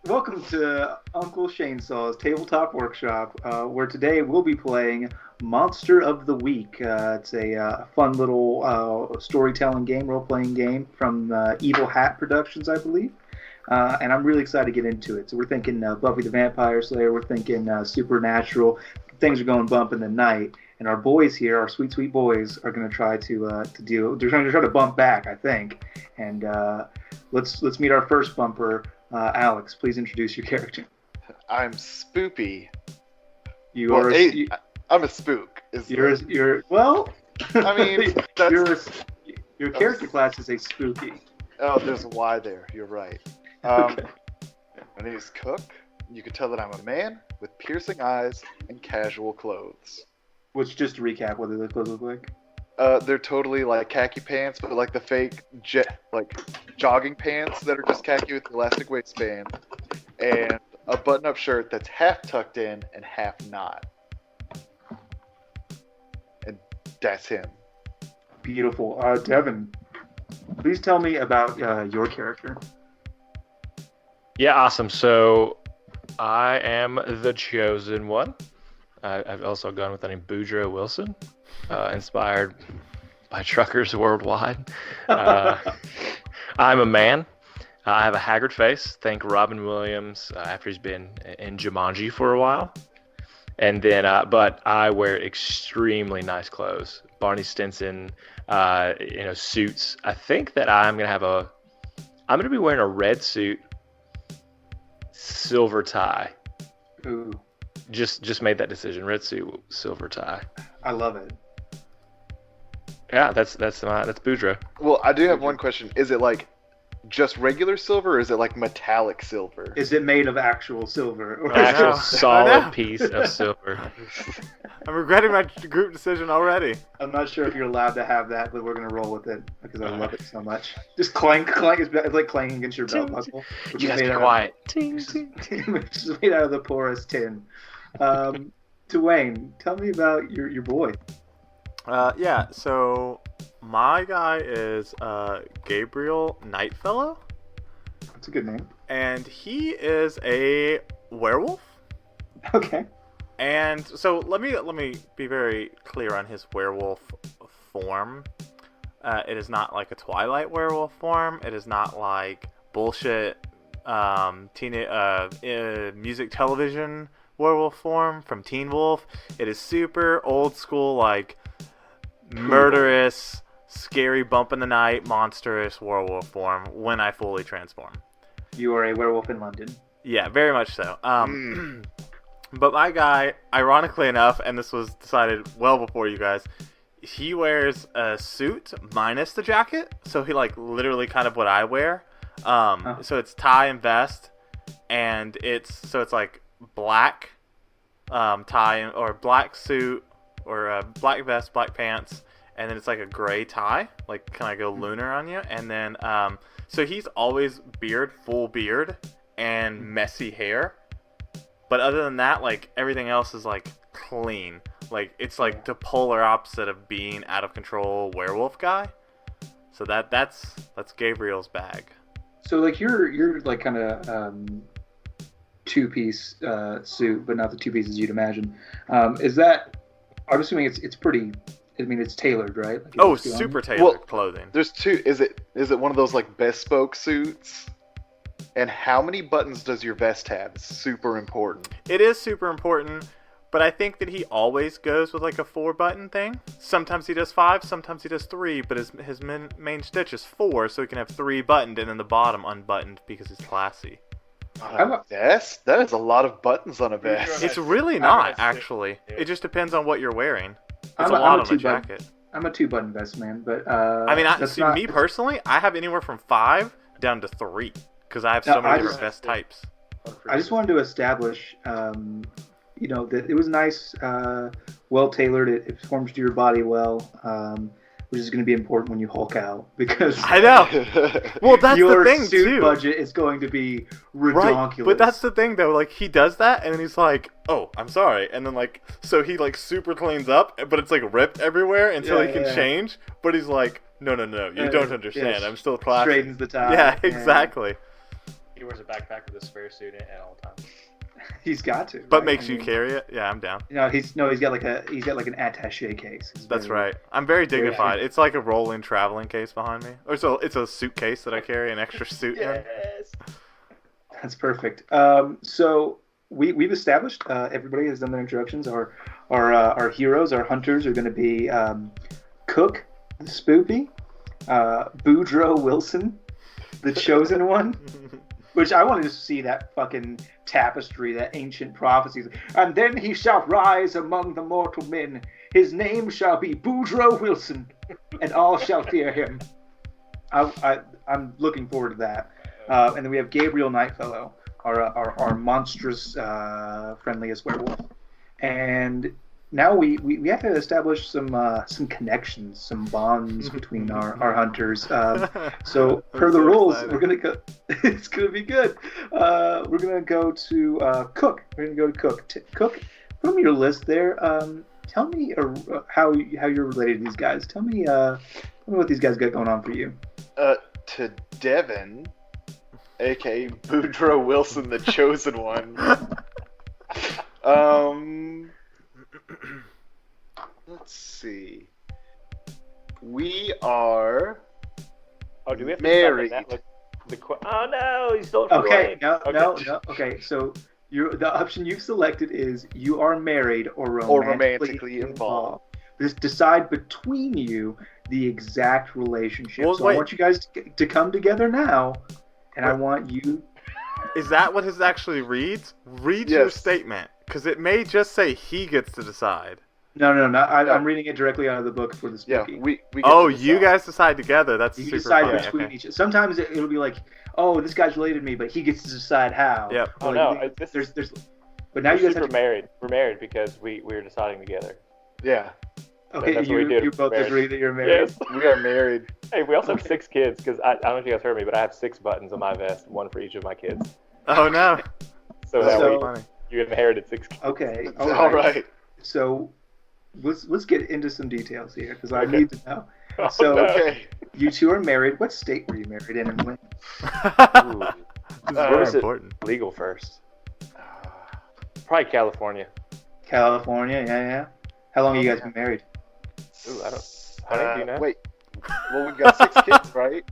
Welcome to Uncle Shainsaw's Tabletop Workshop, where today we'll be playing Monster of the Week. It's a fun little storytelling game, role-playing game from Evil Hat Productions, I believe. And I'm really excited to get into it. So we're thinking Buffy the Vampire Slayer, we're thinking Supernatural. Things are going bump in the night. And our boys here, our sweet, sweet boys, are going to try to deal. They're trying to bump back, I think. And let's meet our first bumper. Alex, please introduce your character. I'm Spoopy. I'm a spook. Well. I mean, your character class is a spooky. Oh, there's a Y there. You're right. Okay. My name is Cook. You can tell that I'm a man with piercing eyes and casual clothes. Which, just to recap, what do the clothes look like? They're totally like khaki pants, but like the fake jogging pants that are just khaki with elastic waistband, and a button-up shirt that's half tucked in and half not. And that's him. Beautiful. Devin, please tell me about your character. Yeah, awesome. So I am the chosen one. I've also gone with the name Boudreaux Wilson. Inspired by truckers worldwide. I'm a man. I have a haggard face. Thank Robin Williams after he's been in Jumanji for a while. And then, but I wear extremely nice clothes. Barney Stinson, suits. I think that I'm gonna be wearing a red suit, silver tie. Ooh. Just made that decision. Red suit, silver tie. I love it. Yeah, that's Boudreaux. Well, I do have one question. Is it like just regular silver, or is it like metallic silver? Is it made of actual silver? Or An actual solid piece of silver. I'm regretting my group decision already. I'm not sure if you're allowed to have that, but we're gonna roll with it because I love it so much. Just clank. It's like clanging against your belt buckle. You guys be quiet. Which is made out of the porous tin. Dewayne, tell me about your boy. So my guy is Gabriel Nightfellow. That's a good name. And he is a werewolf. Okay. And so let me be very clear on his werewolf form. It is not like a Twilight werewolf form. It is not like bullshit music television werewolf form from Teen Wolf. It is super old school, like murderous, scary, bump in the night, monstrous werewolf form when I fully transform. You are a werewolf in London. Yeah, very much so. But my guy, ironically enough, and this was decided well before you guys, he wears a suit minus the jacket, so he like literally kind of what I wear. So it's tie and vest, and it's like black tie or black suit or black vest, black pants, and then it's like a gray tie, like can I go lunar on you? And then so he's always full beard and messy hair, but other than that, like everything else is like clean. Like it's like the polar opposite of being out of control werewolf guy. So that's Gabriel's bag. So like you're like kind of two-piece suit, but not the two pieces you'd imagine. Is that? I'm assuming it's pretty. I mean, it's tailored, right? Like Super tailored clothing. There's two. Is it one of those like bespoke suits? And how many buttons does your vest have? It's super important. It is super important, but I think that he always goes with like a 4-button thing. Sometimes he does 5, sometimes he does 3, but his main stitch is 4, so he can have 3 buttoned and then the bottom unbuttoned because he's classy. Vest? That is a lot of buttons on a vest. It's really not, actually. It just depends on what you're wearing. It's a lot on a jacket. I'm a 2-button vest man, but I mean, me personally, I have anywhere from 5 down to 3 because I have so many different vest types. I just wanted to establish, that it was nice, well tailored. It forms to your body well, which is going to be important when you Hulk out because I know. Well, that's the thing too. Your suit budget is going to be ridiculous. Right, but that's the thing though. Like he does that, and then he's like, "Oh, I'm sorry," and then like, so he like super cleans up, but it's like ripped everywhere until he can change. But he's like, "No, you don't understand. I'm still classy." Straightens the tie. Yeah, exactly. He wears a backpack with a spare suit in it at all times. He's got to. But right? makes I you mean, carry it? Yeah, I'm down. he's got like an attaché case. It's That's very- right. I'm very very dignified. It's like a rolling traveling case behind me. Or so it's a suitcase that I carry an extra suit in. Yes. That's perfect. So we've established everybody has done their introductions. Our heroes, our hunters, are going to be Cook, the Spoopy, Boudreaux Wilson, the Chosen One. Which I wanted to see that fucking tapestry, that ancient prophecies. And then he shall rise among the mortal men. His name shall be Boudreaux Wilson, and all shall fear him. I'm looking forward to that. And then we have Gabriel Nightfellow, our monstrous, friendliest werewolf. And now we have to establish some connections, some bonds between our hunters. So per the rules, excited. we're gonna go. It's gonna be good. We're gonna go to Cook. We're gonna go to Cook. Cook, from your list there. Tell me how you're related to these guys. Tell me what these guys got going on for you. To Devin, aka Boudreaux Wilson, the Chosen One. Let's see. We are Oh, do we have to married. Oh no, he stole it from Okay, Dewayne. no. Okay, so the option you've selected is you are married or romantically involved. Just decide between you the exact relationship. Well, so wait. I want you guys to come together now, and I want you. Is that what his actually reads? Read your Yes. statement. Because it may just say he gets to decide. No. I'm reading it directly out of the book for the Yeah, spooky. we get Oh, to you decide. guys decide together. That's You super decide funny. between Okay. each. Sometimes it'll be like, oh, this guy's related to me, but he gets to decide how. Yep. Oh Like, no, this is there's. But now you guys have we're to. married. We're married because we're deciding together. Yeah, Okay, That's what we you did. both Married. agree that you're married. Yes. we are married. Hey, we also have 6 kids because I don't know if you guys heard me, but I have 6 buttons on my vest, one for each of my kids. Oh, no. So that So- way funny. you inherited 6 kids. Okay. All right. So let's get into some details here because I Okay. need to know. Oh, So- no. Okay. You two are married. What state were you married in and when? Ooh, This is Where very is it? important. legal first. Probably California. California. Yeah. How long have you guys been married? Ooh, I don't. Honey, do you know? Wait. Well, we've got 6 kids, right?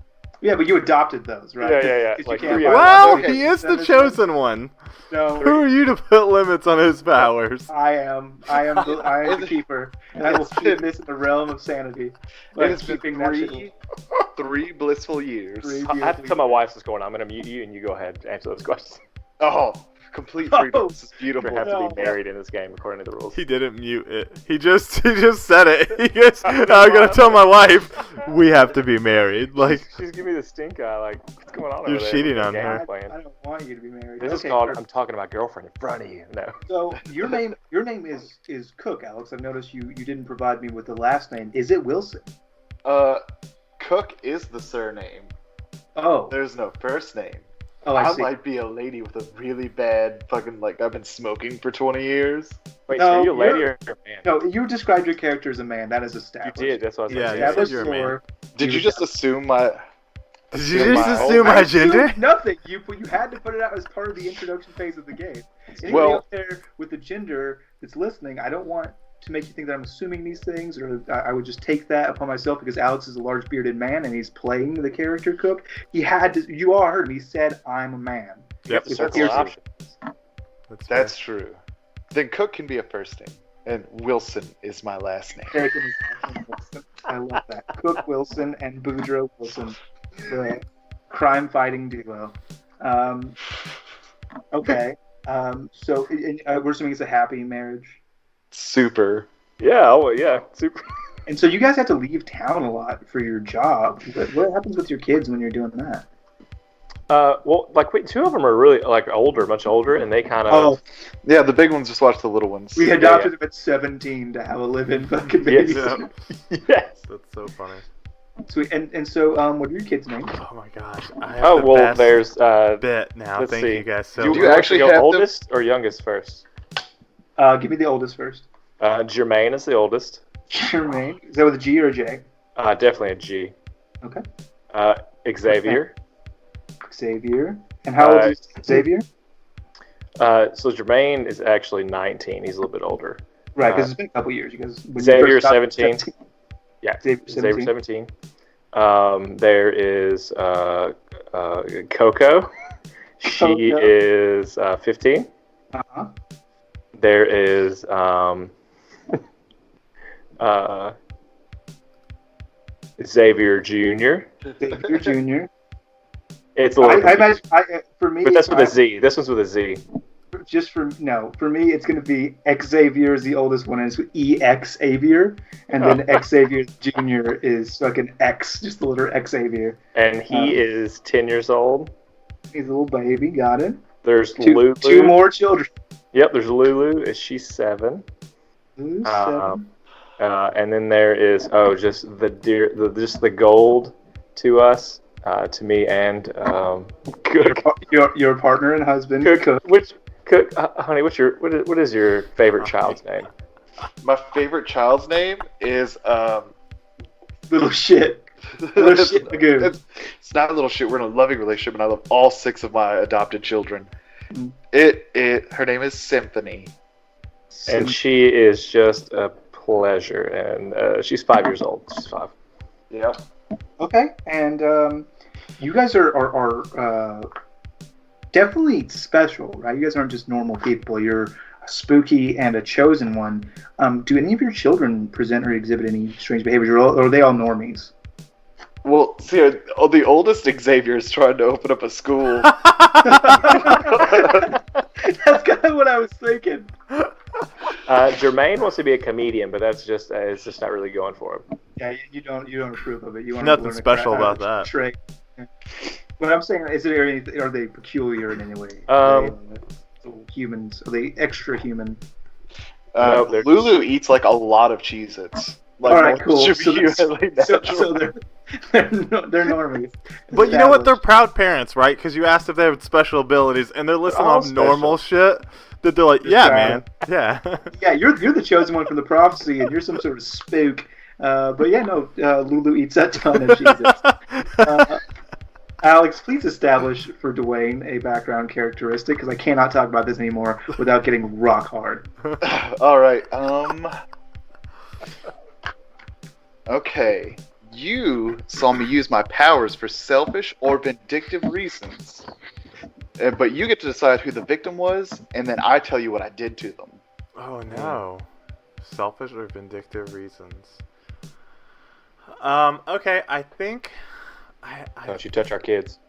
Yeah, but you adopted those, right? Yeah. 'Cause Like you can't 3 buy years. Well, those. he is the That chosen one. No, Who are you to put limits on his powers? I am the keeper, and I will keep this in the realm of sanity. By It has been keeping that shit- 3 blissful years. Three I have to tell my wife what's going on. I'm going to mute you and you go ahead and answer those questions. Oh, complete freedom. This is We beautiful. have to No. be married in this game according to the rules. He didn't mute it. He just said it. He goes, I'm gonna tell my wife we have to be married. Like, She's giving me the stink eye. Like, what's going on You're over there? cheating What on game her. we're I playing? don't want you to be married. This is Okay, called perfect. I'm talking to my girlfriend in front of you. No. So your name is Cook, Alex. I've noticed you didn't provide me with the last name. Is it Wilson? Cook is the surname. Oh, There's no first name. I I see. might be a lady with a really bad fucking, like, I've been smoking for 20 years. Wait, No, so are you a lady you're- or a man? No, you described your character as a man. That is You established. did. That's what I was Yeah, saying. you said Established you're a man. lore. Did you just assume my... did you just my- assume I my assumed gender? Nothing. You had to put it out as part of the introduction phase of the game. Anybody Well- out there with the gender that's listening, I don't want to make you think that I'm assuming these things, or I would just take that upon myself because Alex is a large bearded man and he's playing the character Cook. He had to. You all heard him. He said, "I'm a man." Yep. The It's circle piercing. option. That's true. Then Cook can be a first name. And Wilson is my last name. Taking his last name, Wilson. I love that. Cook Wilson and Boudreaux Wilson, the crime-fighting duo. Okay. So we're assuming it's a happy marriage. Super. Yeah, oh, yeah, super. And so you guys have to leave town a lot for your job. What happens with your kids when you're doing that? Well, like, wait, 2 of them are really, like, older, much older, and they kind of... Oh, Yeah, the big ones just watch the little ones. we adopted them at 17 to have a live-in fucking baby. Yes. Yeah. yes. That's so funny. Sweet. And so, what are your kids' names? Oh my gosh. I have Oh, the well, best there's, bit now. let's Thank see. you guys so Do much. you actually go have them? oldest or youngest first? Give me the oldest first. Jermaine is the oldest. Jermaine. Is that with a G or a J? Definitely a G. Okay. Xavier. Xavier. And how old is Xavier? So Jermaine is actually 19. He's a little bit older. Right, because it's been a couple years. Because Xavier 17. Yeah, Xavier Xavier 17. There is Coco. She is 15. Uh-huh. There is Xavier Jr. Xavier Jr. It's a little confusing, for me, but that's with a Z. This one's with a Z. For me, it's going to be Xavier is the oldest one, and it's EX Xavier, and then Xavier Jr. is fucking X, just the letter Xavier. And he is 10 years old. He's a little baby, got it. There's Lulu. Two more children. Yep, there's Lulu. She's 7. Lulu's 7. And then there is just the gold to us, to me and your partner and husband. Cook, honey, what is your favorite child's name? My favorite child's name is Little Shit. Little Shit Lagoon. It's not Little Shit. We're in a loving relationship, and I love all 6 of my adopted children. Her name is Symphony, and she is just a pleasure, and she's 5 years old. She's 5. Yeah. Okay, and you guys are definitely special, right? You guys aren't just normal people. You're a spooky and a chosen one. Do any of your children present or exhibit any strange behaviors, or are they all normies? Well, see, the oldest Xavier is trying to open up a school. That's kind of what I was thinking. Jermaine wants to be a comedian, but it's just not really going for him. Yeah, you don't approve of it. You want nothing special about that. Trick. But I'm saying, are they peculiar in any way? Humans? Are they extra human? Lulu eats like a lot of Cheez-Its. Like, all right, cool. So they're they're normies. But you know what? They're proud parents, right? Because you asked if they have special abilities, and they're listing off normal shit. That they're like, yeah, man, yeah. Yeah, you're the chosen one from the prophecy, and you're some sort of spook. But yeah, no, Lulu eats a ton of Cheez-Its. Alex, please establish for Dewayne a background characteristic, because I cannot talk about this anymore without getting rock hard. All right. Okay. You saw me use my powers for selfish or vindictive reasons. But you get to decide who the victim was, and then I tell you what I did to them. Oh, no. Selfish or vindictive reasons. Okay, I think... Don't you touch our kids.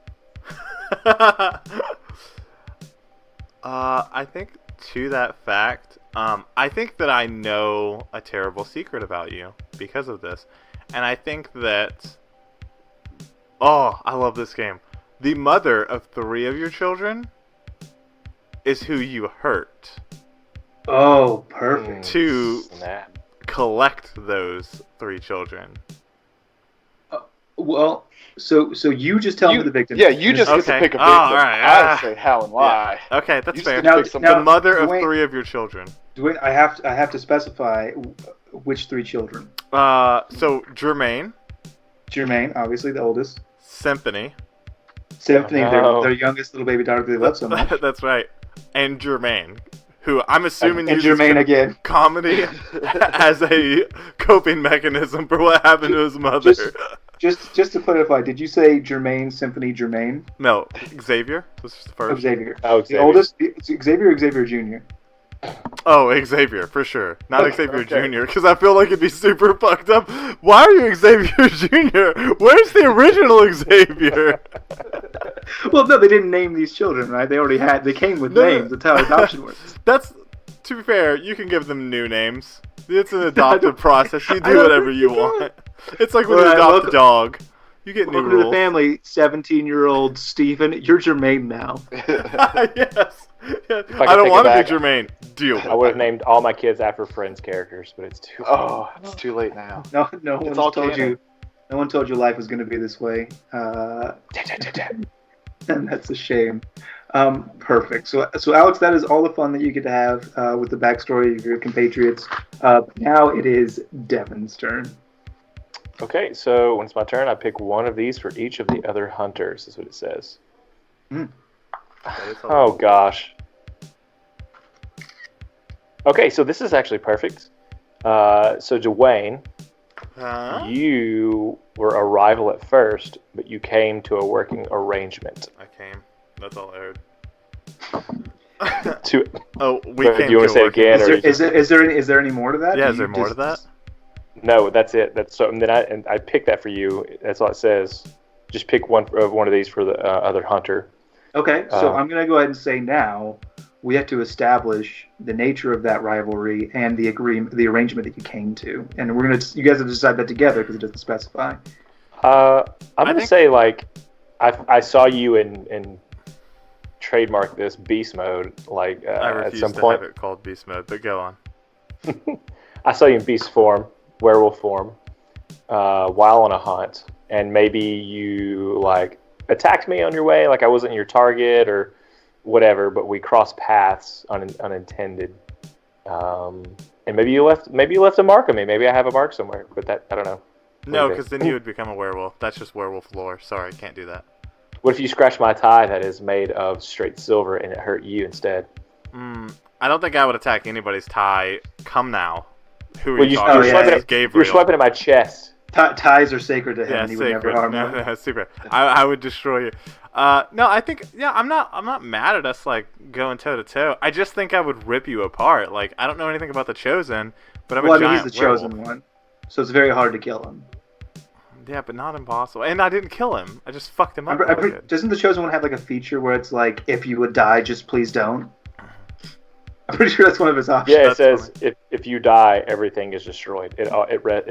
I think to that fact, I think that I know a terrible secret about you because of this. And I think that... Oh, I love this game. The mother of 3 of your children is who you hurt. Oh, perfect. To collect those 3 children. Well, so you just tell me the victim. Yeah, you just get to pick a victim. All right. I say how and why. Yeah. Okay, that's fair. Now, the mother Dewayne, of 3 of your children. Dewayne, I have to specify which 3 children. So Jermaine, obviously the oldest. Symphony, their youngest little baby daughter they love so much. That's right. And Jermaine, who I'm assuming and uses Jermaine again. comedy as a coping mechanism for what happened to his mother. Just to clarify, did you say Jermaine, Symphony, Jermaine? No, Xavier was the first. Xavier. Oh, the oldest, Xavier or Xavier Jr.? Oh, Xavier, for sure. Not Xavier Jr., because I feel like it'd be super fucked up. Why are you Xavier Jr.? Where's the original Xavier? Well, no, they didn't name these children, right? They came with names. That's how adoption works. To be fair, you can give them new names. It's an adoptive process. You do whatever you want. It's like when you adopt a dog. You get new rules. Welcome to the family, 17-year-old Stephen. You're Jermaine now. Yes. I don't want to be Jermaine. Deal. I would have named all my kids after Friends characters, but it's too late. Oh, it's too late now. No one told you. No one told you life was going to be this way. And that's a shame. Perfect. So Alex, that is all the fun that you get to have with the backstory of your compatriots. Now it is Devin's turn. Okay, so when it's my turn, I pick one of these for each of the other hunters, is what it says. Mm. That is Oh gosh. Okay, so this is actually perfect. So Dewayne, Huh? you were a rival at first, but you came to a working arrangement. I came. That's all I heard. To Oh, we But came do you want to say it working- again? or you Is there any more to that? Yeah, Do is there you more to that? No, that's it. That's so. And then I picked that for you. That's all it says. Just pick one of these for the other hunter. Okay, so Uh, I'm going to go ahead and say now we have to establish the nature of that rivalry and the arrangement that you came to, and you guys have to decide that together because it doesn't specify. I'm gonna think- say like I saw you in trademark this beast mode like I at refuse some to point. have it called beast mode, but go on. I saw you in beast form, werewolf form, while on a hunt, and maybe you like attacked me on your way, like I wasn't your target or whatever, but we crossed paths unintended. And maybe you left a mark on me. Maybe I have a mark somewhere, but that I don't know. No, do you because think? then you would become a werewolf. That's just werewolf lore. Sorry, can't do that. What if you scratch my tie that is made of straight silver and it hurt you instead? I don't think I would attack anybody's tie. Come now. Who are Well, you you, talking you're yeah, swiping about? at, Gabriel. you're swiping at my chest. Ties are sacred to him, Yeah, and he would never sacred. harm No, them. no, secret. I would destroy you. No, I think I'm not mad at us like going toe to toe. I just think I would rip you apart. Like I don't know anything about the Chosen, but I'm Well, a I mean, giant he's the werewolf. chosen one, so it's very hard to kill him. Yeah, but not impossible. And I didn't kill him. I just fucked him up. real good. Doesn't the chosen one have like a feature where it's like, if you would die, just please don't? I'm pretty sure that's one of his options. Yeah, it That's says if you die, everything is destroyed. It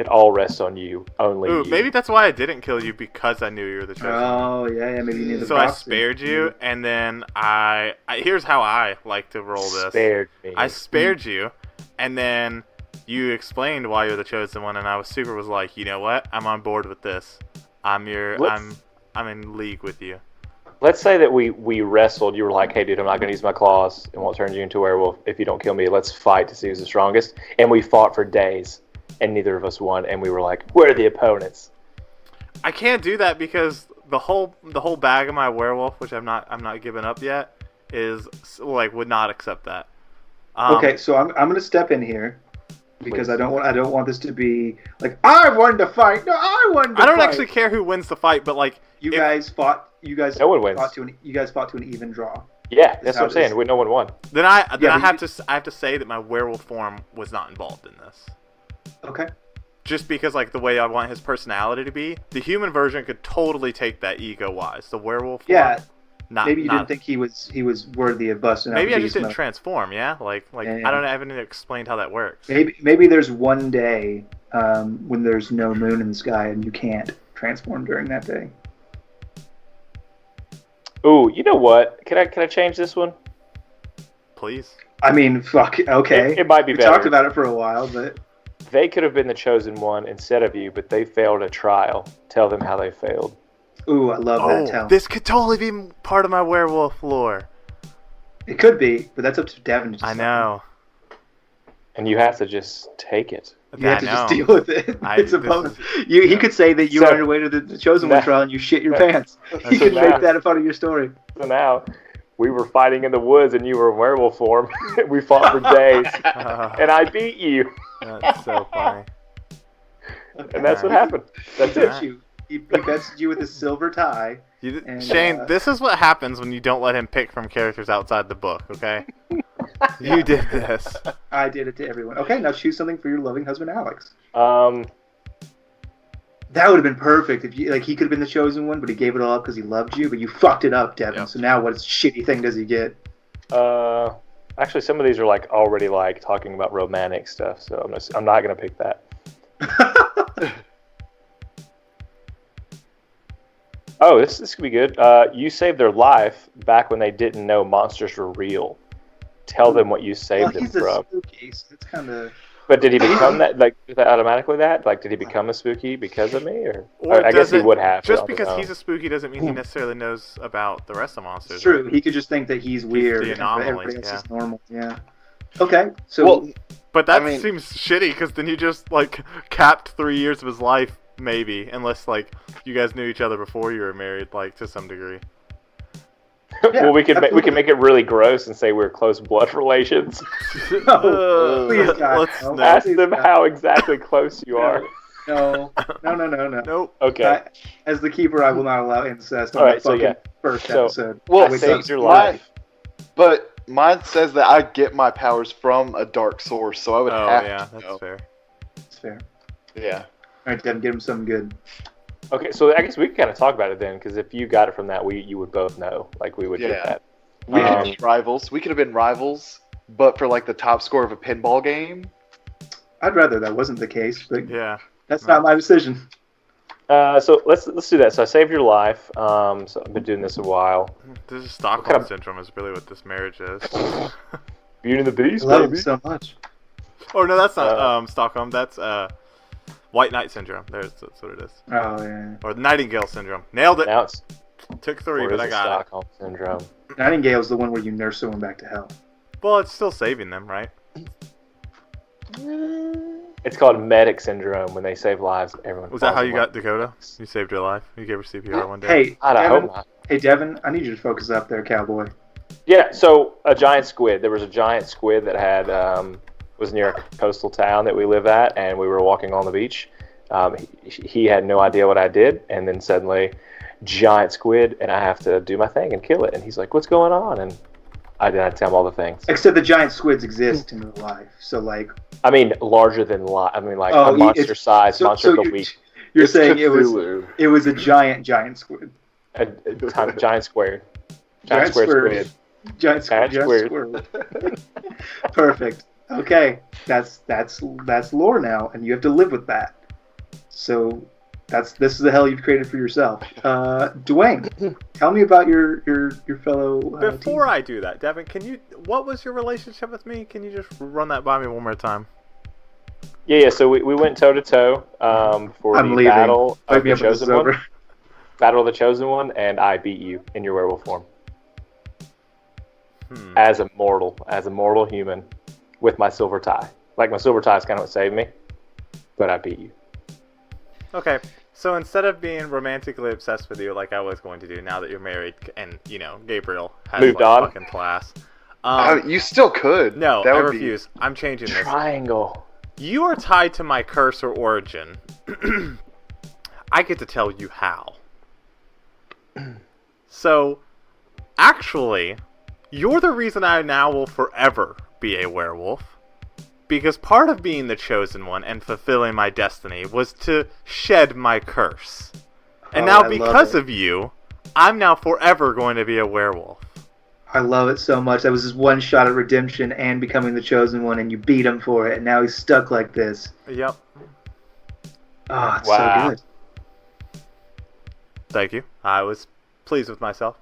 all rests on you. Only Ooh, you. maybe that's why I didn't kill you because I knew you were the Chosen. Oh yeah, maybe you need the So I proxy. spared you, and then I here's how I like to roll this. Spared me. I spared you, and then you explained why you're the Chosen one, and I was like, you know what? I'm on board with this. I'm in league with you. Let's say that we wrestled. You were like, "Hey, dude, I'm not gonna use my claws and won't turn you into a werewolf if you don't kill me. Let's fight to see who's the strongest." And we fought for days, and neither of us won. And we were like, "Where are the opponents?" I can't do that because the whole bag of my werewolf, which I'm not giving up yet, is like would not accept that. Okay, so I'm going to step in here because Please. I don't want this to be like, I won the fight. No, I won the fight. I don't actually care who wins the fight, but like You if- guys fought. You guys No one wins. fought to an even draw. Yeah, that's how what I'm it saying. is. No one won. Then I but you- have to say that my werewolf form was not involved in this. Okay. Just because like the way I want his personality to be, the human version could totally take that ego wise. The werewolf form, Yeah. not Maybe you not, didn't think he was worthy of busting out. maybe the I just beast didn't mode. transform, yeah? Like Yeah. I don't know, I haven't explained how that works. Maybe there's one day when there's no moon in the sky and you can't transform during that day. Ooh, you know what? Can I change this one? Please. I mean, fuck. Okay. It might be we better. talked about it for a while, but They could have been the chosen one instead of you, but they failed a trial. Tell them how they failed. ooh, I love that Oh, talent. this could totally be part of my werewolf lore. It could be, but that's up to Devin to I decide. know. And you have to just take it. You have I to know. just deal with it. It's a this bonus. is- He could say that you So- were on your way to the chosen one That- trial and you shit your that- pants. He so could now- make that a part of your story. So now, we were fighting in the woods and you were in werewolf form. We fought for days, and I beat you. That's so funny. And that's what happened. That's He it. beat you. He bested you with a silver tie. And, Shane, this is what happens when you don't let him pick from characters outside the book, okay? You did this. I did it to everyone. Okay, now choose something for your loving husband, Alex. That would have been perfect if you he could have been the chosen one, but he gave it all up because he loved you. But you fucked it up, Devin. Yep. So now, what shitty thing does he get? Actually, some of these are like already like talking about romantic stuff, so I'm not gonna pick that. Oh, this could be good. You saved their life back when they didn't know monsters were real. Tell them what you saved them he's a from. spooky, so it's kind of. But did he become that? Like is that automatically that? Like, did he become a spooky because of me, or I guess he would have. Just I don't because know. he's a spooky doesn't mean he necessarily knows about the rest of monsters. It's true. right? He could just think that he's weird. the and anomaly, everybody else yeah. is normal. Yeah. Okay. So. Well, But that I mean- seems shitty because then you just like capped 3 years of his life, maybe, unless like you guys knew each other before you were married, like to some degree. Well, we can make it really gross and say we're close blood relations. Please, God, Let's no. no. Ask please, them God. how exactly close you are. No. Nope. Okay. As the keeper, I will not allow incest on All right, the so fucking yeah. first So- episode. Well, Wait, Saves so- your life. But mine says that I get my powers from a dark source, so I would Oh have yeah, to that's know. fair. It's fair. Yeah. All right, Devin, give him something good. Okay, so I guess we can kind of talk about it then, because if you got it from that, you would both know. Like, we would Yeah. get that. We could Um, be rivals. We could have been rivals, but for like the top score of a pinball game. I'd rather that wasn't the case, but Yeah. that's not my decision. So let's do that. So I saved your life. So I've been doing this a while. This is Stockholm kind of- syndrome is really what this marriage is. Beauty and the I Beast, love baby. him so much. Oh no, that's not Stockholm. That's White Knight syndrome. That's what it is. Oh, yeah. Or Nightingale syndrome. Nailed it. Now it's Took 3, or but is I it got Stockholm syndrome. Nightingale's the one where you nurse someone back to hell. it. Well, it's still saving them, right? It's called medic syndrome when they save lives. Everyone. Was that falls how in you love. got Dakota? You saved her life. You gave her CPR one day. Hey, I Devin, hope not. hey, Devin, I need you to focus up there, cowboy. Yeah, so a giant squid. There was a giant squid that had was near a coastal town that we live at, and we were walking on the beach. He had no idea what I did, and then suddenly, giant squid, and I have to do my thing and kill it. And he's like, "What's going on?" And I tell him all the things. Except the giant squids exist in real life, so like. I mean, larger than life. I mean, like Oh, a monster size, monster of the you're, week, You're It's saying Cthulhu. it was a giant squid. giant square, giant square squid. Giant Giant squid. Perfect. Okay, that's lore now, and you have to live with that. So this is the hell you've created for yourself. Dwayne, tell me about your fellow. Before team. I do that, Devin, what was your relationship with me? Can you just run that by me one more time? Yeah. So we went toe to toe for I'm the leaving. battle Wake of me the up when this is chosen one. over. Battle of the chosen one, and I beat you in your werewolf form as a mortal human with my silver tie. Like, my silver tie is kind of what saved me, but I beat you. Okay, so instead of being romantically obsessed with you like I was going to do, now that you're married and Gabriel has Moved like on. fucking class. You still could. No, That I would be- refuse. I'm changing this. Triangle. You are tied to my curse or origin. I get to tell you how. So, actually, you're the reason I now will forever be a werewolf. Because part of being the chosen one and fulfilling my destiny was to shed my curse. And Oh, now, I love because it. of you, I'm now forever going to be a werewolf. I love it so much. That was his one shot at redemption and becoming the chosen one, and you beat him for it, and now he's stuck like this. Yep. Oh, it's Wow. so good. Thank you. I was pleased with myself.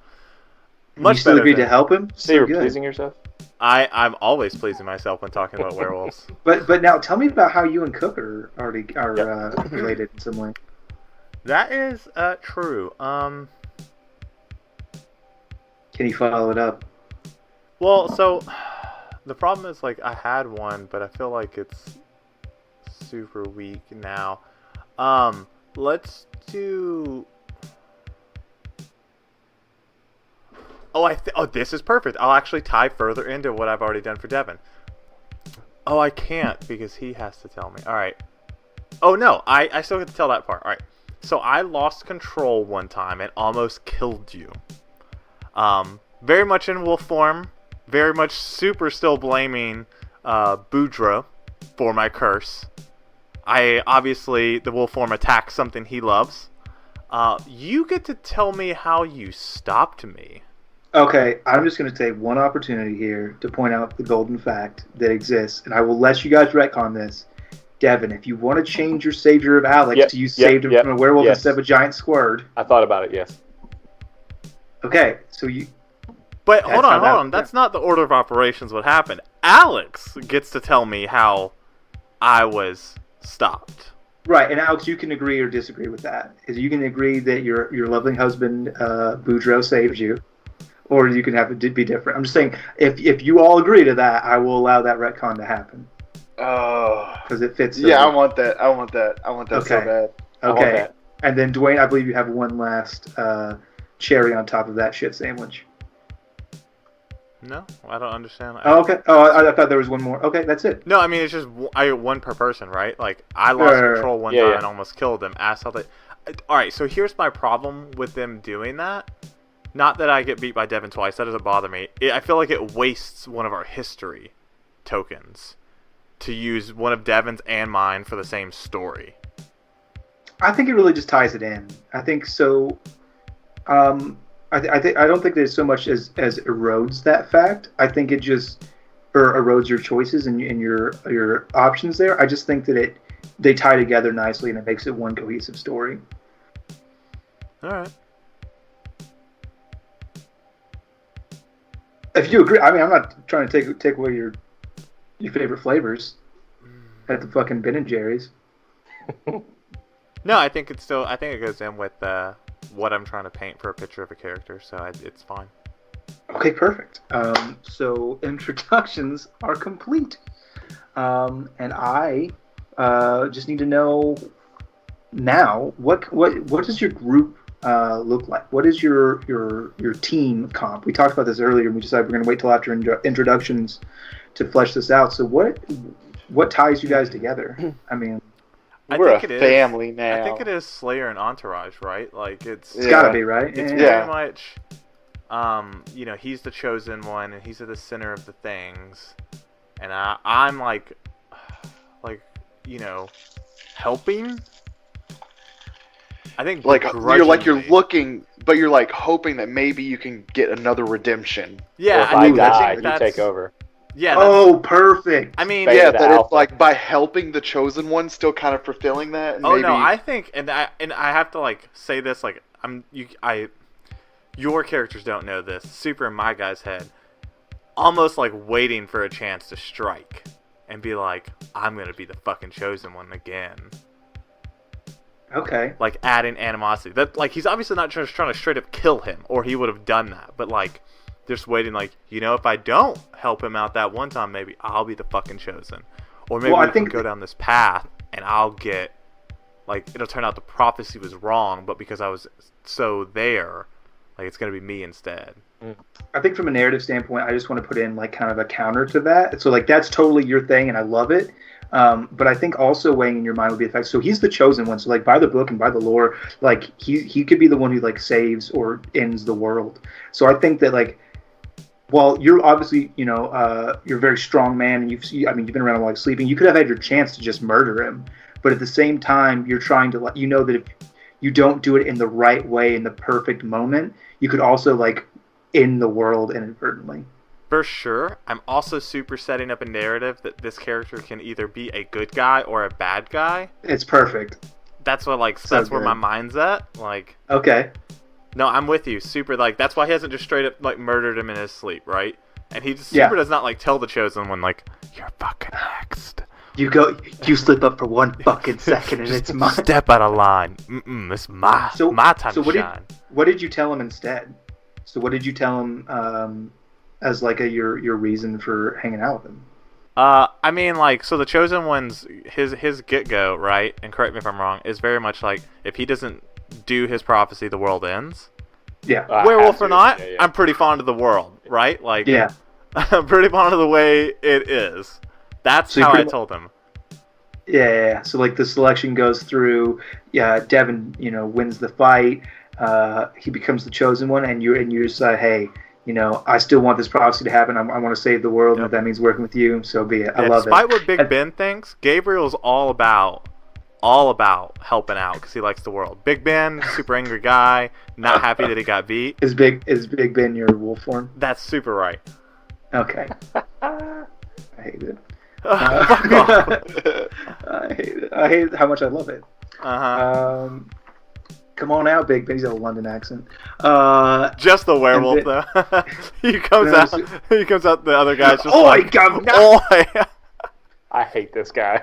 And you still better agreed than- to help him? So So you're good. pleasing yourself? I'm always pleasing myself when talking about werewolves. But now tell me about how you and Cook are related in some way. That is true. Can you follow it up? Well, so the problem is like I had one, but I feel like it's super weak now. Let's do. Oh, this is perfect. I'll actually tie further into what I've already done for Devin. Oh, I can't because he has to tell me. All right. Oh no, I still get to tell that part. All right. So I lost control one time and almost killed you. Very much in wolf form. Very much super still blaming Boudreaux for my curse. The wolf form attacks something he loves. You get to tell me how you stopped me. Okay, I'm just going to take one opportunity here to point out the golden fact that exists, and I will let you guys retcon this. Devin, if you want to change your savior of Alex Yep, to you yep, saved him yep, from a werewolf yes. instead of a giant squird. I thought about it, yes. Okay, so you... But That's hold how that- on. That's not the order of operations what happened. Alex gets to tell me how I was stopped. Right, and Alex, you can agree or disagree with that. Is you can agree that your loving husband, Boudreaux, saved you, or you can have it be different. I'm just saying, if you all agree to that, I will allow that retcon to happen. Oh. Because it fits. so Yeah, I well. want that. I want that so Okay. bad. I want Okay, that. and then Dwayne, I believe you have one last cherry on top of that shit sandwich. No, I don't understand. Oh, okay. Oh, I thought there was one more. Okay, that's it. No, I mean it's just one per person, right? Like I lost control one time and almost killed them. All right, so here's my problem with them doing that. Not that I get beat by Devin twice. That doesn't bother me. I feel like it wastes one of our history tokens to use one of Devin's and mine for the same story. I think it really just ties it in. I think so. I don't think there's so much as erodes that fact. I think it just erodes your choices and your options there. I just think that they tie together nicely and it makes it one cohesive story. All right. If you agree, I mean, I'm not trying to take away your favorite flavors at the fucking Ben & Jerry's. No, I think it goes in with what I'm trying to paint for a picture of a character, so it's fine. Okay, perfect. So introductions are complete, and I just need to know now what does your group look like? What is your team comp? We talked about this earlier, and we decided we're going to wait till after introductions to flesh this out. So what ties you guys together? I mean. We're a family now. I think it is Slayer and Entourage, right? Like it's gotta be, right? It's very much, he's the chosen one, and he's at the center of the things, and I'm helping. I think you're looking, but you're like hoping that maybe you can get another redemption. Yeah, if I die, you take over. Yeah. Oh, perfect. I mean, that it's like by helping the chosen one, still kind of fulfilling that. And no, I think, and I have to say this, your characters don't know this. Super in my guy's head, almost waiting for a chance to strike and be like, I'm gonna be the fucking chosen one again. Okay. Adding animosity. That he's obviously not just trying to straight up kill him, or he would have done that. But just waiting, if I don't help him out that one time, maybe I'll be the fucking chosen. Or maybe we can go down this path, and I'll get, it'll turn out the prophecy was wrong, but because I was so there, it's going to be me instead. I think from a narrative standpoint, I just want to put in, kind of a counter to that. So, that's totally your thing, and I love it. But I think also weighing in your mind would be the fact, so he's the chosen one. So, by the book and by the lore, he could be the one who, saves or ends the world. So I think that, well, you're obviously, you're a very strong man, and you've been around a lot sleeping. You could have had your chance to just murder him, but at the same time, you're trying to, that if you don't do it in the right way in the perfect moment, you could also end the world inadvertently. For sure. I'm also super setting up a narrative that this character can either be a good guy or a bad guy. It's perfect. That's what that's where my mind's at. Okay. No, I'm with you. Super, that's why he hasn't just straight up, murdered him in his sleep, right? And he just super does not, tell the chosen one, you're fucking next. You slip up for one fucking second, and it's mine. Step out of line. It's my time to shine. What did you tell him instead? So what did you tell him as, your reason for hanging out with him? I mean, so the chosen one's, his get-go, right? And correct me if I'm wrong, is very much if he doesn't do his prophecy, the world ends. Yeah. Werewolf or not, I'm pretty fond of the world, right? Yeah. I'm pretty fond of the way it is. That's how I told him. Yeah. So the selection goes through. Yeah, Devin, wins the fight. He becomes the chosen one, and you decide, hey, I still want this prophecy to happen. I want to save the world, and if that means working with you, so be it. I love it. Despite what Big Ben thinks, Gabriel's all about helping out because he likes the world. Big Ben, super angry guy, not happy that he got beat. Is Big Ben your wolf form? That's super right. Okay. I hate it. Fuck off. I hate it. I hate how much I love it. Come on out, Big Ben. He's got a London accent. Just the werewolf, though. He comes out. The other guy's just Oi! I hate this guy.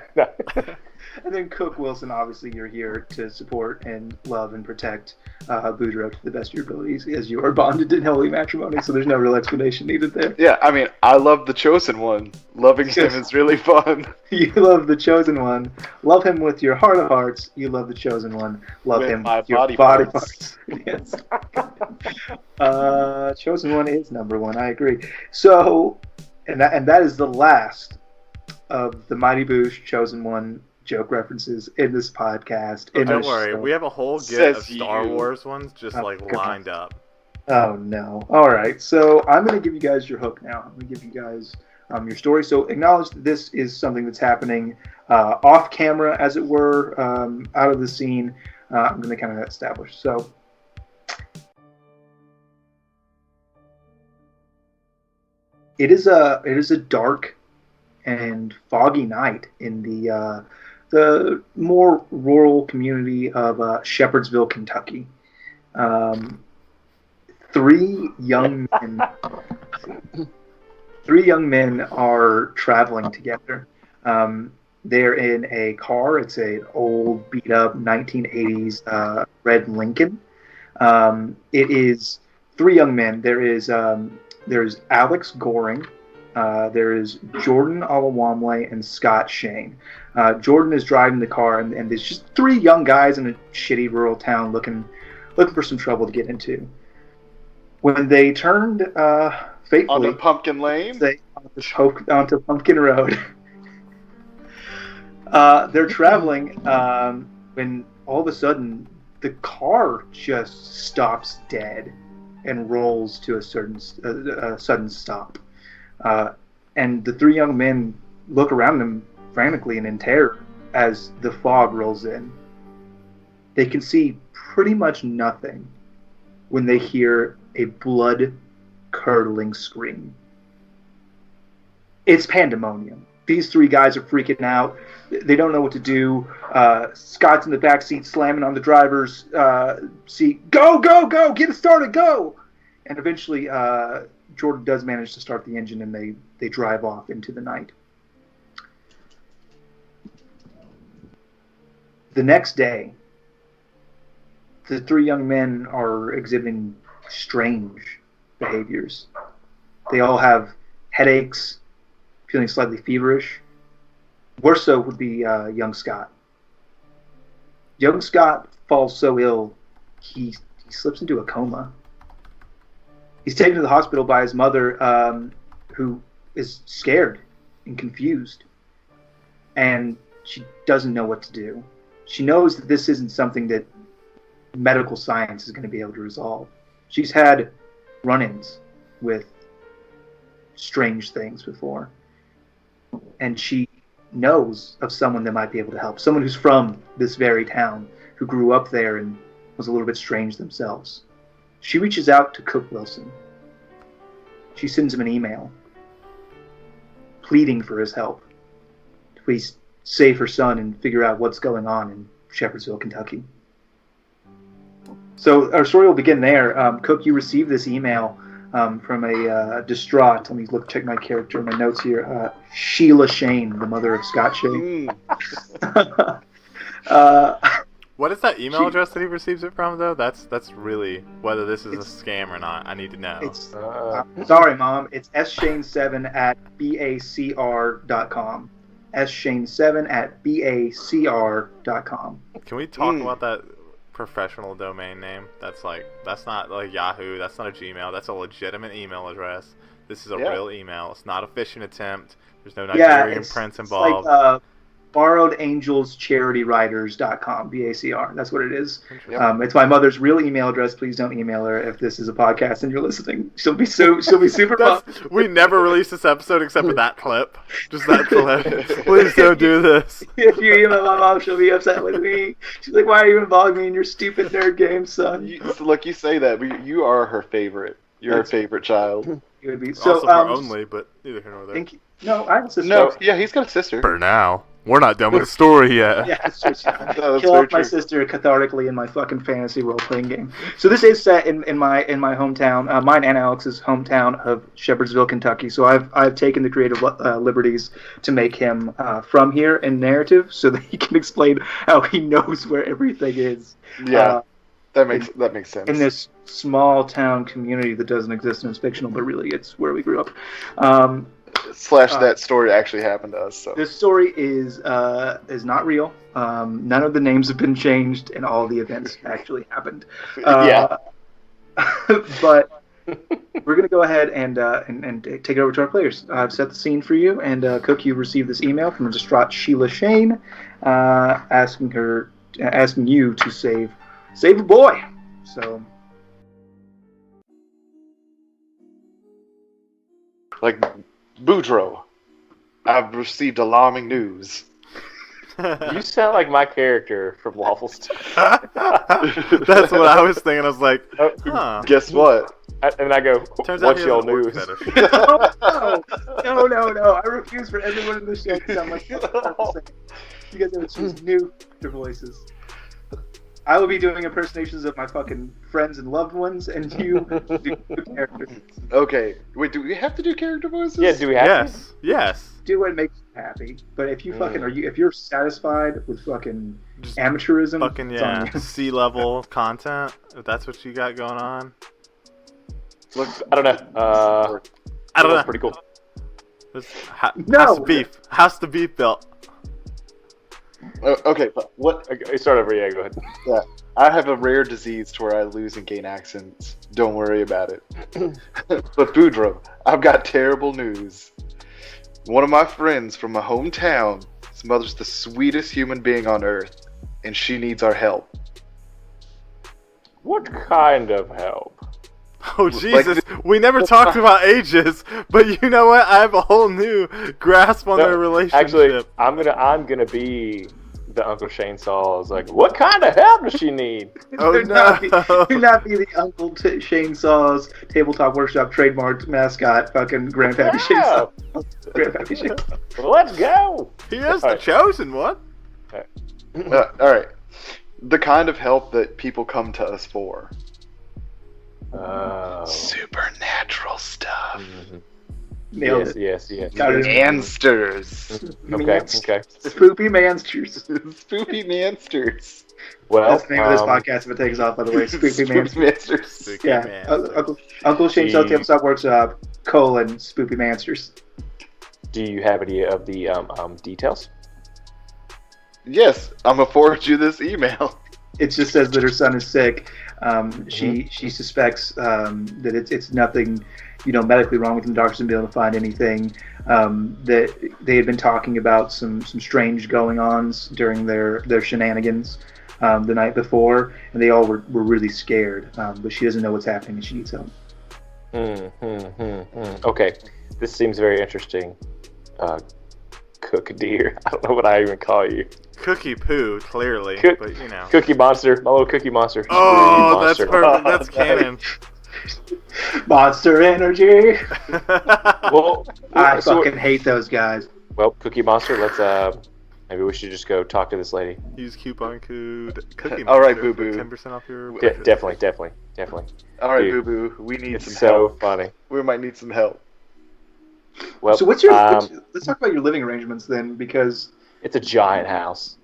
And then Cook Wilson, obviously, you're here to support and love and protect Boudreaux to the best of your abilities, as you are bonded in holy matrimony. So there's no real explanation needed there. Yeah, I mean, I love the chosen one. Loving him is really fun. You love the chosen one. Love him with your heart of hearts. You love the chosen one. Love him with your body parts. Yes. Chosen One is number one. I agree. So, and that is the last of the Mighty Boosh Chosen One joke references in this podcast. Oh, don't worry, we have a whole get of Says Star you. Wars ones just Oh, like God. lined up. Oh no! All right, so I'm going to give you guys your hook now. I'm going to give you guys your story. So acknowledge that this is something that's happening off camera, as it were, out of the scene. I'm going to kind of establish. So. It is a dark and foggy night in the more rural community of Shepherdsville, Kentucky. Three young men are traveling together. They're in a car. It's an old, beat-up 1980s red Lincoln. It is three young men. There's Alex Goring, there is Jordan Alawamle, and Scott Shane. Jordan is driving the car, and there's just three young guys in a shitty rural town looking for some trouble to get into. When they turned fatefully onto Pumpkin Lane, onto Pumpkin Road, they're traveling when all of a sudden the car just stops dead and rolls to a sudden stop. And the three young men look around them frantically and in terror as the fog rolls in. They can see pretty much nothing when they hear a blood-curdling scream. It's pandemonium. These three guys are freaking out. They don't know what to do. Scott's in the back seat slamming on the driver's seat. Go, go, go! Get it started, go! And eventually Jordan does manage to start the engine, and they drive off into the night. The next day, the three young men are exhibiting strange behaviors. They all have headaches, feeling slightly feverish. Worse so would be young Scott. Young Scott falls so ill, he slips into a coma. He's taken to the hospital by his mother, who is scared and confused. And she doesn't know what to do. She knows that this isn't something that medical science is going to be able to resolve. She's had run-ins with strange things before. And she knows of someone that might be able to help. Someone who's from this very town, who grew up there and was a little bit strange themselves. She reaches out to Cook Wilson. She sends him an email, pleading for his help to please save her son and figure out what's going on in Shepherdsville, Kentucky. So our story will begin there. Cook, you received this email from a distraught, let me check my character in my notes here, Sheila Shane, the mother of Scott Shane. What is that email address that he receives it from, though? That's really, whether this is a scam or not, I need to know. Sorry, Mom. It's sshane7@bacr.com. sshane7@bacr.com. Can we talk about that professional domain name? That's not like Yahoo. That's not a Gmail. That's a legitimate email address. This is a real email. It's not a phishing attempt. There's no Nigerian prince involved. It's like borrowedangelscharitywriters.com, BACR. That's what it is. Yep. It's my mother's real email address. Please don't email her if this is a podcast and you're listening. She'll be super bummed. We never release this episode except for that clip. Just that clip. Please don't do this. If you email my mom, she'll be upset with me. She's like, "Why are you involving me in your stupid nerd games, son?" Look, you say that, but you are her favorite. You're her favorite child. You would be Also for only, but neither here nor there. No, I have a sister. No, yeah, he's got a sister. For now. We're not done with the story yet. Yeah, it's true. No, Kill off my sister cathartically in my fucking fantasy role-playing game. So this is set in my hometown, mine and Alex's hometown of Shepherdsville, Kentucky. So I've taken the creative liberties to make him from here in narrative, so that he can explain how he knows where everything is. Yeah, that makes sense. In this small town community that doesn't exist and is fictional, but really it's where we grew up. Slash that story actually happened to us. So This story is not real. None of the names have been changed, and all the events actually happened. Yeah. But we're gonna go ahead and take it over to our players. I've set the scene for you, and Cook, you received this email from a distraught Sheila Shane, asking you to save a boy. So. like Boudreaux, I've received alarming news. You sound like my character from Lawful Stupod. That's what I was thinking. I was like, huh. Guess what? And I go, Turns out what's he your has a work news? fetish. No. I refuse for everyone in the show to sound like that. You guys have to choose new voices. I will be doing impersonations of my fucking friends and loved ones, and you do characters. Okay. Wait, do we have to do character voices? Yeah, do we have to? Yes. Do what makes you happy. But if you fucking if you're satisfied with fucking just amateurism, fucking sea level content. If that's what you got going on. Look, I don't know. I don't know. That's pretty cool. No! How's the beef built? okay, but what? Okay, start over. Yeah, go ahead. Yeah, I have a rare disease to where I lose and gain accents. Don't worry about it. But Boudreaux, I've got terrible news. One of my friends from my hometown, his mother's the sweetest human being on earth, and she needs our help. What kind of help? Oh Jesus! We never talked about ages, but you know what? I have a whole new grasp on their relationship. Actually, I'm gonna be the Uncle Shainsaw. Is like, what kind of help does she need? Oh do not be the Uncle Shainsaw's Tabletop Workshop trademarked mascot, fucking Grandpappy Shainsaw. Grandpappy Shainsaw. Well, let's go. He is the chosen one. All right, the kind of help that people come to us for. Supernatural stuff. Mm-hmm. Nailed it. Yes. Got it. Mansters. Okay. Spoopy Mansters. Spoopy Mansters. Well, That's the name of this podcast if it takes off, by the way. Spoopy Mansters. Mansters. Yeah. Uncle Shainsaw Tabletop Workshop, Spoopy Mansters. Do you have any of the details? Yes, I'm gonna forward you this email. It just says that her son is sick. She suspects that it's nothing, medically wrong with him. The doctors haven't been able to find anything. That they had been talking about some strange going-ons during their shenanigans the night before, and they all were really scared. But she doesn't know what's happening, and she needs help. Okay, this seems very interesting. Cook deer. I don't know what I even call you. Cookie poo, clearly, but you know. Cookie monster, my little cookie monster. Oh, Cookie that's monster. perfect. That's canon. Monster energy. Well, I fucking hate those guys. Well, Cookie Monster, let's maybe we should just go talk to this lady. Use coupon code Cookie All right, Monster Boo Boo. for 10% off your. Definitely. All right, Dude, Boo Boo, we need It's some so help. funny. We might need some help. Well, So what's your? Let's talk about your living arrangements then, because it's a giant house.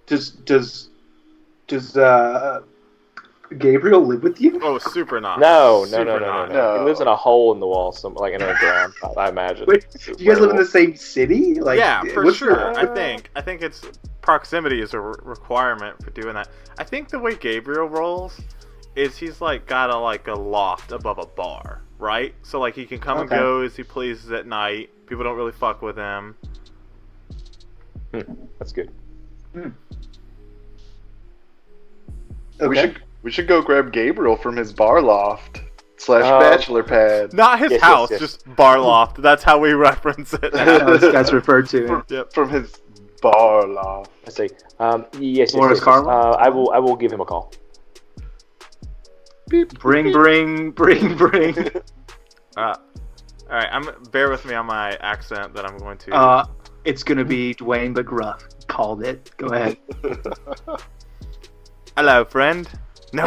does Gabriel live with you? Oh, super not. No. Super not. No. He lives in a hole in the wall, like in the ground. I imagine. Wait, do you guys live in the same city? Like, Yeah, for what's sure. the- I think it's proximity is a requirement for doing that. I think the way Gabriel rolls is he's like got a loft above a bar, right? So like he can come and go as he pleases at night. People don't really fuck with him. That's good. Okay. We should go grab Gabriel from his bar loft / bachelor pad. Not his Yes, house, yes. just bar loft. That's how we reference it. That's how this guy's referred to. Yep. From his bar loft. Let's see. Yes. Or his car lot? I will give him a call. Bring. All right, bear with me on my accent that I'm going to. It's gonna be Dewayne but gruff. Called it. Go ahead. Hello, friend. No,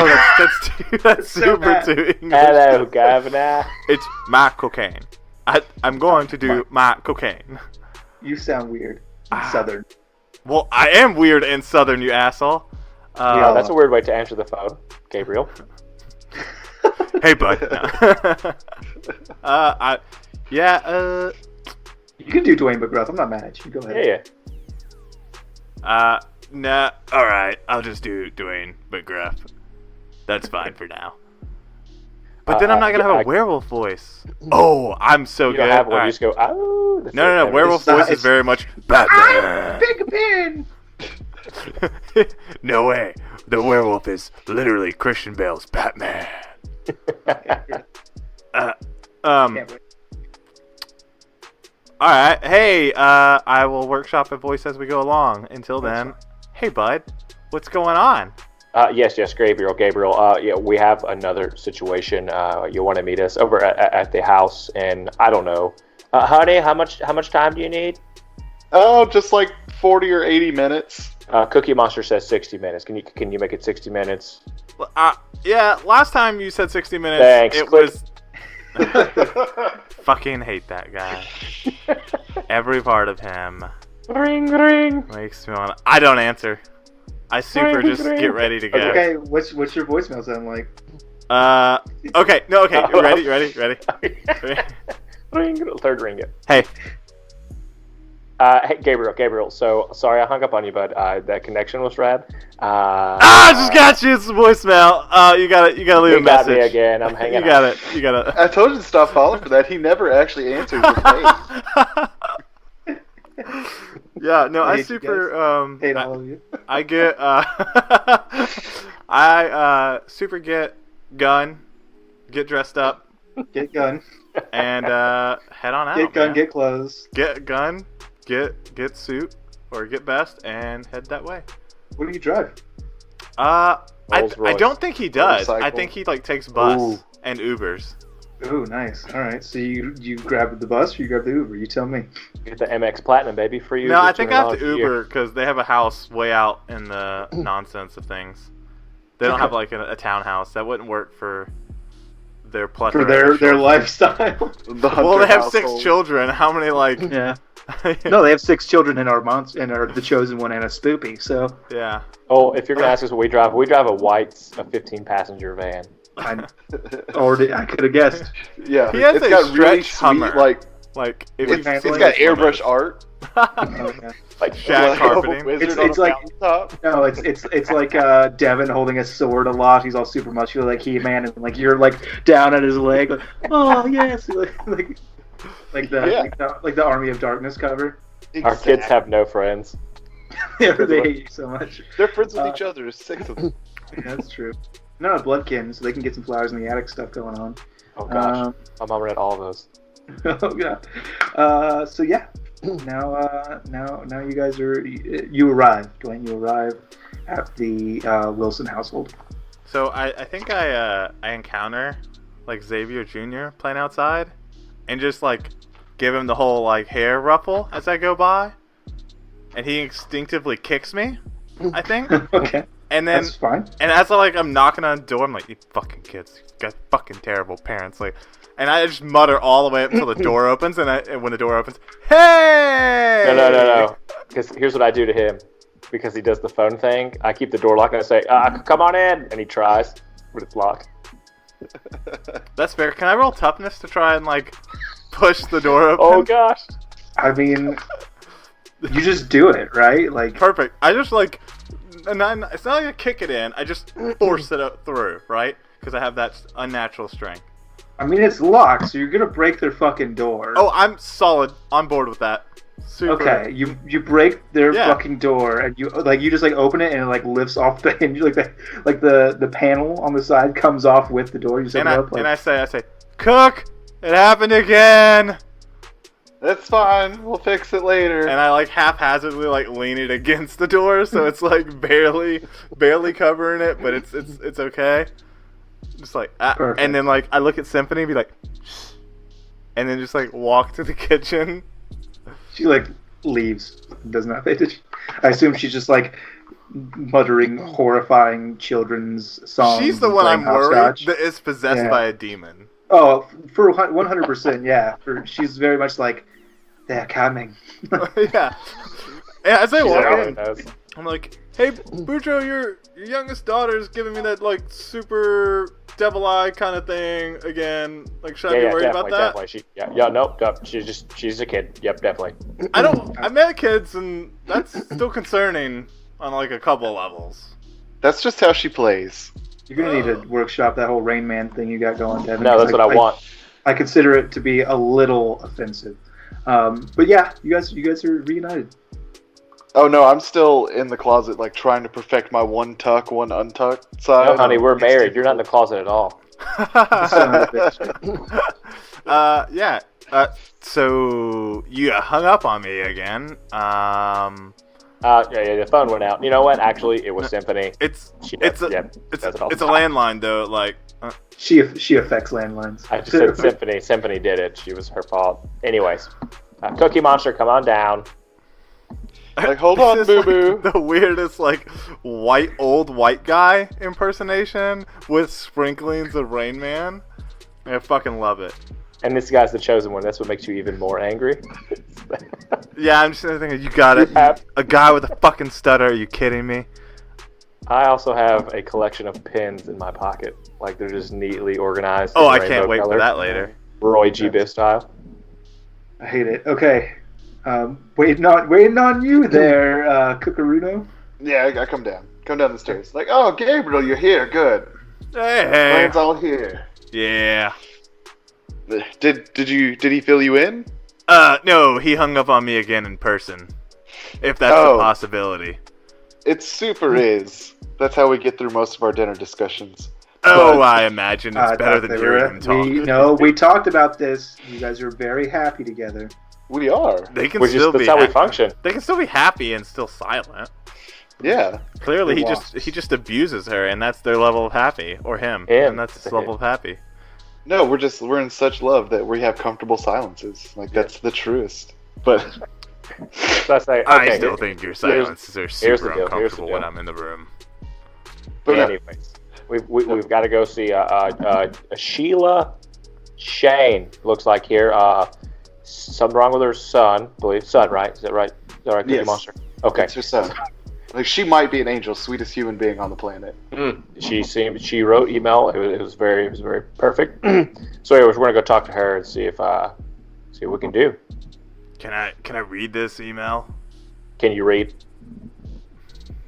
that's So super bad. too English. Hello, Governor. It's my cocaine. I'm going to do my cocaine. You sound weird. Southern. Well, I am weird and southern, you asshole. Yeah, that's a weird way to answer the phone, Gabriel. Hey, bud. No. You can do Dwayne McGruff. I'm not mad at you. Go ahead. Yeah. Nah. All right, I'll just do Dwayne McGruff. That's fine for now. But then I'm not gonna have a werewolf voice. Oh, I'm so You good. don't have one. All You just go, oh. right. No. Werewolf voice is very much Batman. Big Ben. No way. The werewolf is literally Christian Bale's Batman. Can't wait. All right. Hey, I will workshop a voice as we go along. Until then, hey, bud, what's going on? Yes, Gabriel. Yeah, we have another situation. You want to meet us over at the house, and I don't know, honey, how much time do you need? Oh, just like 40 or 80 minutes. Cookie Monster says 60 minutes. Can you make it 60 minutes? Yeah. Last time you said 60 minutes. Thanks. It was. Fucking hate that guy. Every part of him Ring. makes me want. I don't answer. I super just get ready to go. Okay, what's your voicemail sound like? Okay. No. Okay. You ready? Ready? Ring. Third ring. Hey. Hey, Gabriel. So sorry I hung up on you, but that connection was rad. I just got you. It's the voicemail. You gotta leave a You got message. me again. I'm hanging You got it. You got it. I told you to stop calling for that. He never actually answers his name. Yeah. No. I hate you super. Hate all of you. I get. I super get gun, get dressed up, Get gun. and head on out. Get gun. man. Get clothes. Get gun, get suit, or get best, and head that way. What do you drive? I Rolls-Royce. don't think he does. I Motorcycle. think he like takes bus Ooh. and Ubers. Ooh, nice. All right. So you grab the bus or you grab the Uber? You tell me. Get the MX Platinum, baby, for you. No, I Just think I have $200 to a year. Uber because they have a house way out in the nonsense of things. They don't have like a townhouse. That wouldn't work for their plethora. For their of children. lifestyle. The Well, they Hunter have 6 household. children. How many like? Yeah. No, they have 6 children in our the chosen one and a spoopy. So Yeah. Oh, if you're gonna ask us what we drive a white 15-passenger van. I could have guessed. Yeah, He has it's a got really stretch sweet, Hummer. like Like if it's, you it's got airbrush art. Okay. Like Shaq Like a carpeting. wizard It's on a like- mountaintop. No, it's like Devin holding a sword aloft. He's all super muscular like He-Man, and like you're like down at his leg. Like, oh yes, like the Army of Darkness cover. our kids have no friends. They hate you so much. They're friends with each other. There's 6 of them. That's true. No, bloodkin, so they can get some flowers in the attic stuff going on. Oh gosh, my mom read all of those. Oh god. So yeah. Now you guys you arrive, Dwayne. You arrive at the Wilson household. So I think I encounter like Xavier Jr. playing outside, and just like give him the whole like hair ruffle as I go by, and he instinctively kicks me, I think. Okay. And then That's fine. and as I'm knocking on the door, I'm like, you fucking kids, you got fucking terrible parents, like. And I just mutter all the way up until the door opens, and when the door opens, hey! No. Because here's what I do to him. Because he does the phone thing, I keep the door locked and I say, come on in. And he tries, but it's locked. That's fair. Can I roll toughness to try and like push the door open? Oh gosh. I mean, you just do it, right? Like, Perfect. I just like, and then it's not like I kick it in. I just force it up through, right? Because I have that unnatural strength. I mean, it's locked, so you're gonna break their fucking door. Oh, I'm solid on board with that. Super. Okay, you break their Yeah. fucking door, and you just like open it, and it like lifts off the hinge, like the panel on the side comes off with the door. You just And open it up, like, I say, Cook, it happened again. That's fine. We'll fix it later. And I like haphazardly like lean it against the door, so it's like barely covering it, but it's okay. Just like, Perfect. and then like I look at Symphony and be like, shh, and then just like walk to the kitchen. she like leaves, does not pay attention. I assume she's just like muttering horrifying children's songs. She's the and one playing I'm worried hopscotch. that is possessed Yeah. by a demon. Oh, for 100%, yeah. She's very much like, they're coming. Yeah. And as I She walk really in, knows. I'm like, Hey, Bujo, your youngest daughter's giving me that like super devil eye kind of thing again. Like, should I be worried about that? Definitely. Nope. She's a kid. Yep, definitely. I met kids, and that's still concerning on like a couple levels. That's just how she plays. You're gonna need to workshop that whole Rain Man thing you got going, Devin. No, that's what I want. I consider it to be a little offensive. But yeah, you guys are reunited. Oh no, I'm still in the closet, like trying to perfect my one tuck, one untucked side. No, honey, we're married. You're not in the closet at all. Yeah. So you hung up on me again. Yeah, the phone went out. You know what? Actually, it was Symphony. It's a landline though. Like she affects landlines. I just said Symphony. Symphony did it. She was her fault. Anyways, Cookie Monster, come on down. Like, hold on, boo boo. Like the weirdest like old white guy impersonation with sprinklings of Rain Man. I fucking love it. And this guy's the chosen one. That's what makes you even more angry. Yeah, I'm just thinking, you got it. A guy with a fucking stutter. Are you kidding me? I also have a collection of pins in my pocket. Like, they're just neatly organized. Oh, I can't wait for that later. Roy G. Biv style. I hate it. Okay. Waiting on you there, Cucaruno. Yeah, I come down. Come down the stairs. Like, oh, Gabriel, you're here. Good. Hey. Plan's all here. Yeah. Did he fill you in? No, he hung up on me again in person. If that's a possibility. It super is. That's how we get through most of our dinner discussions. Oh, I imagine it's better than hearing him talk. We talked about this. You guys are very happy together. We are. They can still be that's how we function. They can still be happy and still silent. Yeah. Clearly, he just abuses her, and that's their level of happy, or him, and that's his level of happy. No, we're in such love that we have comfortable silences. Like that's the truest. But I still think your silences are super uncomfortable when I'm in the room. But anyways, we've got to go see Sheila Shane. Looks like here. Something wrong with her son. Son, right? Is that right? Is that right, Cookie Yes. Monster? Okay. It's her son. Like, she might be an angel, sweetest human being on the planet. She wrote email. It was very perfect. So anyways, we're gonna go talk to her and see what we can do. Can I read this email? Can you read?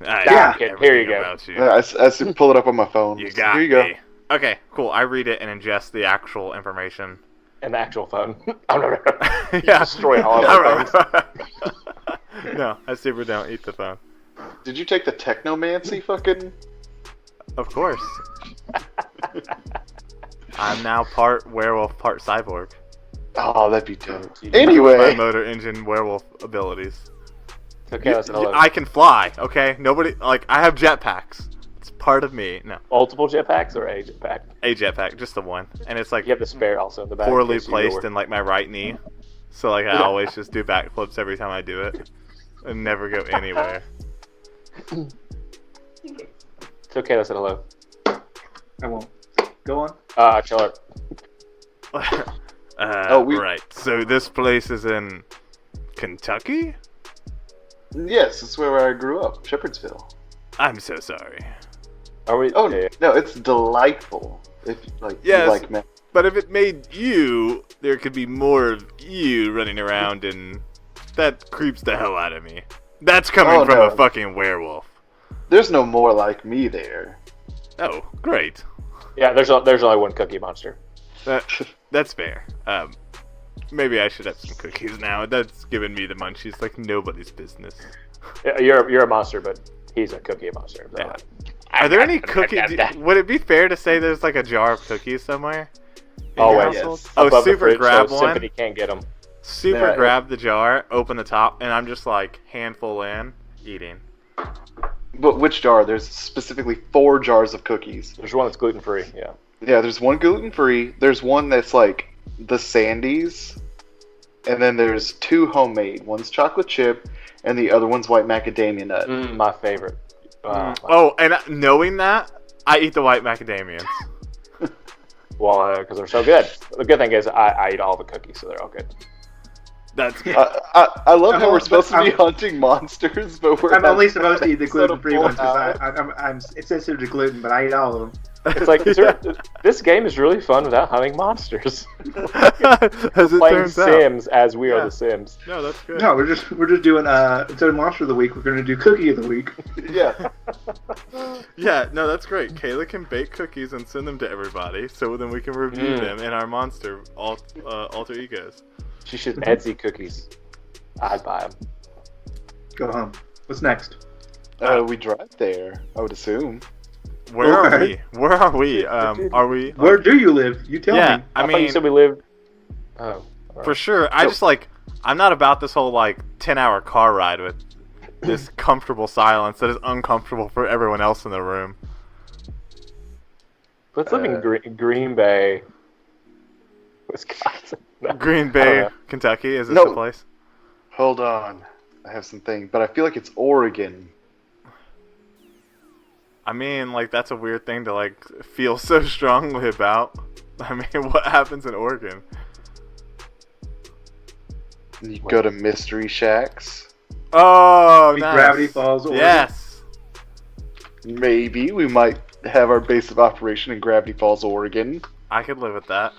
Yeah. Here you go. Yeah, I pull it up on my phone. You got Here you go. me. Okay, cool. I read it and ingest the actual information. And the actual phone. I'm not Yeah. destroy all of our phones. No, I super don't eat the phone. Did you take the technomancy fucking? Of course. I'm now part werewolf, part cyborg. Oh, that'd be dope. My Anyway. motor engine werewolf abilities. Okay, let's go. I can fly, okay? Nobody, like, I have jetpacks. It's part of me. No. Multiple jetpacks or a jetpack? A jetpack, just the one. And it's like You have the spare also in the back. poorly in case you placed go in like my right knee. So like I always just do backflips every time I do it. And never go anywhere. It's okay, let's say hello. I won't. Go on. Killer. Right. So this place is in Kentucky? Yes, it's where I grew up, Shepherdsville. I'm so sorry. Are we? Oh yeah. no, it's delightful. If Yes. you like men. But if it made you, there could be more of you running around, and that creeps the hell out of me. That's coming from a fucking werewolf. There's no more like me there. Oh, great. Yeah, there's only one Cookie Monster. That's fair. Maybe I should have some cookies now. That's giving me the munchies like nobody's business. Yeah, you're a monster, but he's a Cookie Monster. So. Yeah. Are there any cookies? Would it be fair to say there's like a jar of cookies somewhere? in your Always. household? Yes. Oh, Above the super fridge, grab so one. Symphony can't get them. Super Yeah. grab the jar, open the top, and I'm just like handful in, eating. But which jar? There's specifically 4 jars of cookies. There's one that's gluten free. Yeah. Yeah, there's one gluten-free. There's one that's like the Sandies. And then there's 2 homemade. One's chocolate chip, and the other one's white macadamia nut. My favorite. Oh, and knowing that, I eat the white macadamians. Well, because they're so good. The good thing is I eat all the cookies, so they're all good. That's good. I love how we're supposed to be hunting monsters, but we're I'm only having supposed to eat the an episode gluten-free of ones Full because House. it's sensitive to gluten, but I eat all of them. It's like this game is really fun without hunting monsters. As it Playing turns out. Sims as we are Yeah. the Sims. No, that's good. No, we're just doing instead of monster of the week, we're gonna do cookie of the week. Yeah. Yeah, no, that's great. Kayla can bake cookies and send them to everybody, so then we can review them in our monster alter egos. She should Etsy cookies. I'd buy them. Go home. What's next? We drive there, I would assume. Where are Okay. we? Where are we? Are we? Where do you live? You tell Yeah, me. I thought you mean, said we lived. Oh. for sure. I just I'm not about this whole 10-hour car ride with this comfortable silence that is uncomfortable for everyone else in the room. Let's live in Green Bay, Wisconsin. No, Green I don't Bay, know. Kentucky, is this No. the place? Hold on. I have something, but I feel like it's Oregon. I mean, that's a weird thing to feel so strongly about. I mean, what happens in Oregon? You go to Mystery Shacks. Oh, Maybe nice. Gravity Falls, Oregon. Yes. Maybe we might have our base of operation in Gravity Falls, Oregon. I could live with that.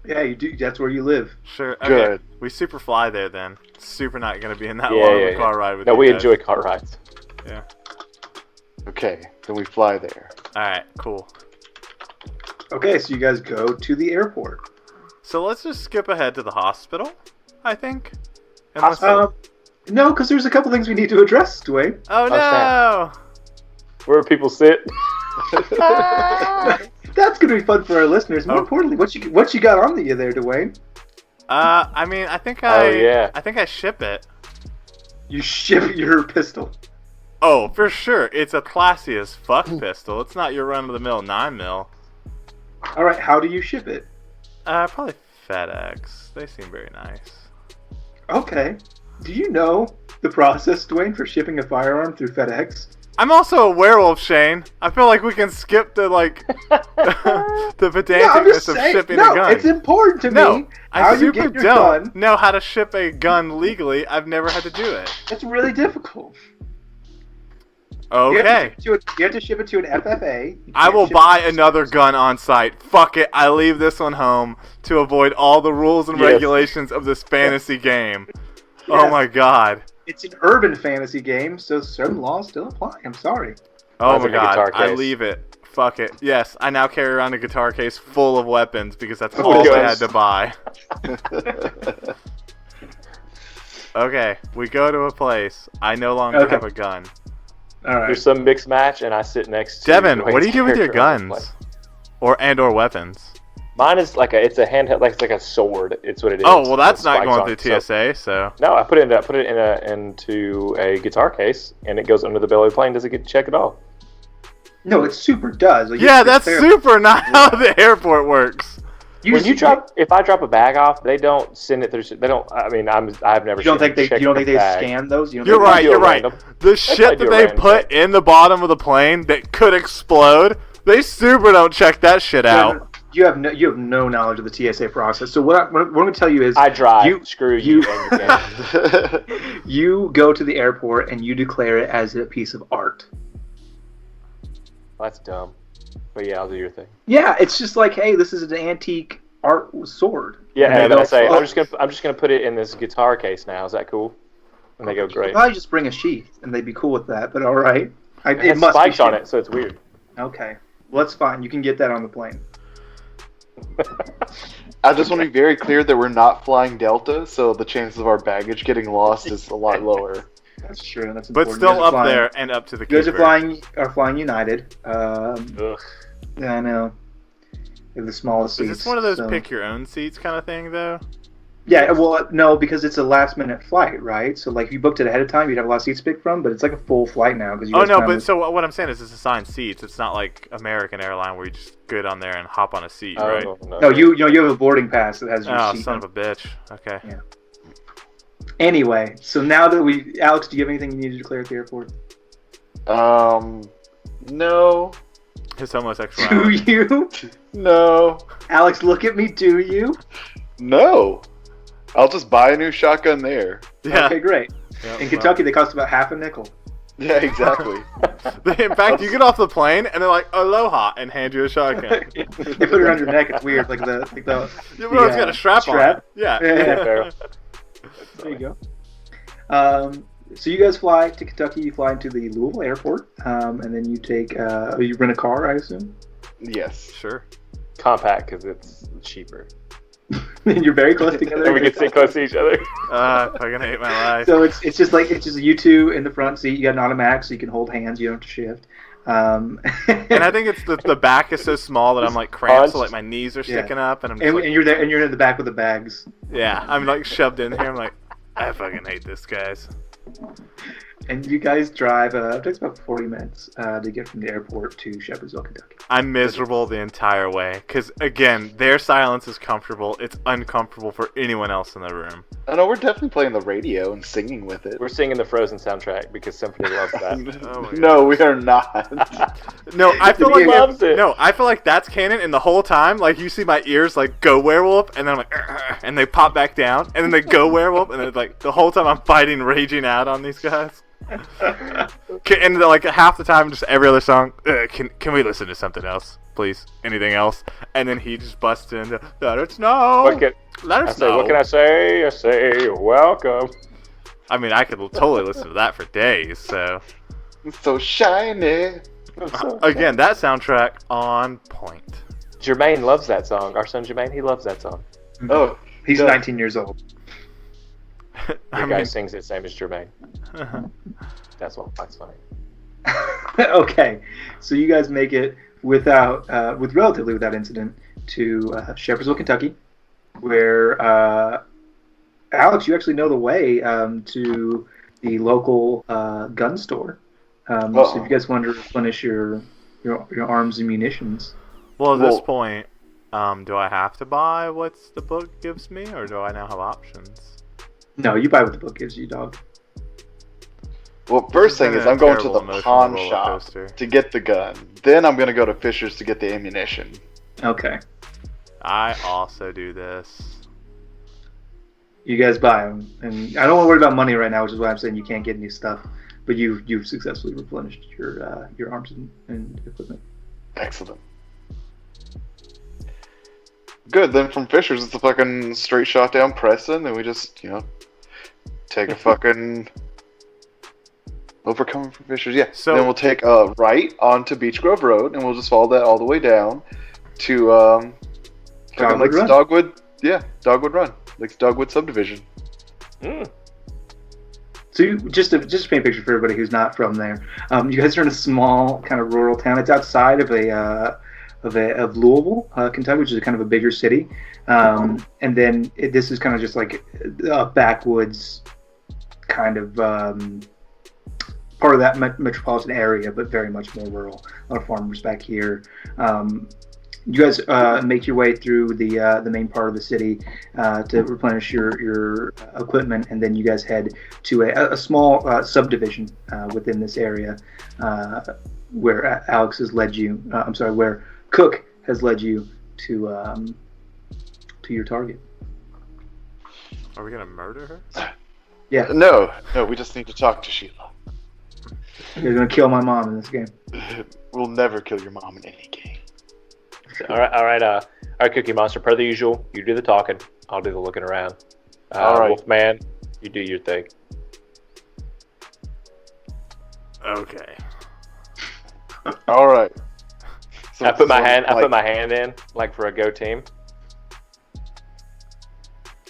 Yeah, you do. That's where you live. Sure. Okay. Good. We super fly there then. Super not going to be in that Yeah, long of yeah, a yeah. car ride with No, you we guys. enjoy car rides. Yeah. Okay, then we fly there. Alright, cool. Okay, so you guys go to the airport. So let's just skip ahead to the hospital, I think. No, because there's a couple things we need to address, Dwayne. Oh no! Where people sit. That's gonna be fun for our listeners. More Oh. importantly, what you got on you there, Dwayne? I mean, I think Oh, yeah. I think I ship it. You ship your pistol. Oh, for sure. It's a classy as fuck pistol. It's not your run-of-the-mill 9mm. All right, how do you ship it? Probably FedEx. They seem very nice. Okay. Do you know the process, Dwayne, for shipping a firearm through FedEx? I'm also a werewolf, Shane. I feel like we can skip the the pedanticness of shipping a gun. it's important to No, me. I How you super get your don't gun? know how to ship a gun legally. I've never had to do it. It's really difficult. Okay. You have to ship it to an FFA. You I can't will ship buy it- another gun on site. Fuck it. I leave this one home to avoid all the rules and Yes. regulations of this fantasy game. Oh Yes. my god. It's an urban fantasy game, so certain laws still apply. I'm sorry. Oh Mine's my in a guitar god. I case. leave it. Fuck it. Yes, I now carry around a guitar case full of weapons because that's Of all I course. had to buy. Okay, we go to a place. I no longer Okay. have a gun. All right. There's some mixed match, and I sit next to. Devin, what do you Dwayne's do with your character on this guns? play. Or weapons? Mine is it's a handheld, it's like a sword. It's what it is. Oh, well that's with not spikes going on through it. So- TSA, so. no, I put it into a guitar case, and it goes under the belly of the plane. Doesn't get checked at all. No, it super does. Like, Yeah, it's that's fair. super not how the airport works. If I drop a bag off, they don't send it through. They don't. I mean, I've never. You don't think they? checked You don't think the they bag. scan those? You don't You're think right, do a you're right. random- The shit do that a they random put check. in the bottom of the plane that could explode, they super don't check that shit out. You have no knowledge of the TSA process. So what I'm going to tell you is, I drive. You- Screw you. you- and your game. you go to the airport and you declare it as a piece of art. That's dumb. But yeah, I'll do your thing. Yeah, it's just like, hey, this is an antique art sword. Yeah, they and go, they'll say, "Oh." I'm just gonna put it in this guitar case now. Is that cool? And they go, You'd great. probably just bring a sheath and they'd be cool with that. But all right, It has must be spikes on sheath. it, so it's weird. Okay, well that's fine. You can get that on the plane. I just want to be very clear that we're not flying Delta, so the chances of our baggage getting lost is a lot lower. That's true. That's But important. still You guys are up flying- there and up to the You guys keeper. are flying United. Ugh. Yeah, I know. They're the smallest Is seats. this one of those so- pick your own seats kind of thing, though? Yeah, well, no, because it's a last minute flight, right? So, like, if you booked it ahead of time, you'd have a lot of seats to pick from, but it's like a full flight now. Cause you Oh guys no, found but so what I'm saying is it's assigned seats. It's not like American Airline where you just get on there and hop on a seat, right? Oh, no. No, you have a boarding pass that has your Oh, seat. son on. of a bitch. Okay. Anyway, so now that Alex, do you have anything you need to declare at the airport? No, His Do homosexuality. you? no. Alex, look at me, do you? No. I'll just buy a new shotgun there. Yeah. Okay, great. Yeah, In Kentucky, they cost about half a nickel. Yeah, exactly. In fact, you get off the plane and they're like, "Aloha," and hand you a shotgun. They put it around your neck. It's weird, like the Yeah, but it's got a strap on it. Yeah. Yeah. There you go. So you guys fly to Kentucky. You fly into the Louisville airport, and then you take. You rent a car, I assume. Yes. Sure. Compact because it's cheaper. And you're very close together. And we can sit close to each other. I fucking hate my life. So it's just you two in the front seat. You got an automatic, so you can hold hands. You don't have to shift. And I think it's the back is so small that I'm like cramped, so like my knees are sticking up, and I'm just and like, you're there, and you're in the back with the bags. yeah, I'm like shoved in here. I'm like, I fucking hate this, guys. And you guys drive. It takes about 40 minutes to get from the airport to Shepherdsville, Kentucky. I'm miserable the entire way because again, their silence is comfortable. It's uncomfortable for anyone else in the room. I know we're definitely playing the radio and singing with it. We're singing the Frozen soundtrack because Symphony loves that. Oh my No, we are not. No, I feel He like loves it. no, I feel like that's canon, and the whole time, like you see my ears like go werewolf, and then I'm like, "Argh," and they pop back down, and then they go werewolf, and then like the whole time I'm fighting, raging out on these guys. And like half the time, just every other song. Can we listen to something else, please? Anything else? And then he just busts into, let us know. Let I us say, know. what can I say? I say, you're welcome. I mean, I could totally listen to that for days. So It's so shiny. again, that soundtrack on point. Jermaine loves that song. Our son Jermaine, he loves that song. Oh, He's yeah. 19 years old. The guy sings it same as Jermaine. That's funny. Okay, so you guys make it with relatively without incident to Shepherdsville, Kentucky, where Alex, you actually know the way to the local gun store. So if you guys want to replenish your arms and munitions. Well, at this point, do I have to buy what the book gives me, or do I now have options? No, you buy what the book gives you, dog. Well, first thing This is has I'm been a going to the terrible pawn emotional shop rollercoaster. to get the gun. Then I'm going to go to Fisher's to get the ammunition. Okay. I also do this. You guys buy them, and I don't want to worry about money right now, which is why I'm saying you can't get new stuff. But you've successfully replenished your arms and equipment. Excellent. Good. Then from Fisher's, it's a fucking straight shot down Preston, and we just, take a fucking overcoming from Fisher's. Yeah. So- then we'll take a right onto Beech Grove Road, and we'll just follow that all the way down to fucking Dogwood Lakes Run? Dogwood. Yeah, Dogwood Run, Lakes Dogwood subdivision. So just to paint a picture for everybody who's not from there, you guys are in a small kind of rural town. It's outside of of Louisville, Kentucky, which is kind of a bigger city. And then this is kind of just like a backwoods kind of part of that metropolitan area, but very much more rural. A lot of farmers back here. You guys make your way through the main part of the city to replenish your equipment, and then you guys head to a small subdivision within this area where Alex has led you. Where Cook has led you to your target. Are we gonna murder her? Yeah, No, we just need to talk to Sheila. you're gonna kill my mom in this game. We'll never kill your mom in any game. All right, Cookie Monster. Per the usual, you do the talking. I'll do the looking around. All right. Wolfman, you do your thing. Okay. All right. So I put my so, hand. I like, put my hand in, like for a go team.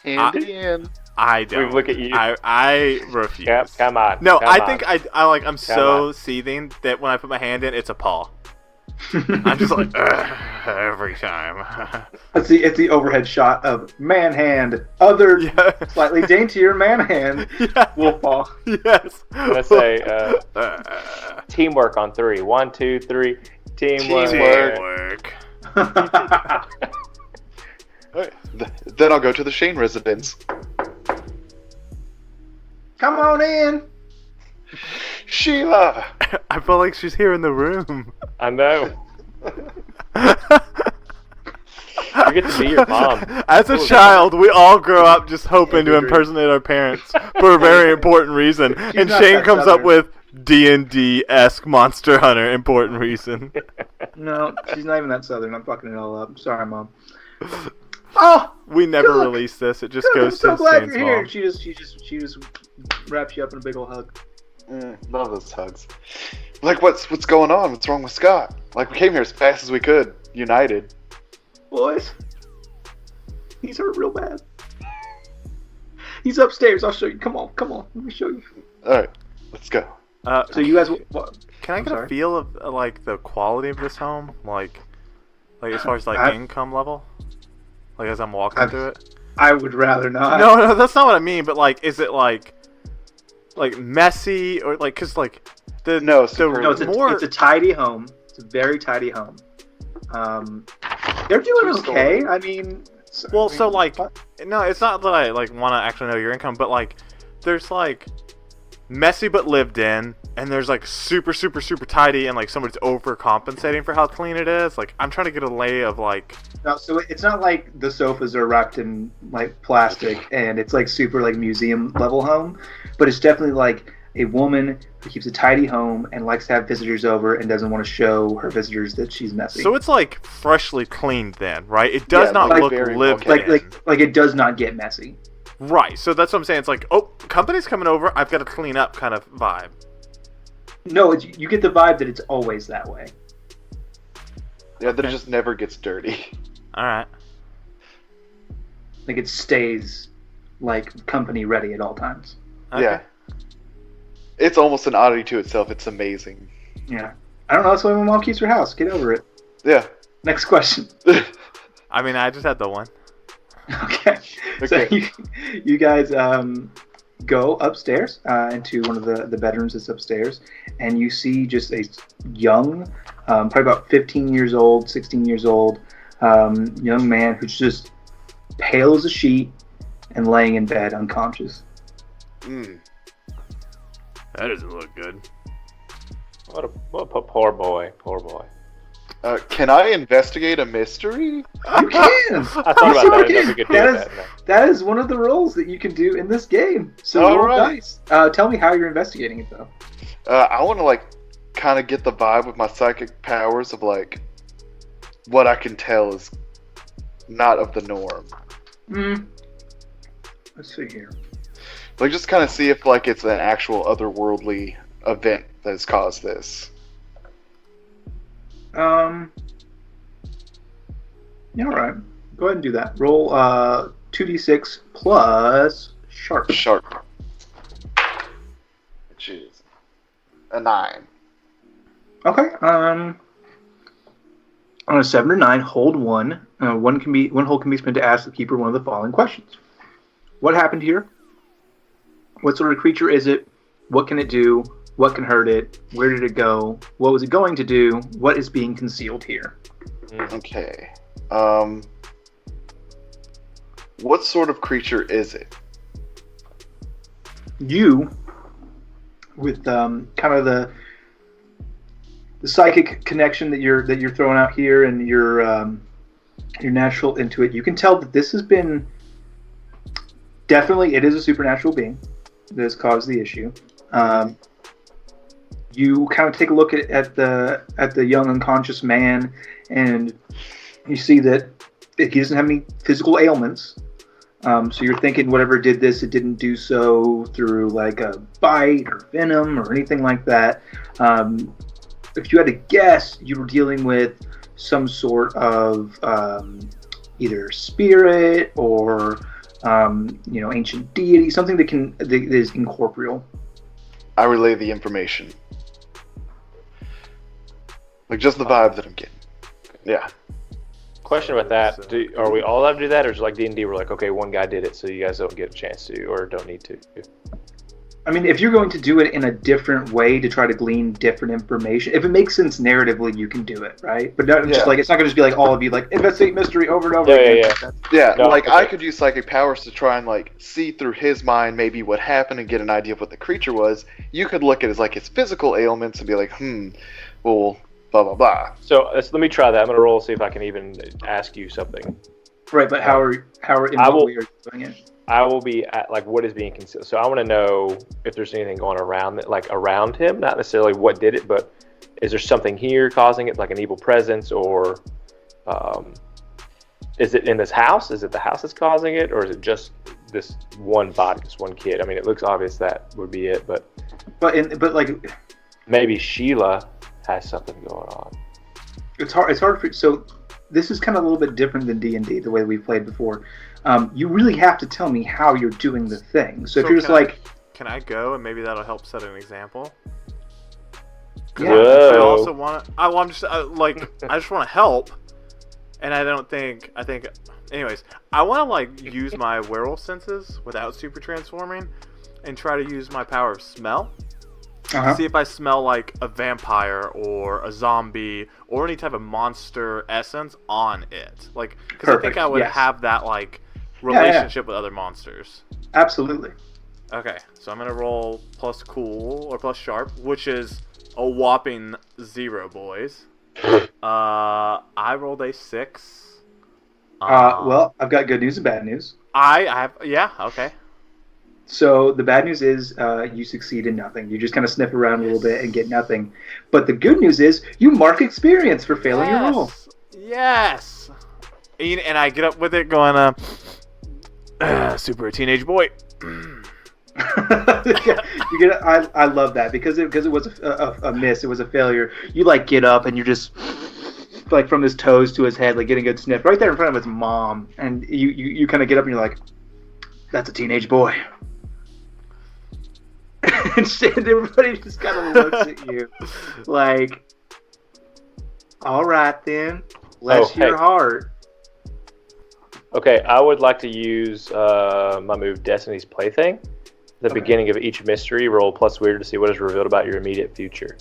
hand in. I don't. We look at you. I refuse. Yep, come on. No, come I on. think I'm so on. seething that when I put my hand in, it's a paw. I'm just like, "Ugh," every time. It's the overhead shot of man hand, other Yeah. slightly daintier man hand, Yeah. wolf paw. Yes. I'm gonna say teamwork on 3. 1, 2, 3. Teamwork. Teamwork. Okay. Then I'll go to the Shane residence. Come on in. Sheila! I feel like she's here in the room. I know. You get to be your mom. As a Cool. child, we all grow up just hoping to I agree. impersonate our parents for a very important reason. And not Shane that comes up Southern. with D&D-esque Monster Hunter, important reason. No, she's not even that southern. I'm fucking it all up. Sorry, Mom. Oh, We never Cook! release this. It just Cook, goes I'm so to glad Shane's you're here. mom. She just wraps you up in a big old hug. Love those hugs. Like, what's going on? What's wrong with Scott? Like, we came here as fast as we could, united. Boys, he's hurt real bad. He's upstairs. I'll show you. Come on. Let me show you. All right, let's go. So you guys, what? Can I I'm get a sorry? feel of like the quality of this home, like as far as like I- income level, like as I'm walking I've- through it? I would rather not. No, that's not what I mean. But like, is it like messy or like, cause like the No, the super- No, it's more a tidy home. It's a very tidy home. They're doing Two-story. okay. I mean, well, so like what? no, it's not that I like want to actually know your income, but like there's like messy but lived in, and there's like super tidy, and like somebody's overcompensating for how clean it is. Like I'm trying to get a lay of like. No, so it's not like the sofas are wrapped in like plastic and it's like super like museum level home, but it's definitely like a woman who keeps a tidy home and likes to have visitors over and doesn't want to show her visitors that she's messy. So it's like freshly cleaned then, right? It does Yeah, not like look very lived well in. like it does not get messy. Right. So that's what I'm saying. It's like, oh, company's coming over. I've got to clean up kind of vibe. No, you get the vibe that it's always that way. Yeah, that it just never gets dirty. All right. Like it stays like company ready at all times. Okay. Yeah. It's almost an oddity to itself. It's amazing. Yeah. I don't know. That's why my mom keeps her house. Get over it. Yeah. Next question. I mean, I just had the one. Okay. So Okay. you guys go upstairs into one of the bedrooms that's upstairs, and you see just a young, probably about 15 years old, 16 years old, young man who's just pale as a sheet and laying in bed unconscious. Mm. That doesn't look good. What a poor boy. Can I investigate a mystery? You can! I thought about that. Yes, That's a good that deal. is- That is one of the roles that you can do in this game. So All roll right. dice. Tell me how you're investigating it, though. I want to like kind of get the vibe with my psychic powers of like what I can tell is not of the norm. Let's see here. Like just kind of see if like it's an actual otherworldly event that has caused this. Yeah, all right. Go ahead and do that. Roll 2d6 plus sharp. Sharp. Jeez. A 9. Okay. On a 7 or 9, hold 1. One hold can be spent to ask the keeper one of the following questions: what happened here? What sort of creature is it? What can it do? What can hurt it? Where did it go? What was it going to do? What is being concealed here? Okay. What sort of creature is it? You, with kind of the psychic connection that you're throwing out here, and your natural into it, you can tell that this has been definitely, it is a supernatural being that has caused the issue. You kind of take a look at the young unconscious man, and you see that he doesn't have any physical ailments. So you're thinking whatever did this, it didn't do so through like a bite or venom or anything like that. If you had to guess, you were dealing with some sort of either spirit or ancient deity, something that is incorporeal. I relay the information. Like just the vibe that I'm getting. Yeah. Question about that: are we all allowed to do that, or is it like D&D? We're like, okay, one guy did it, so you guys don't get a chance to, or don't need to. I mean, if you're going to do it in a different way to try to glean different information, if it makes sense narratively, you can do it, right? But not just Yeah. like, it's not going to just be like all of you like investigate mystery over and over Yeah, again. yeah. Yeah, No, like okay. I could use psychic powers to try and like see through his mind maybe what happened and get an idea of what the creature was. You could look at it as like his physical ailments and be like, well, blah blah blah. So let me try that. I'm gonna roll, see if I can even ask you something. Right, but how are in what way are you doing it? I will be at like what is being considered. So I want to know if there's anything going around him, not necessarily what did it, but is there something here causing it, like an evil presence, or is it in this house? Is it the house that's causing it, or is it just this one body, this one kid? I mean, it looks obvious that would be it, but like maybe Sheila has something going on. It's hard for so. This is kind of a little bit different than D&D, the way we've played before. You really have to tell me how you're doing the thing. So if you're just like... Can I go, and maybe that'll help set an example? Yeah. Whoa. I also want to... I just want to help, and anyways, I want to, like, use my werewolf senses without super transforming, and try to use my power of smell. See if I smell like a vampire or a zombie or any type of monster essence on it. Like, because I think I would have that like relationship with other monsters. Absolutely. Okay, so I'm gonna roll plus cool or plus sharp, which is a whopping 0, boys. I rolled a 6. Well, I've got good news and bad news. Okay. So the bad news is you succeed in nothing. You just kind of sniff around a little bit and get nothing. But the good news is you mark experience for failing your roll. Yes. And I get up with it going, super teenage boy. You get. I love that because it was a miss. It was a failure. You like get up and you're just like from his toes to his head, like getting a good sniff right there in front of his mom, and you kind of get up and you're like, that's a teenage boy. And everybody just kind of looks at you like, all right then, bless your heart. Okay, I would like to use my move Destiny's Plaything. At the beginning of each mystery, roll plus weird to see what is revealed about your immediate future.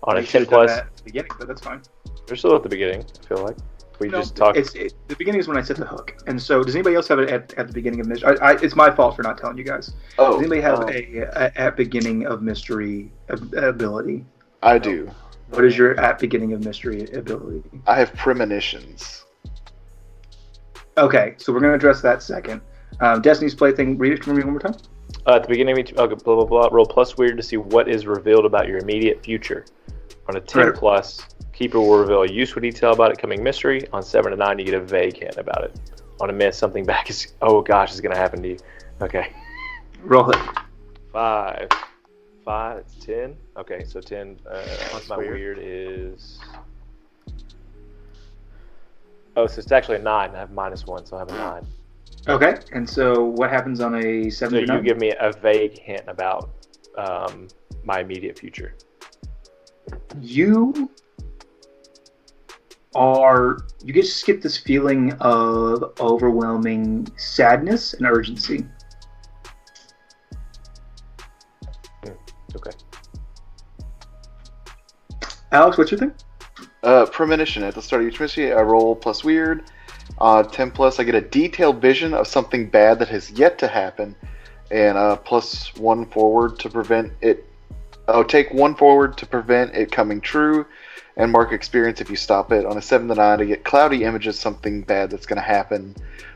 On a 10 plus... at the beginning, but that's fine. We're still at the beginning, I feel like. Just talked. The beginning is when I set the hook. And so, does anybody else have it at the beginning of mystery? It's my fault for not telling you guys. Does anybody have a at beginning of mystery ability? I do. What is your at beginning of mystery ability? I have premonitions. Okay, so we're going to address that second. Destiny's Plaything, read it for me one more time. At the beginning of each, blah, blah, blah, roll plus weird to see what is revealed about your immediate future. On a 10 plus, keeper will reveal a useful detail about it coming mystery. On 7 to 9, you get a vague hint about it. On a miss, something back is, oh gosh, is going to happen to you. Okay. Roll it. 5, it's 10. Okay, so 10, my weird is... Oh, so it's actually a 9. I have -1, so I have a 9. Okay, and so what happens on a 7 to 9? So you give me a vague hint about my immediate future. You just get this feeling of overwhelming sadness and urgency. Okay. Alex, what's your thing? Premonition. At the start of each mystery, I roll plus weird. 10 plus, I get a detailed vision of something bad that has yet to happen, and plus 1 forward to prevent it. Take 1 forward to prevent it coming true, and mark experience if you stop it. On a 7 to 9, I get cloudy images of something bad that's going to happen.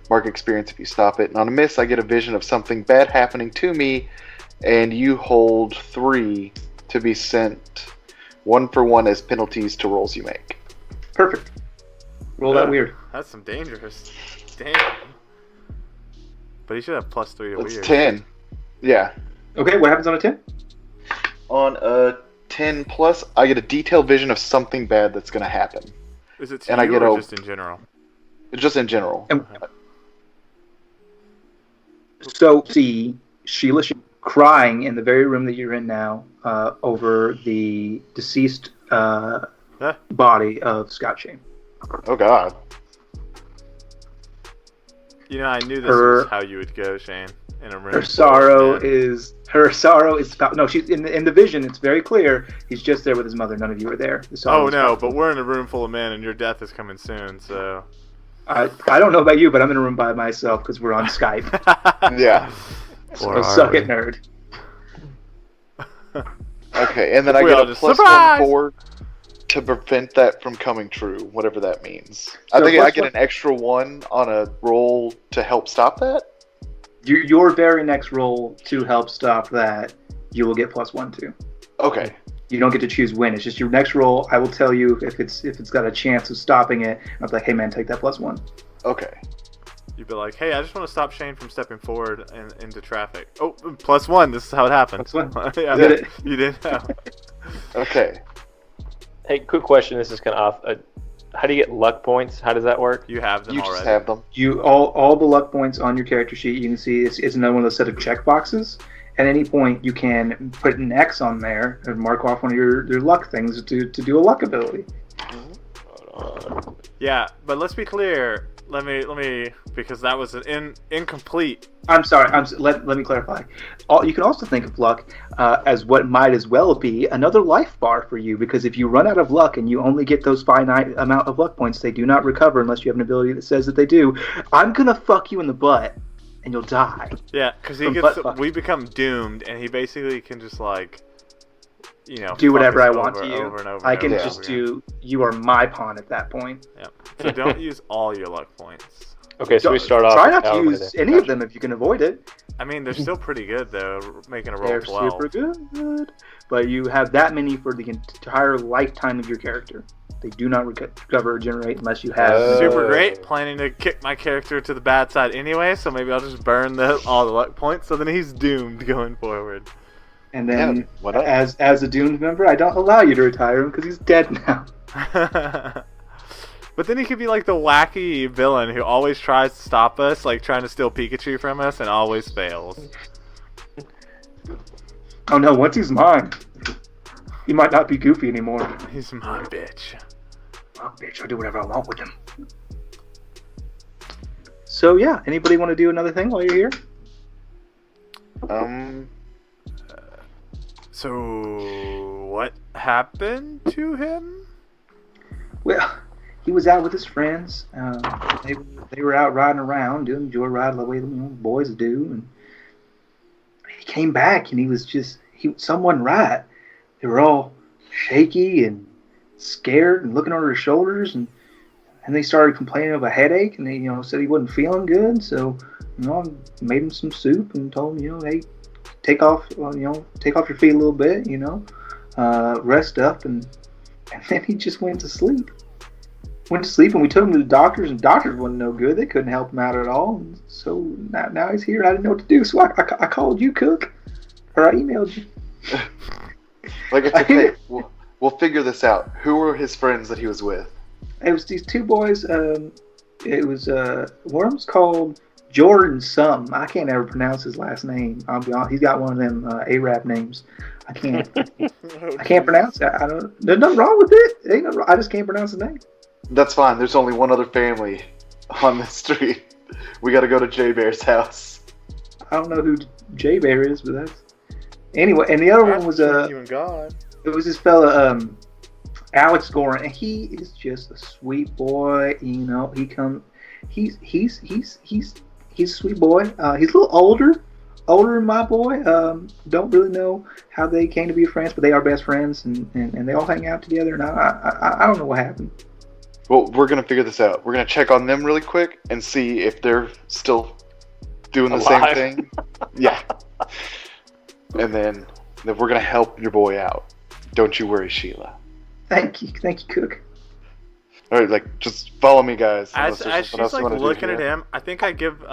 Mark experience if you stop it. And on a miss, I get a vision of something bad happening to me, and you hold 3 to be sent 1 for 1 as penalties to rolls you make. Perfect. Roll that weird. That's some dangerous. Damn. But he should have plus 3 to weird. It's 10. Yeah. Okay, what happens on a 10? On a 10 plus, I get a detailed vision of something bad that's going to happen. Is it to you or just in general? Just in general. So, see Sheila crying in the very room that you're in now over the deceased body of Scott Shainsaw. Oh, God. You know, I knew this was how you would go, Shane. In a room. Her sorrow is no. She's in the vision. It's very clear. He's just there with his mother. None of you are there. Oh no! But we're in a room full of men, and your death is coming soon. So I don't know about you, but I'm in a room by myself because we're on Skype. Yeah. So suck it, nerd. Okay, and then I get a plus 1 forward. to prevent that from coming true, whatever that means. I So think I plus get one- an extra 1 on a roll to help stop that. Your very next roll to help stop that, you will get +1 too. Okay. You don't get to choose when. It's just your next roll. I will tell you if it's got a chance of stopping it. I'll be like, hey man, take that +1. Okay. You'd be like, hey, I just want to stop Shane from stepping forward into traffic. Oh, +1. This is how it happens. +1. Yeah, Did it. You did know. Okay. Hey, quick question. This is kind of off. How do you get luck points? How does that work? You have them You already. just have them. You all the luck points on your character sheet. You can see it's another one of those set of check boxes. At any point, you can put an X on there and mark off one of your luck things to do a luck ability. Yeah, but let's be clear. Let me because that was an incomplete. I'm sorry. Let me clarify. You can also think of luck as what might as well be another life bar for you, because if you run out of luck and you only get those finite amount of luck points, they do not recover unless you have an ability that says that they do. I'm gonna fuck you in the butt, and you'll die. Yeah, because From butt fuck. we become doomed, and he basically can just like, Do whatever fuck I us want over, to you. over and over I and can over just again. do. You are my pawn at that point. Yeah. So don't use all your luck points. Okay, so we start off. Try with not to however use many. any of them if you can avoid it. I mean, they're still pretty good though, making a roll They're 12. super good, but you have that many for the entire lifetime of your character. They do not recover or generate unless you have. Super great. Planning to kick my character to the bad side anyway, so maybe I'll just burn all the luck points. So then he's doomed going forward. And then, Yeah, what up? as a doomed member, I don't allow you to retire him because he's dead now. But then he could be like the wacky villain who always tries to stop us, like trying to steal Pikachu from us, and always fails. Oh no! Once he's mine, he might not be Goofy anymore. He's my bitch. Oh, bitch! I'll do whatever I want with him. So yeah, anybody want to do another thing while you're here? So what happened to him? Well, he was out with his friends. They were out riding around, doing joyride the way boys do, and he came back and he was just someone right. They were all shaky and scared and looking over their shoulders, and they started complaining of a headache, and they said he wasn't feeling good. So I made him some soup and told him hey, take off your feet a little bit, rest up, and then he just went to sleep. And we took him to the doctors, and doctors wasn't no good. They couldn't help him out at all. And so now he's here. I didn't know what to do, so I called you, Cook, or I emailed you. Like, okay, we'll figure this out. Who were his friends that he was with? It was these two boys. It was one was called Jordan something. I can't ever pronounce his last name. I'll be honest. He's got one of them Arab names. I can't pronounce it. There's nothing wrong with it. I just can't pronounce his name. That's fine. There's only one other family on this street. We got to go to Jay Bear's house. I don't know who Jay Bear is, but that's anyway. And the other one was you and God. it was this fella Alex Gorin, and he is just a sweet boy. He's a sweet boy. He's a little older than my boy. Don't really know how they came to be friends, but they are best friends, and they all hang out together. And I don't know what happened. Well, we're going to figure this out. We're going to check on them really quick and see if they're still doing the Alive. same thing. Yeah. And then we're going to help your boy out. Don't you worry, Sheila. Thank you, Cook. All right, just follow me, guys. As unless there's she's something else you like wanna do looking at here. him, I think I give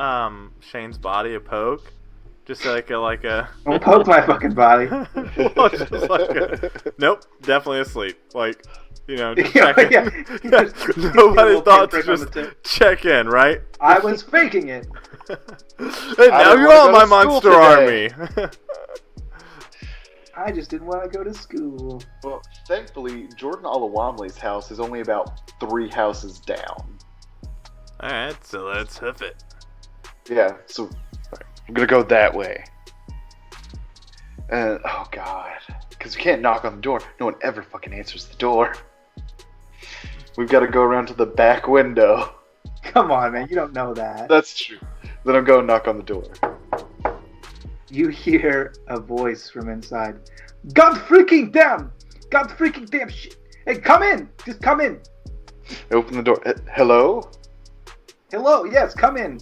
Shane's body a poke, just like a. Don't poke my fucking body. Well, just like nope, definitely asleep. Like, just Yeah, checking. yeah. Nobody Little thought to pinprick on just the tip. check in, right? I was faking it. And now don't you're wanna all go my to school monster today. army. I just didn't want to go to school. Well, thankfully, Jordan Alawamley's house is only about 3 houses down. Alright, so let's hoof it. Yeah, so I'm going to go that way. And, oh god. Because we can't knock on the door. No one ever fucking answers the door. We've got to go around to the back window. Come on, man. You don't know that. That's true. Then I'll go and knock on the door. You hear a voice from inside. God freaking damn shit. Hey, come in! Just come in! I open the door. Hello? Hello, yes, come in.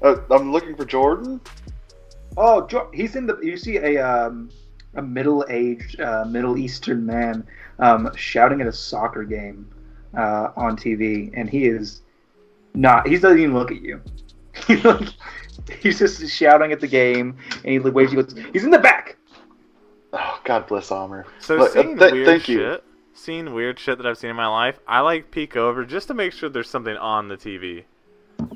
I'm looking for Jordan. Oh, he's in the. You see a middle-aged Middle Eastern man shouting at a soccer game on TV, and he is not. He doesn't even look at you. He's just shouting at the game, and he waves. He goes, "He's in the back." Oh, God bless Amr. So Look, seeing weird thank shit, you. seeing weird shit that I've seen in my life, I like peek over just to make sure there's something on the TV.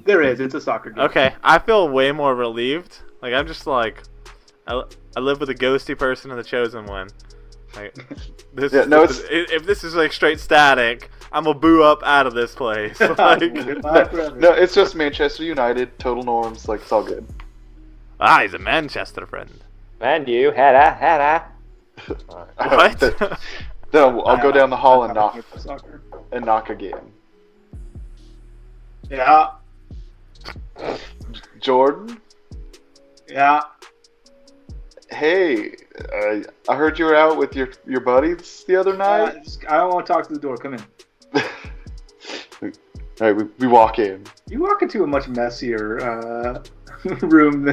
There is. It's a soccer game. Okay, I feel way more relieved. Like I'm just like, I live with a ghosty person and the chosen one. Like this. Yeah, no, it's... if this is like straight static, I'm gonna boo up out of this place. Like, no, it's just Manchester United, total norms. Like it's all good. He's a Manchester friend. And you, had What? Then I'll go down the hall and knock Soccer. again. Yeah. Jordan. Yeah. Hey, I heard you were out with your buddies the other night. I don't want to talk to the door. Come in. All right, we walk in. You walk into a much messier room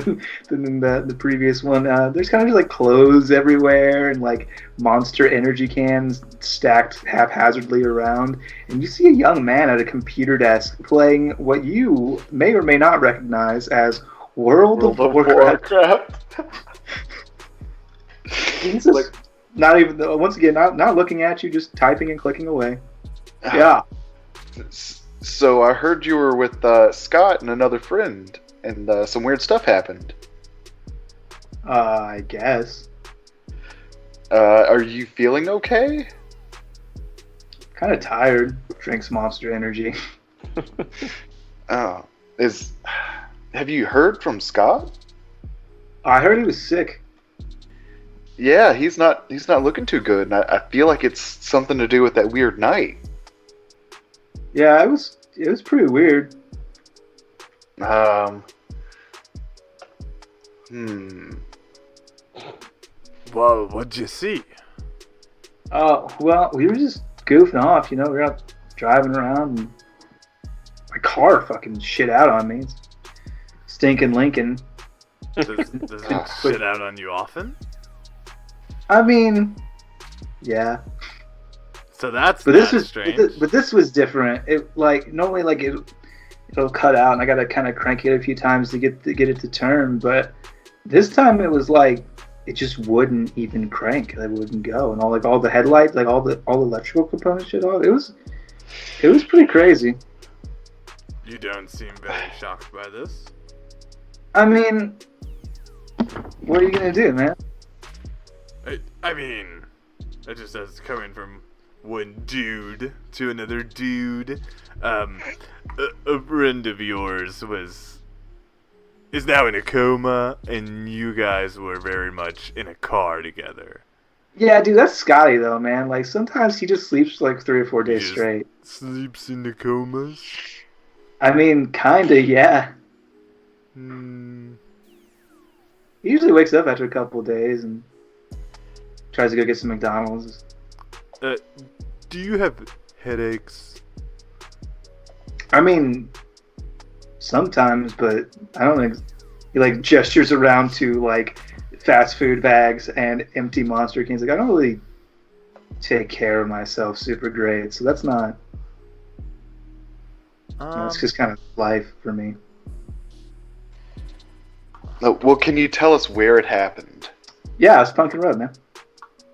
than the previous one. There's kind of just like clothes everywhere and like Monster energy cans stacked haphazardly around. And you see a young man at a computer desk playing what you may or may not recognize as World of Warcraft. He's just Like, not even, once again, not looking at you, just typing and clicking away. Yeah. So I heard you were with Scott and another friend, and some weird stuff happened. I guess. Are you feeling okay? Kind of tired. Drinks Monster Energy. Oh, have you heard from Scott? I heard he was sick. Yeah, he's not looking too good, and I feel like it's something to do with that weird night. Yeah, it was pretty weird. Well, what'd you see? Oh, well, we were just goofing off, you know. We were out driving around, and my car fucking shit out on me. It's stinking Lincoln. Does it shit out on you often? I mean, yeah. So that's But this was strange. but this was different. It like normally like it'll cut out, and I gotta kind of crank it a few times to get it to turn. But this time it was like it just wouldn't even crank. It wouldn't go, and all the headlights, like all the electrical components shit off. It was pretty crazy. You don't seem very shocked by this. I mean, what are you gonna do, man? I mean, it just says coming from one dude to another dude. A friend of yours is now in a coma, and you guys were very much in a car together. Yeah, dude, that's Scotty though, man. Like sometimes he just sleeps like 3 or 4 days He just straight. Sleeps in the comas. I mean, kinda, yeah. He usually wakes up after a couple of days and tries to go get some McDonald's. Do you have headaches? I mean, sometimes, but I don't think he like gestures around to like fast food bags and empty Monster cans. Like I don't really take care of myself super great, so that's not. It's just kind of life for me. Well, can you tell us where it happened? Yeah, it's Pumpkin Road, man.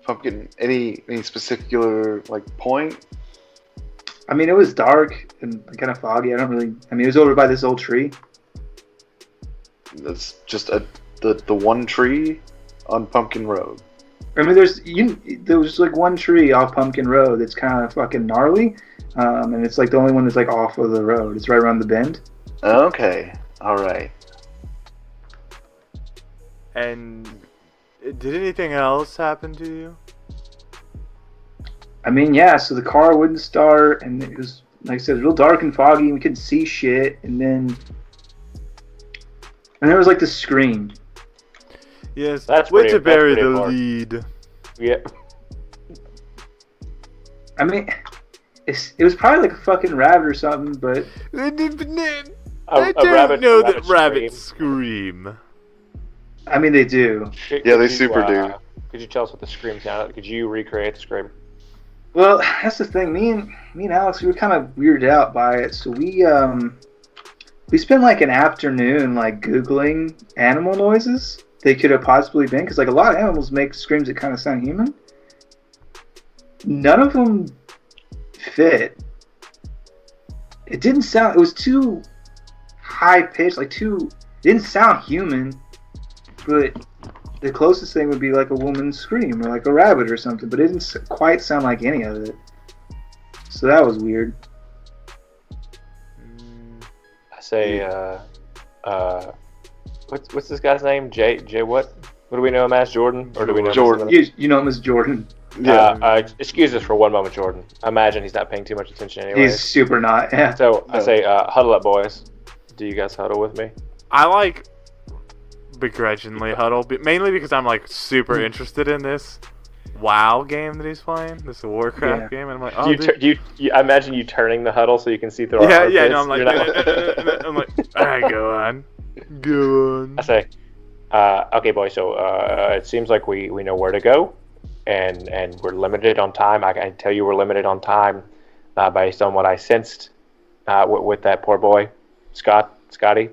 Pumpkin, any particular like point? I mean, it was dark and kind of foggy. I mean, it was over by this old tree. That's just the one tree on Pumpkin Road. I mean, there was like one tree off Pumpkin Road that's kind of fucking gnarly, and it's like the only one that's like off of the road. It's right around the bend. Okay, all right. And did anything else happen to you? I mean, yeah. So the car wouldn't start, and it was like I said, real dark and foggy, and we couldn't see shit. And there was like this scream. Yes, That's way pretty- to bury that's the pretty hard. lead. Yeah. I mean, it was probably like a fucking rabbit or something, but I A don't rabbit- know a that rabbit rabbits scream. I mean they do. Yeah, they super do. Could you tell us what the scream sounded like? Could you recreate the scream? Well, that's the thing. Me and Alex, we were kind of weirded out by it, so we spent like an afternoon like Googling animal noises they could have possibly been, because like a lot of animals make screams that kind of sound human. None of them fit. It didn't sound. It was too high pitched, like too. It didn't sound human, but the closest thing would be like a woman's scream or like a rabbit or something. But it didn't quite sound like any of it. So that was weird. I say, what's this guy's name? Jay what? What do we know him as? Jordan? Or do we know him as Jordan. another- You know him as Jordan. Yeah. Excuse us for one moment, Jordan. I imagine he's not paying too much attention anyway. He's super not. Yeah. So I No. say, huddle up, boys. Do you guys huddle with me? I like begrudgingly huddle, but mainly because I'm like super interested in this WoW game that he's playing, this Warcraft game, and I'm like, oh, I imagine you turning the huddle so you can see through our yeah, armpits. no, I'm like, You're not- I'm like, all right, go on. I say, okay, boys. So it seems like we know where to go, and we're limited on time. I can tell you we're limited on time based on what I sensed with that poor boy, Scotty.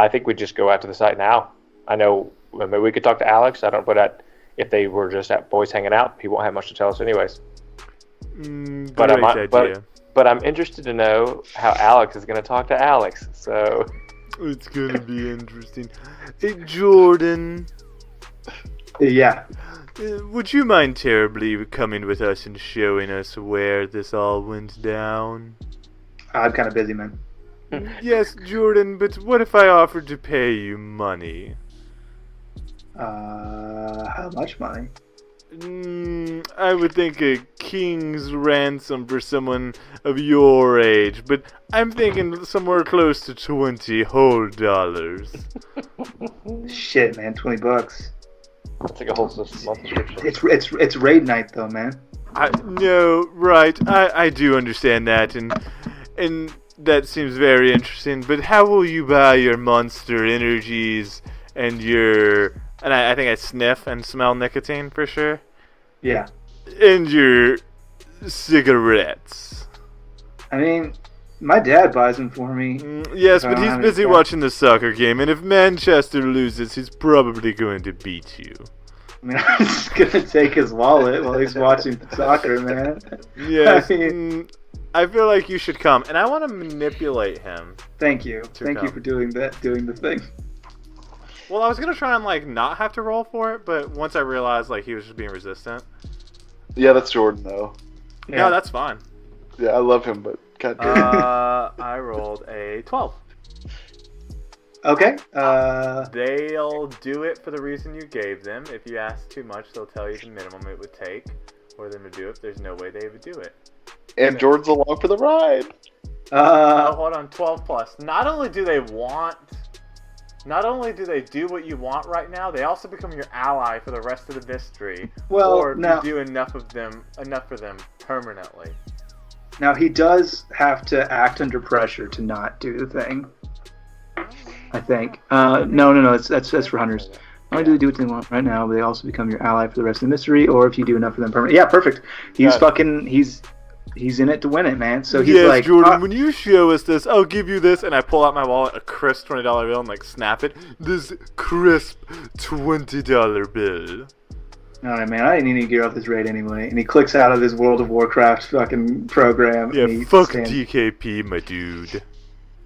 I think we just go out to the site now. I know maybe we could talk to Alex. I don't know, but if they were just at boys hanging out, he won't have much to tell us anyways. Great idea. But I'm interested to know how Alex is going to talk to Alex. So It's gonna be interesting. Hey, Jordan, Yeah. would you mind terribly coming with us and showing us where this all went down? I'm kind of busy, man. Yes, Jordan, but what if I offered to pay you money? How much money? I would think a king's ransom for someone of your age, but I'm thinking somewhere close to 20 whole dollars. Shit, man, $20. that's like a whole month subscription. It's raid night though, man. No, right, I do understand that, and that seems very interesting, but how will you buy your monster energies and your... And I think I sniff and smell nicotine for sure. Yeah. And your cigarettes. I mean, my dad buys them for me. Yes, I but don't he's have busy any watching the soccer game, and if Manchester loses, he's probably going to beat you. I mean, I'm just gonna take his wallet while he's watching soccer, man. Yes, I mean, I feel like you should come, and I want to manipulate him. thank you. Thank you come. for doing the thing. Well, I was gonna try and like not have to roll for it, but once I realized like he was just being resistant. Yeah, that's Jordan though. No, that's fine. Yeah, I love him, but goddamn. I rolled a 12. Okay. They'll do it for the reason you gave them. If you ask too much, they'll tell you the minimum it would take for them to do it. There's no way they would do it. And Jordan's along for the ride. Oh, hold on, 12 plus. Not only do they do what you want right now, they also become your ally for the rest of the mystery. Well, or now- you do enough for them permanently. Now he does have to act under pressure to not do the thing. I think. No. That's for hunters. Not only do they do what they want right now, but they also become your ally for the rest of the mystery. Or if you do enough for them permanently. Yeah, perfect. He's fucking. He's in it to win it, man. So he's yes, like, Jordan, when you show us this, I'll give you this, and I pull out my wallet, a crisp $20 bill, and like snap it. This crisp $20 bill. all right, man. I didn't need to get off this raid anyway. And he clicks out of his World of Warcraft fucking program. Yeah, and he fuck stands- DKP, my dude.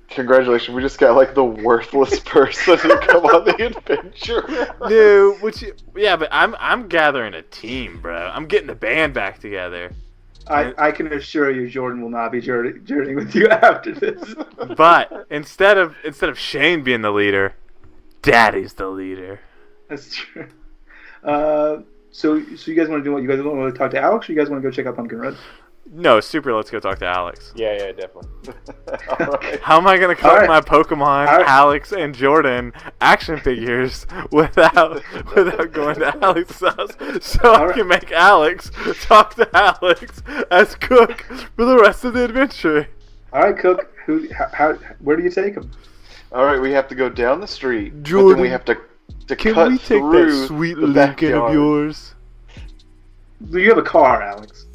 Congratulations, we just got like the worthless person to come on the adventure. No, but I'm gathering a team, bro. I'm getting the band back together. I can assure you, Jordan will not be journeying with you after this. But instead of Shane being the leader, Daddy's the leader. That's true. So you guys want to do what? You guys want to talk to Alex, or you guys want to go check out Pumpkin Road? No, Super, let's go talk to Alex. Yeah, definitely. All right. How am I going to collect Alright. my Pokemon, Alright. Alex and Jordan action figures without going to Alex's house so I Alright. can make Alex talk to Alex as Cook for the rest of the adventure? All right, Cook. Where do you take him? All right, we have to go down the street, but Jordan, then we have to Can cut we take through that sweet the Lincoln of backyard. yours? You have a car, Alex.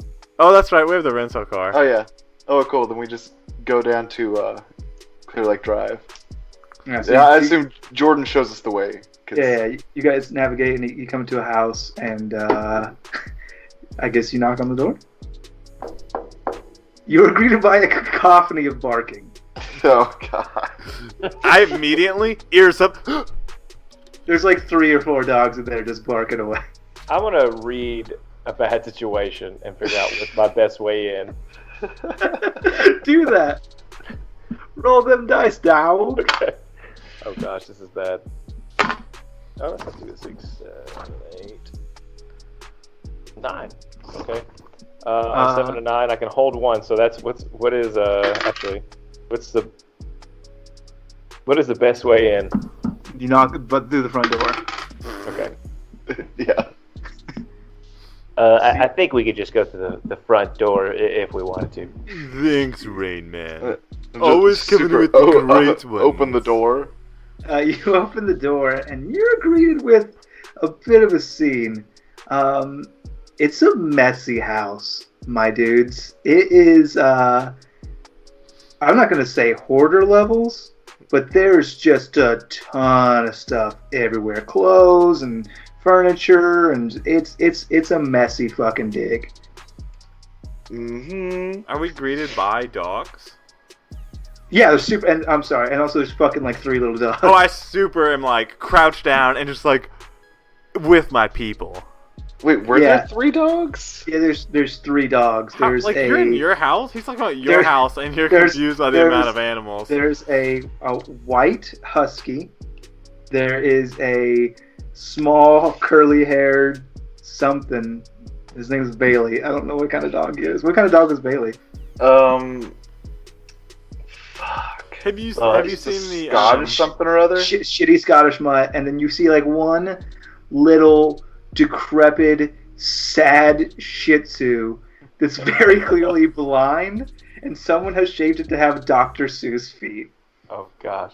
Oh, that's right. We have the rental car. Oh yeah. Oh cool. Then we just go down to Clear Lake Drive. Yeah, so Yeah, I you- assume Jordan shows us the way. 'cause- Yeah, you guys navigate and you come to a house, and I guess you knock on the door. You are greeted by a cacophony of barking. Oh god. I immediately, ears up. There's like 3 or 4 dogs in there just barking away. I'm gonna read a bad situation and figure out what's my best way in. Do that. Roll them dice, dog. Okay. Oh gosh, this is bad. Oh, let's not do this. 6, 7, 8, 9. Okay. On 7 to 9, I can hold 1. So that's what is the best way in? You knock, but through the front door. Okay. Yeah. I think we could just go through the front door if we wanted to. Thanks, Rain Man. Just Always coming with the great ones. Open the door. You open the door, and you're greeted with a bit of a scene. It's a messy house, my dudes. It is, I'm not going to say hoarder levels, but there's just a ton of stuff everywhere. Clothes and furniture, and it's a messy fucking dig. Mm-hmm. Are we greeted by dogs? Yeah, there's super, and I'm sorry, and also there's fucking like 3 little dogs. Oh, I super am like crouched down and just like with my people. Wait, were Yeah. there 3 dogs? Yeah, there's 3 dogs. How, There's like a you're in your house? He's talking about your There- house and you're there's- confused by the there's- amount of animals. There's a white husky. There is a small curly-haired something. His name is Bailey. I don't know what kind of dog he is. What kind of dog is Bailey? Fuck. Have you It's seen the Scottish something or other? Shitty Scottish mutt, and then you see like one little decrepit, sad Shih Tzu that's very clearly blind, and someone has shaped it to have Dr. Seuss feet. Oh gosh.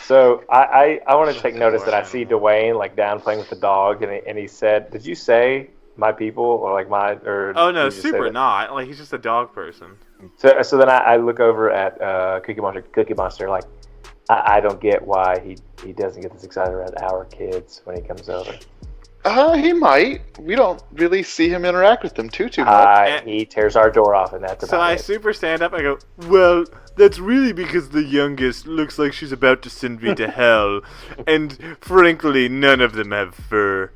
So I want to take notice that I see Dewayne like down playing with the dog, and he said, "Did you say my people or like my or?" Oh no, did you just say super that? not. Like he's just a dog person. So then I look over at Cookie Monster, like I don't get why he doesn't get this excited around our kids when he comes over. He might. We don't really see him interact with them too much. He tears our door off, and that's So about I it. super stand up and go, well, that's really because the youngest looks like she's about to send me to hell, and frankly, none of them have fur.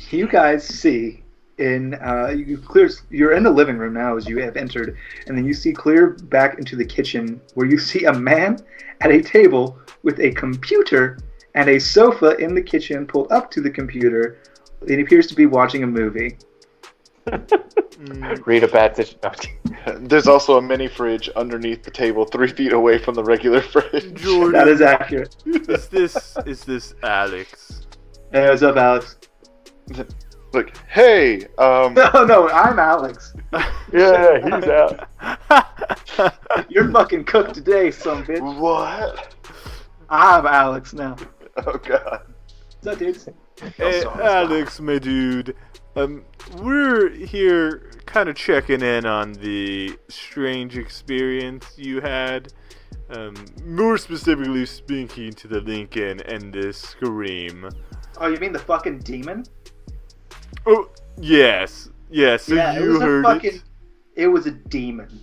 You guys see you're in the living room now as you have entered, and then you see clear back into the kitchen where you see a man at a table with a computer and a sofa in the kitchen pulled up to the computer. He appears to be watching a movie. Read a bad situation. There's also a mini fridge underneath the table 3 feet away from the regular fridge. Jordan, That is accurate. is this Alex? Hey, what's up, Alex? Like, hey, No, I'm Alex. Yeah, he's out. You're fucking cooked today, son bitch. what? I'm Alex now. Oh god. What's up, dudes? Hey, Alex, my dude. We're here kind of checking in on the strange experience you had. More specifically speaking to the Lincoln and the Scream. Oh, you mean the fucking demon? Oh, yes. Yes, so Yeah, you heard it. It was a demon.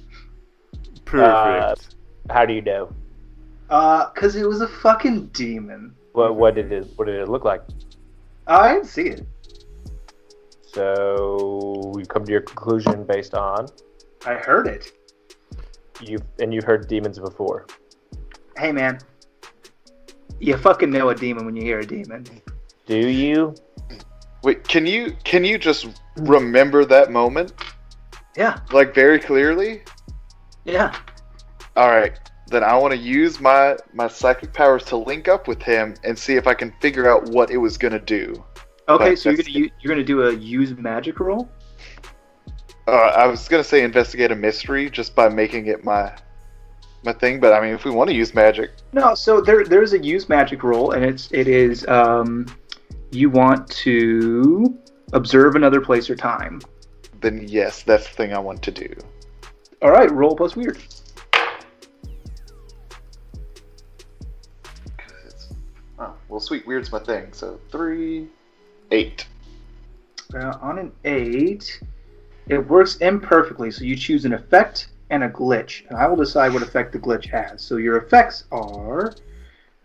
Perfect. How do you know? 'Cause it was a fucking demon. What did it look like? I didn't see it. So you come to your conclusion based on I heard it. you've heard demons before. Hey, man. You fucking know a demon when you hear a demon. Do you? Wait, can you just remember that moment? Yeah. Like very clearly? Yeah. All right. Then I want to use my psychic powers to link up with him and see if I can figure out what it was gonna do. Okay, But so that's- you're gonna do a use magic roll. I was gonna say investigate a mystery just by making it my thing, but I mean, if we want to use magic, No, so there's a use magic roll, and it is you want to observe another place or time. then yes, that's the thing I want to do. All right, roll plus weird. Oh, well, sweet weird's my thing. So 3, 8. On an 8, it works imperfectly. So you choose an effect and a glitch, and I will decide what effect the glitch has. So your effects are,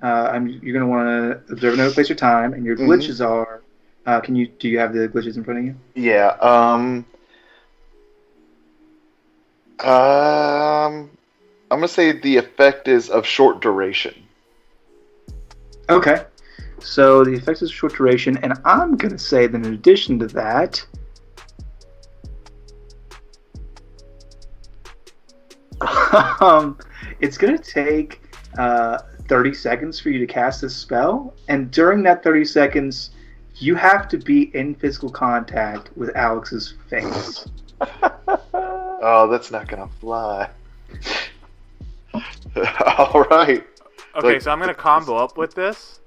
you're going to want to observe another place or time, and your glitches are. Do you have the glitches in front of you? Yeah. I'm gonna say the effect is of short duration. Okay. So the effect is short duration, and I'm going to say that in addition to that, it's going to take 30 seconds for you to cast this spell, and during that 30 seconds, you have to be in physical contact with Alex's face. Oh, that's not gonna fly. All right. Okay, Like- so I'm gonna combo up with this.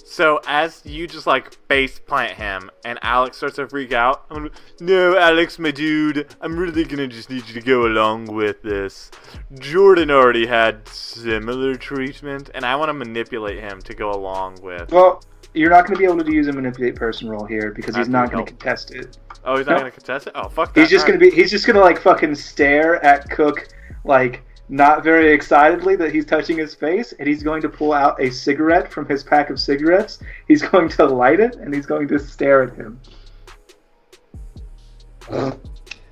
So as you just like face plant him, and Alex starts to freak out, I'm gonna, no, Alex, my dude, I'm really gonna just need you to go along with this. Jordan already had similar treatment, and I want to manipulate him to go along with. Well, you're not going to be able to use a manipulate person roll here because he's That'd not be going to helpful. contest it. Oh, he's not No. gonna contest it. Oh, fuck that. He's just Alright. gonna like fucking stare at Cook like not very excitedly that he's touching his face, and he's going to pull out a cigarette from his pack of cigarettes. He's going to light it, and he's going to stare at him.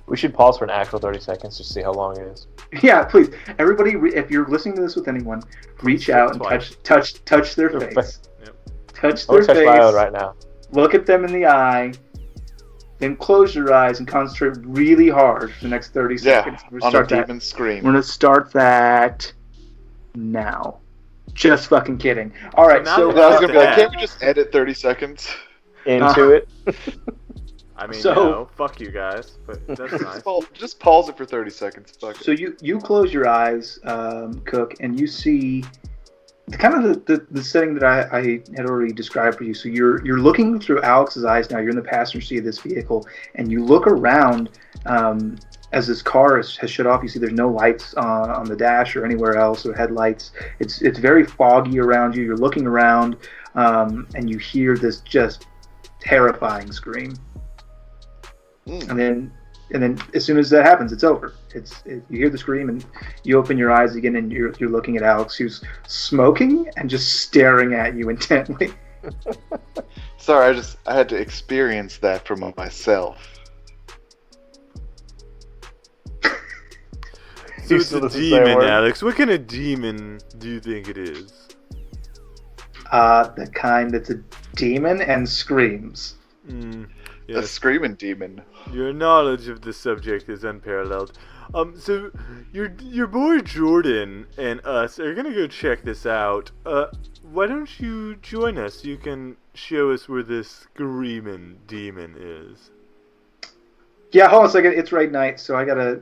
We should pause for an actual 30 seconds to see how long it is. Yeah, please, everybody, if you're listening to this with anyone, reach out and Twice. touch their Their face. Yep. Touch I'm their gonna touch my own face. right now. Look at them in the eye. Then close your eyes and concentrate really hard for the next 30 Yeah, seconds. We're on a start that. demon scream. We're gonna start that now. Just fucking kidding. All right, now so that I was gonna be like, Yeah. can't we just edit 30 seconds? Into it. I mean, So- no, fuck you guys, but that's nice. Just pause it for 30 seconds. Fuck it. so you close your eyes, Cook, and you see the setting that I had already described for you. So you're looking through Alex's eyes now. You're in the passenger seat of this vehicle, and you look around as this car has shut off. You see there's no lights on the dash or anywhere else, or headlights. It's very foggy around you. You're looking around, and you hear this just terrifying scream. Mm. And then as soon as that happens, it's over. You hear the scream, and you open your eyes again, and you're looking at Alex, who's smoking and just staring at you intently. Sorry, I had to experience that for myself. So You it's still a doesn't say a demon, word. Alex. What kind of demon do you think it is? The kind that's a demon and screams. Mm, A yes. screaming demon. Your knowledge of the subject is unparalleled. So your boy Jordan and us are gonna go check this out. Why don't you join us? You can show us where this screaming demon is. Yeah, hold on a second. It's right night, so I gotta.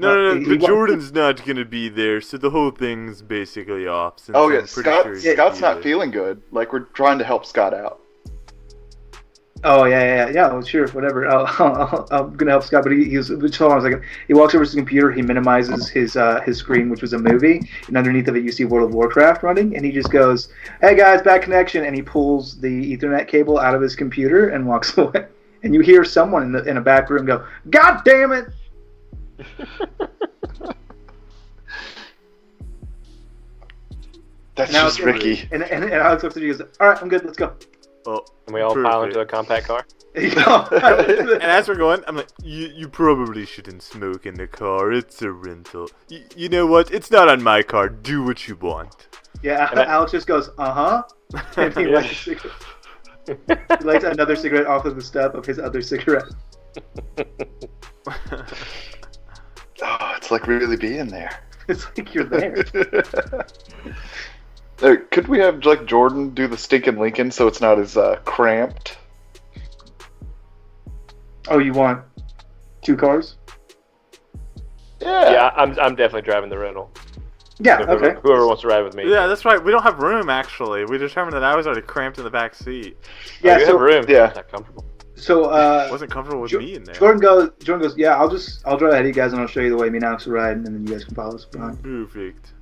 No, he but wa- Jordan's not gonna be there, so the whole thing's basically off. Since Oh I'm yeah, pretty Scott. sure he's Scott's not muted. feeling good. Like we're trying to help Scott out. Oh yeah. Well, sure, whatever. I'm gonna help Scott, but hold on a second. He walks over to his computer. He minimizes his screen, which was a movie, and underneath of it you see World of Warcraft running, and he just goes, "Hey guys, bad connection," and he pulls the Ethernet cable out of his computer and walks away. And you hear someone in a back room go, "God damn it!" That's Now just it's- Ricky. And Alex looks at you and goes, "All right, I'm good. Let's go." Oh, And we all pile into a perfect. compact car. And as we're going, I'm like, you probably shouldn't smoke in the car. It's a rental. You know what? It's not on my car. Do what you want. Yeah, And I- Alex just goes, "Uh-huh," and he Yeah. lights a cigarette. He lights another cigarette off of the stub of his other cigarette. Oh, it's like really being there. It's like you're there. Could we have like Jordan do the stinking Lincoln so it's not as cramped? Oh, you want 2 cars? Yeah, I'm definitely driving the rental. Yeah, So okay. whoever wants to ride with me. Yeah, that's right. We don't have room, actually. We determined that I was already cramped in the back seat. Yeah, you so have room. Yeah. It's not comfortable. so Wasn't comfortable with me in there. Jordan goes, yeah, I'll drive ahead of you guys and I'll show you the way me and Alex will ride, and then you guys can follow us behind. Perfect.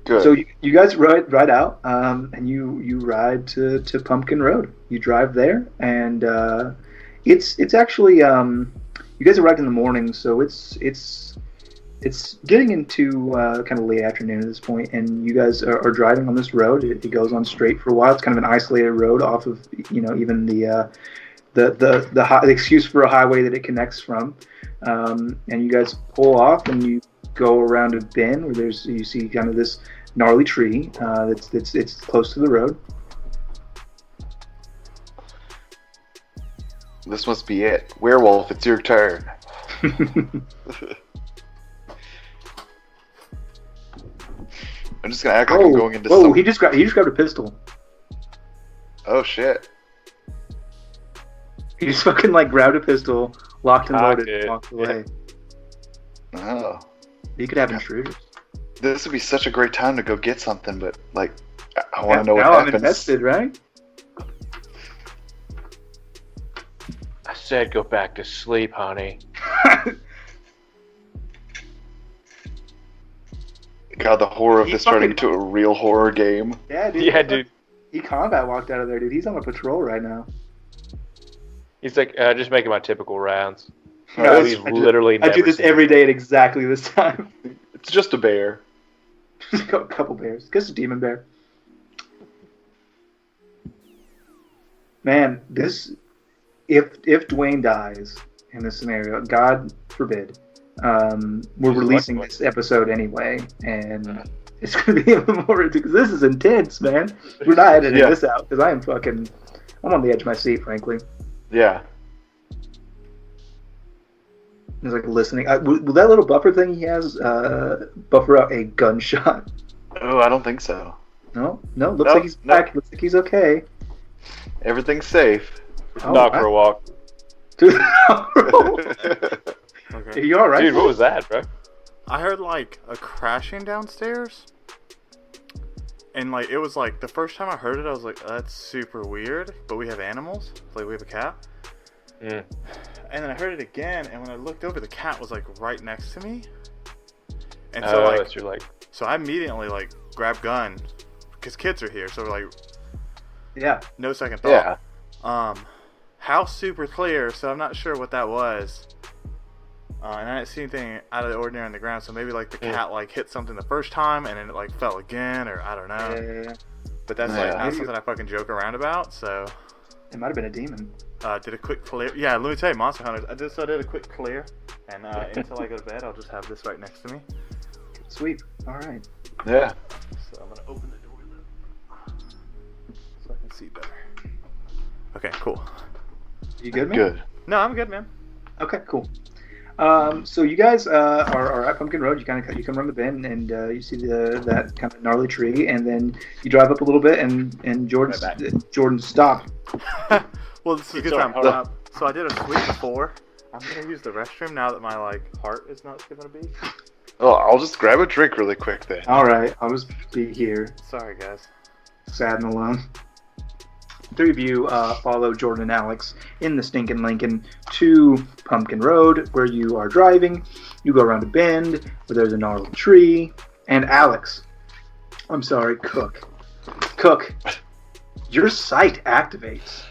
Good. So you guys ride out, and you ride to Pumpkin Road. You drive there, and it's actually you guys arrived in the morning, so it's getting into kind of late afternoon at this point, and you guys are driving on this road. It goes on straight for a while. It's kind of an isolated road off of even the excuse for a highway that it connects from, and you guys pull off and you go around a bend where you see kind of this gnarly tree it's close to the road. This must be it. Werewolf, it's your turn. I'm just gonna act like I'm going into some... he just grabbed a pistol. Oh shit. He just fucking grabbed a pistol, locked and loaded, and walked away. Oh. You could have intruders. This would be such a great time to go get something, but I want to know what now happens. I'm invested, right? I said go back to sleep, honey. God, the horror of this turning into a real horror game. Yeah, dude. Yeah, dude. He combat walked out of there, dude. He's on a patrol right now. He's like, just making my typical rounds. No, We've literally I do never this seen every day at exactly this time. It's just a bear. Just a couple bears. Just a demon bear. Man, if Dewayne dies in this scenario, God forbid, we're releasing this episode anyway, and it's gonna be even more ridiculous. This is intense, man. We're not editing this out because I'm on the edge of my seat, frankly. Yeah. He's listening. Will that little buffer thing he has buffer out a gunshot? Oh, I don't think so. No. Looks like he's back. Looks like he's okay. Everything's safe. Dog for a walk. Dude, Okay. are you all right? Dude, what was that, bro? I heard a crashing downstairs, and it was the first time I heard it, I was like, that's super weird. But we have animals, we have a cat. Mm. And then I heard it again, and when I looked over, the cat was right next to me. And so so I immediately grabbed gun, because kids are here, so we're Yeah. no second thought. Yeah. House super clear, so I'm not sure what that was. And I didn't see anything out of the ordinary on the ground, so maybe the cat hit something the first time and then it fell again, or I don't know. Yeah. But that's not something I fucking joke around about. So It might have been a demon. did a quick clear. Yeah, let me tell you, Monster Hunters. I did a quick clear, and until I go to bed, I'll just have this right next to me. Sweet. All right. Yeah. So I'm gonna open the door so I can see better. Okay, cool. You good, man? Good. No, I'm good, man. Okay, cool. So you guys are at Pumpkin Road. You come around the bend and you see that kind of gnarly tree, and then you drive up a little bit, and Jordan stopped. Well, this is a good time. So I did a sweep before. I'm gonna use the restroom now that my heart is not skipping a beat. Oh, I'll just grab a drink really quick then. All right, I'll just be here, Sorry, guys. sad and alone. Three of you follow Jordan and Alex in the stinking Lincoln to Pumpkin Road, where you are driving. You go around a bend where there's a gnarly tree. And Cook, your sight activates.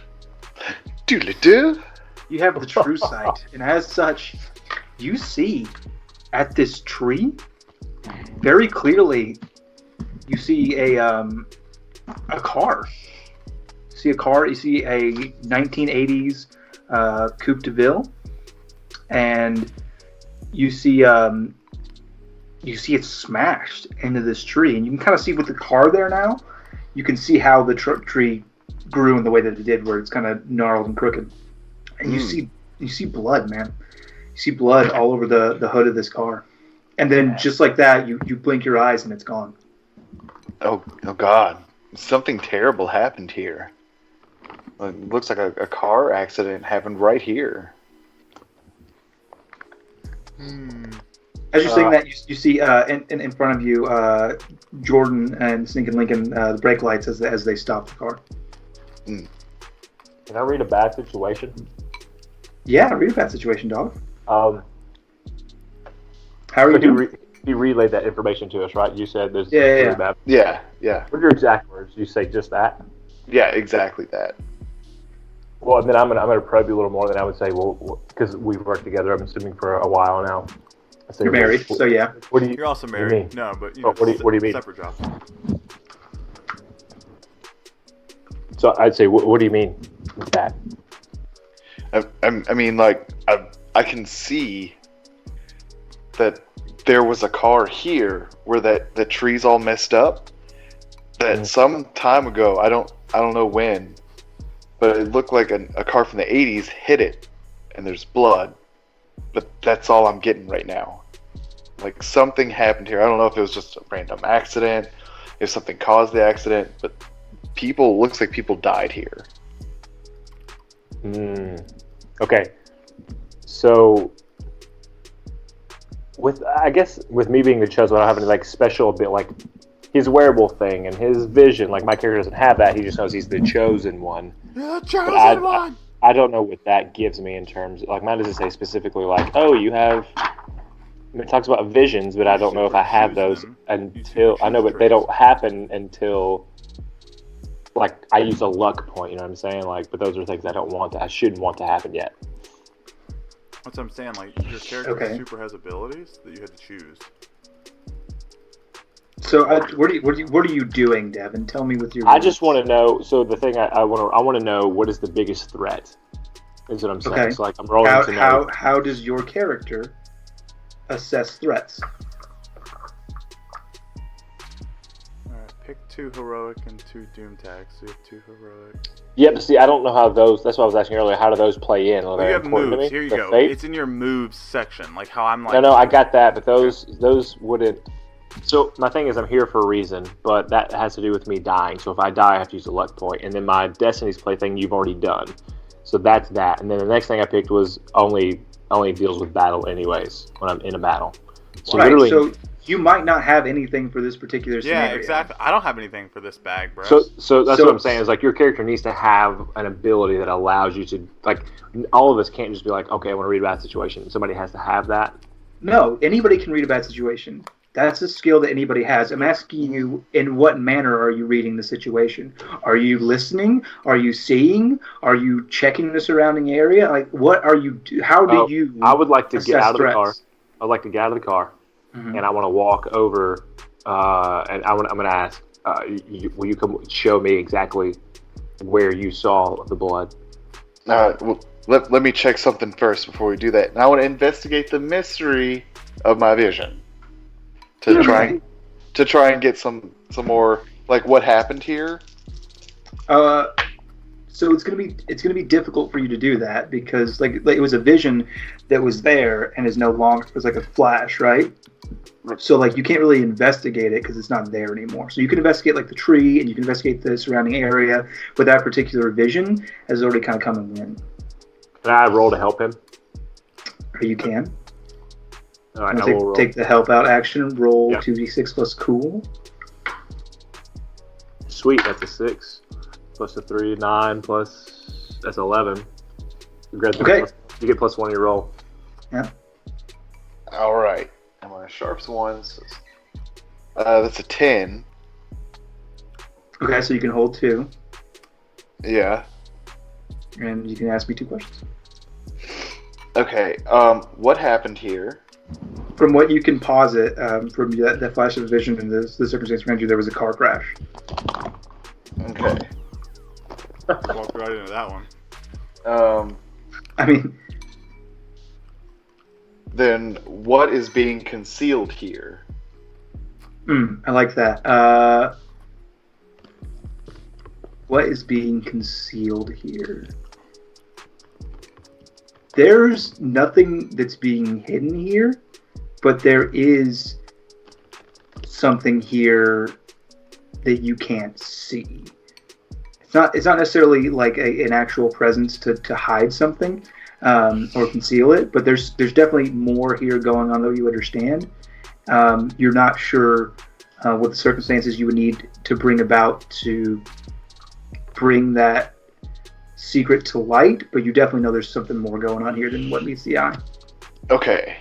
Doodly-doo. You have the true sight, and as such, you see at this tree very clearly. You see a car. You see a 1980s Coupe de Ville, and you see it smashed into this tree, and you can kind of see with the car there now. You can see how the tree grew in the way that it did, where it's kind of gnarled and crooked, and you see You see blood, man. You see blood all over the hood of this car. And then just like that, you blink your eyes and it's gone. Oh God. Something terrible happened here. It looks like a car accident happened right here. As you're saying that, you see in front of you Jordan and Sneakin' Lincoln, the brake lights as they stop the car. Can I read a bad situation? Yeah, read a bad situation, dog. How are you doing? You relayed that information to us, right? You said there's Yeah. bad. Yeah. What are your exact words? You say just that? Yeah, exactly that. Well, and then I'm gonna probe you a little more than I would say. Well, because we've worked together, I'm assuming for a while now. You're married, so yeah. What do you? You're also what do you married. mean? No, but What do you mean? Separate jobs. So I'd say, what do you mean with that? I mean, like, I can see that there was a car here where the tree's all messed up. That some time ago, I don't know when, but it looked like a car from the 80s hit it, and there's blood. But that's all I'm getting right now. Like, something happened here. I don't know if it was just a random accident, if something caused the accident, but looks like people died here. Okay. So, I guess with me being the chosen, I don't have any like special bit like his werewolf thing and his vision. Like my character doesn't have that. He just knows he's the chosen one. The chosen one. I don't know what that gives me in terms of, like, mine doesn't say specifically like, oh, you have. It talks about visions, but I don't know if I have those until I know, but they don't happen until like I use a luck point. You know what I'm saying? Like, but those are things I shouldn't want to happen yet. That's what I'm saying. Like your character super has abilities that you had to choose. So what are you doing, Devin? Tell me with your. I just want to know. So the thing I want to know, what is the biggest threat? Is what I'm saying. Okay. So like I'm rolling to know. How does your character assess threats? Alright, pick 2 heroic and 2 doom tags. So you have 2 heroic. Yeah, but see, I don't know how those. That's what I was asking earlier. How do those play in? Are Well, they you have important moves. to me? Here you The go. fate? It's in your moves section. Like how I'm like. No, I got that, but those wouldn't. So my thing is, I'm here for a reason, but that has to do with me dying. So if I die, I have to use a luck point, and then my Destiny's Play thing you've already done. So that's that. And then the next thing I picked was only deals with battle, anyways, when I'm in a battle. So right. literally, So you might not have anything for this particular scenario. Yeah, exactly. I don't have anything for this bag, bro. So that's what I'm saying is like your character needs to have an ability that allows you to like. All of us can't just be like, okay, I want to read a bad situation. Somebody has to have that. No, anybody can read a bad situation. That's a skill that anybody has. I'm asking you, in what manner are you reading the situation? Are you listening? Are you seeing? Are you checking the surrounding area? Like, what are you? How do you? I would like to get out of threats? the car. I'd like to get out of the car, and I want to walk over. And I'm going to ask, will you come show me exactly where you saw the blood? Well, let me check something first before we do that. And I want to investigate the mystery of my vision. To try and get some more like what happened here. So it's gonna be difficult for you to do that because like it was a vision that was there and is no longer. It was like a flash, right? So like you can't really investigate it because it's not there anymore. So you can investigate like the tree and you can investigate the surrounding area, but that particular vision has already kind of come and went. Can I roll to help him? Or you can. All right, I will roll. Take the help out action. Roll 2d6 plus cool. Sweet, that's a 6 plus a 3, 9 plus that's 11. You get plus 1 in your roll. Yeah. All right. And my sharps ones. That's a 10. Okay, so you can hold 2. Yeah. And you can ask me 2 questions. Okay. What happened here? From what you can posit, from that flash of vision and the circumstance around you, there was a car crash. Okay. Walked right into that one. I mean, then what is being concealed here? I like that. What is being concealed here? there's nothing that's being hidden here, but there is something here that you can't see. It's not necessarily like an actual presence to hide something or conceal it, but there's definitely more here going on, though you understand. You're not sure what the circumstances you would need to bring about to bring that secret to light, but you definitely know there's something more going on here than what meets the eye. Okay.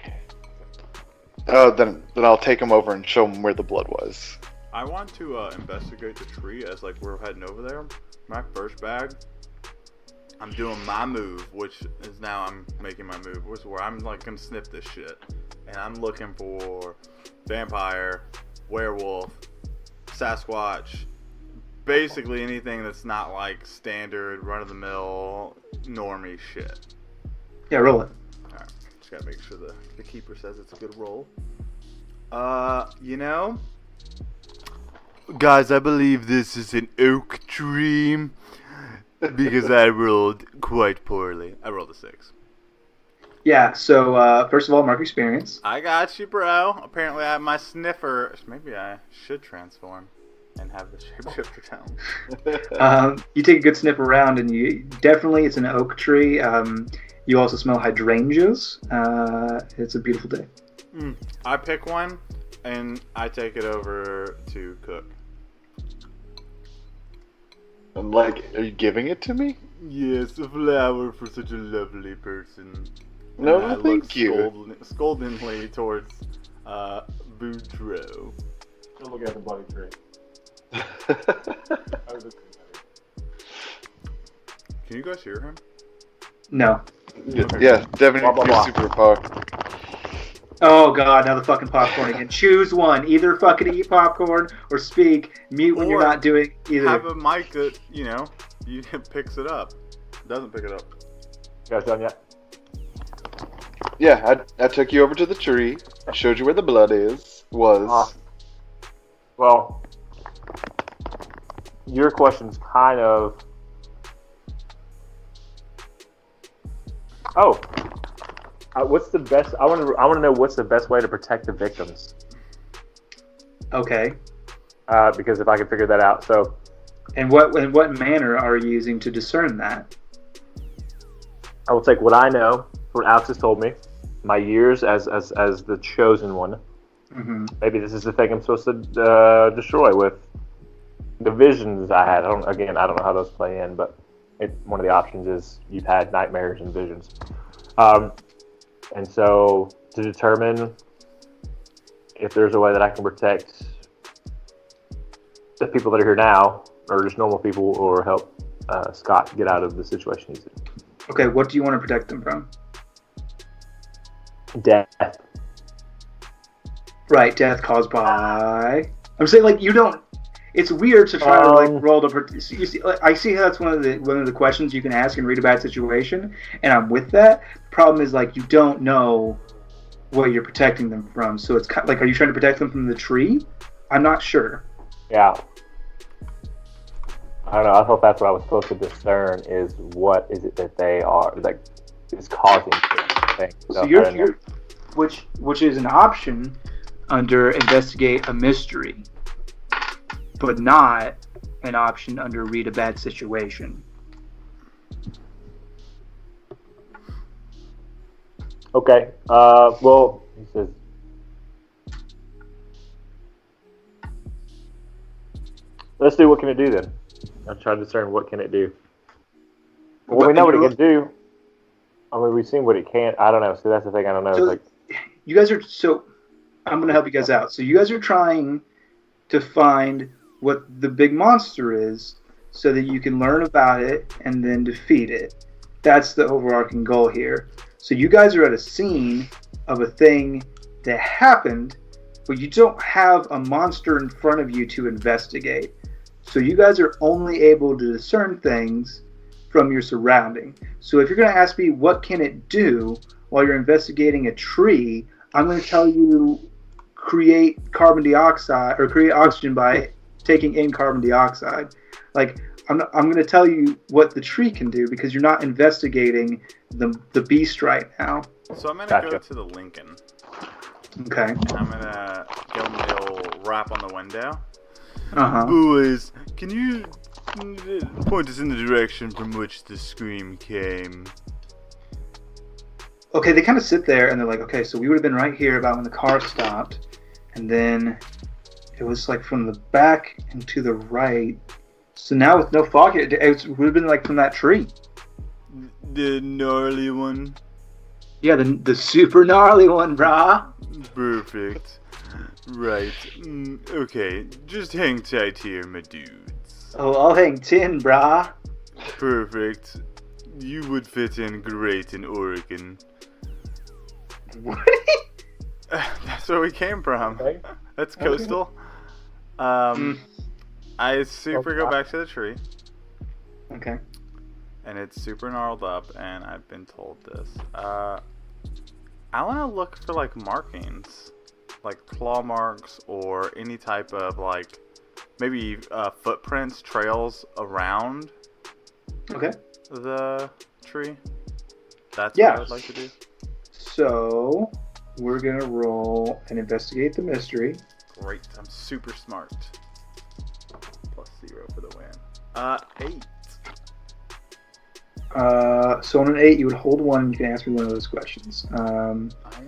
Then I'll take him over and show him where the blood was. I want to investigate the tree as like we're heading over there. My first bag, I'm doing my move, which is now I'm making my move, which is where I'm like gonna sniff this shit, and I'm looking for vampire, werewolf, Sasquatch, basically anything that's not like standard run-of-the-mill normie shit. Yeah, roll it. Alright, just gotta make sure the keeper says it's a good roll. You know, guys, I believe this is an oak tree because I rolled quite poorly. I rolled a 6. Yeah, so first of all, mark experience. I got you, bro. Apparently I have my sniffer. Maybe I should transform and have the shapeshifter talent. You take a good sniff around, and you definitely, it's an oak tree. You also smell hydrangeas. It's a beautiful day. I pick one, and I take it over to cook. I'm like, are you giving it to me? Yes, a flower for such a lovely person. No, and I thank look you. Scoldingly towards Boudreaux. Don't look at the bloody tree. Can you guys hear him? No. Yeah, Devin, Blah, blah, blah. you're super power. Oh god, now the fucking popcorn again. Choose one. Either fucking eat popcorn or speak. Mute when you're Or not doing either. Have a mic that, picks it up. Doesn't pick it up. You guys done yet? Yeah, I took you over to the tree. I showed you where the blood was. Well, your question's kind of... Oh. What's the best... I want to know what's the best way to protect the victims. Okay. Because if I can figure that out, so... And what manner are you using to discern that? I will take what I know, what Alex has told me, my years as the chosen one. Mm-hmm. Maybe this is the thing I'm supposed to destroy with the visions I had. I don't know how those play in, but one of the options is you've had nightmares and visions. And so to determine if there's a way that I can protect the people that are here now, or just normal people, or help Scott get out of the situation he's in. Okay, what do you want to protect them from? Death. Right, death caused by... I'm saying, like, you don't... It's weird to try to, like, roll to... You see, like, I see how that's one of the questions you can ask and read a bad situation, and I'm with that. The problem is, like, you don't know what you're protecting them from, so it's kind of, like, are you trying to protect them from the tree? I'm not sure. Yeah. I don't know. I thought that's what I was supposed to discern is what is it that they are, like, is causing things. So you're which is an option under investigate a mystery, but not an option under read a bad situation. Okay. Well, he says. Let's do what can it do then. I'm trying to discern what can it do. Well, we know what it can do. I mean, we've seen what it can't. I don't know. So that's the thing. I don't know. So you guys are I'm going to help you guys out. So you guys are trying to find what the big monster is, so that you can learn about it and then defeat it. That's the overarching goal here. So you guys are at a scene of a thing that happened, but you don't have a monster in front of you to investigate. So you guys are only able to discern things from your surrounding. So if you're going to ask me what can it do while you're investigating a tree, I'm going to tell you create carbon dioxide or create oxygen by taking in carbon dioxide. Like, I'm going to tell you what the tree can do because you're not investigating the beast right now. So I'm gonna Gotcha. go to the Lincoln. Okay. I'm gonna give him the old rap on the window. Uh-huh. Boys, can you point us in the direction from which the scream came? Okay, they kind of sit there and they're like, okay, so we would have been right here about when the car stopped, and then it was like from the back and to the right. So now with no fog, it would have been like from that tree. The gnarly one. Yeah, the super gnarly one, brah. Perfect. Right. Okay, just hang tight here, my dudes. Oh, I'll hang 10, brah. Perfect. You would fit in great in Oregon. What? That's where we came from. Okay. That's coastal. I super go back to the tree, Okay. and it's super gnarled up, and I've been told this. I want to look for like markings, like claw marks or any type of like maybe footprints, trails around Okay. the tree. That's Yeah. what I would like to do. So we're gonna roll and investigate the mystery. Great, I'm super smart. +0 for the win. 8. So on an 8, you would hold 1. You can ask me one of those questions. I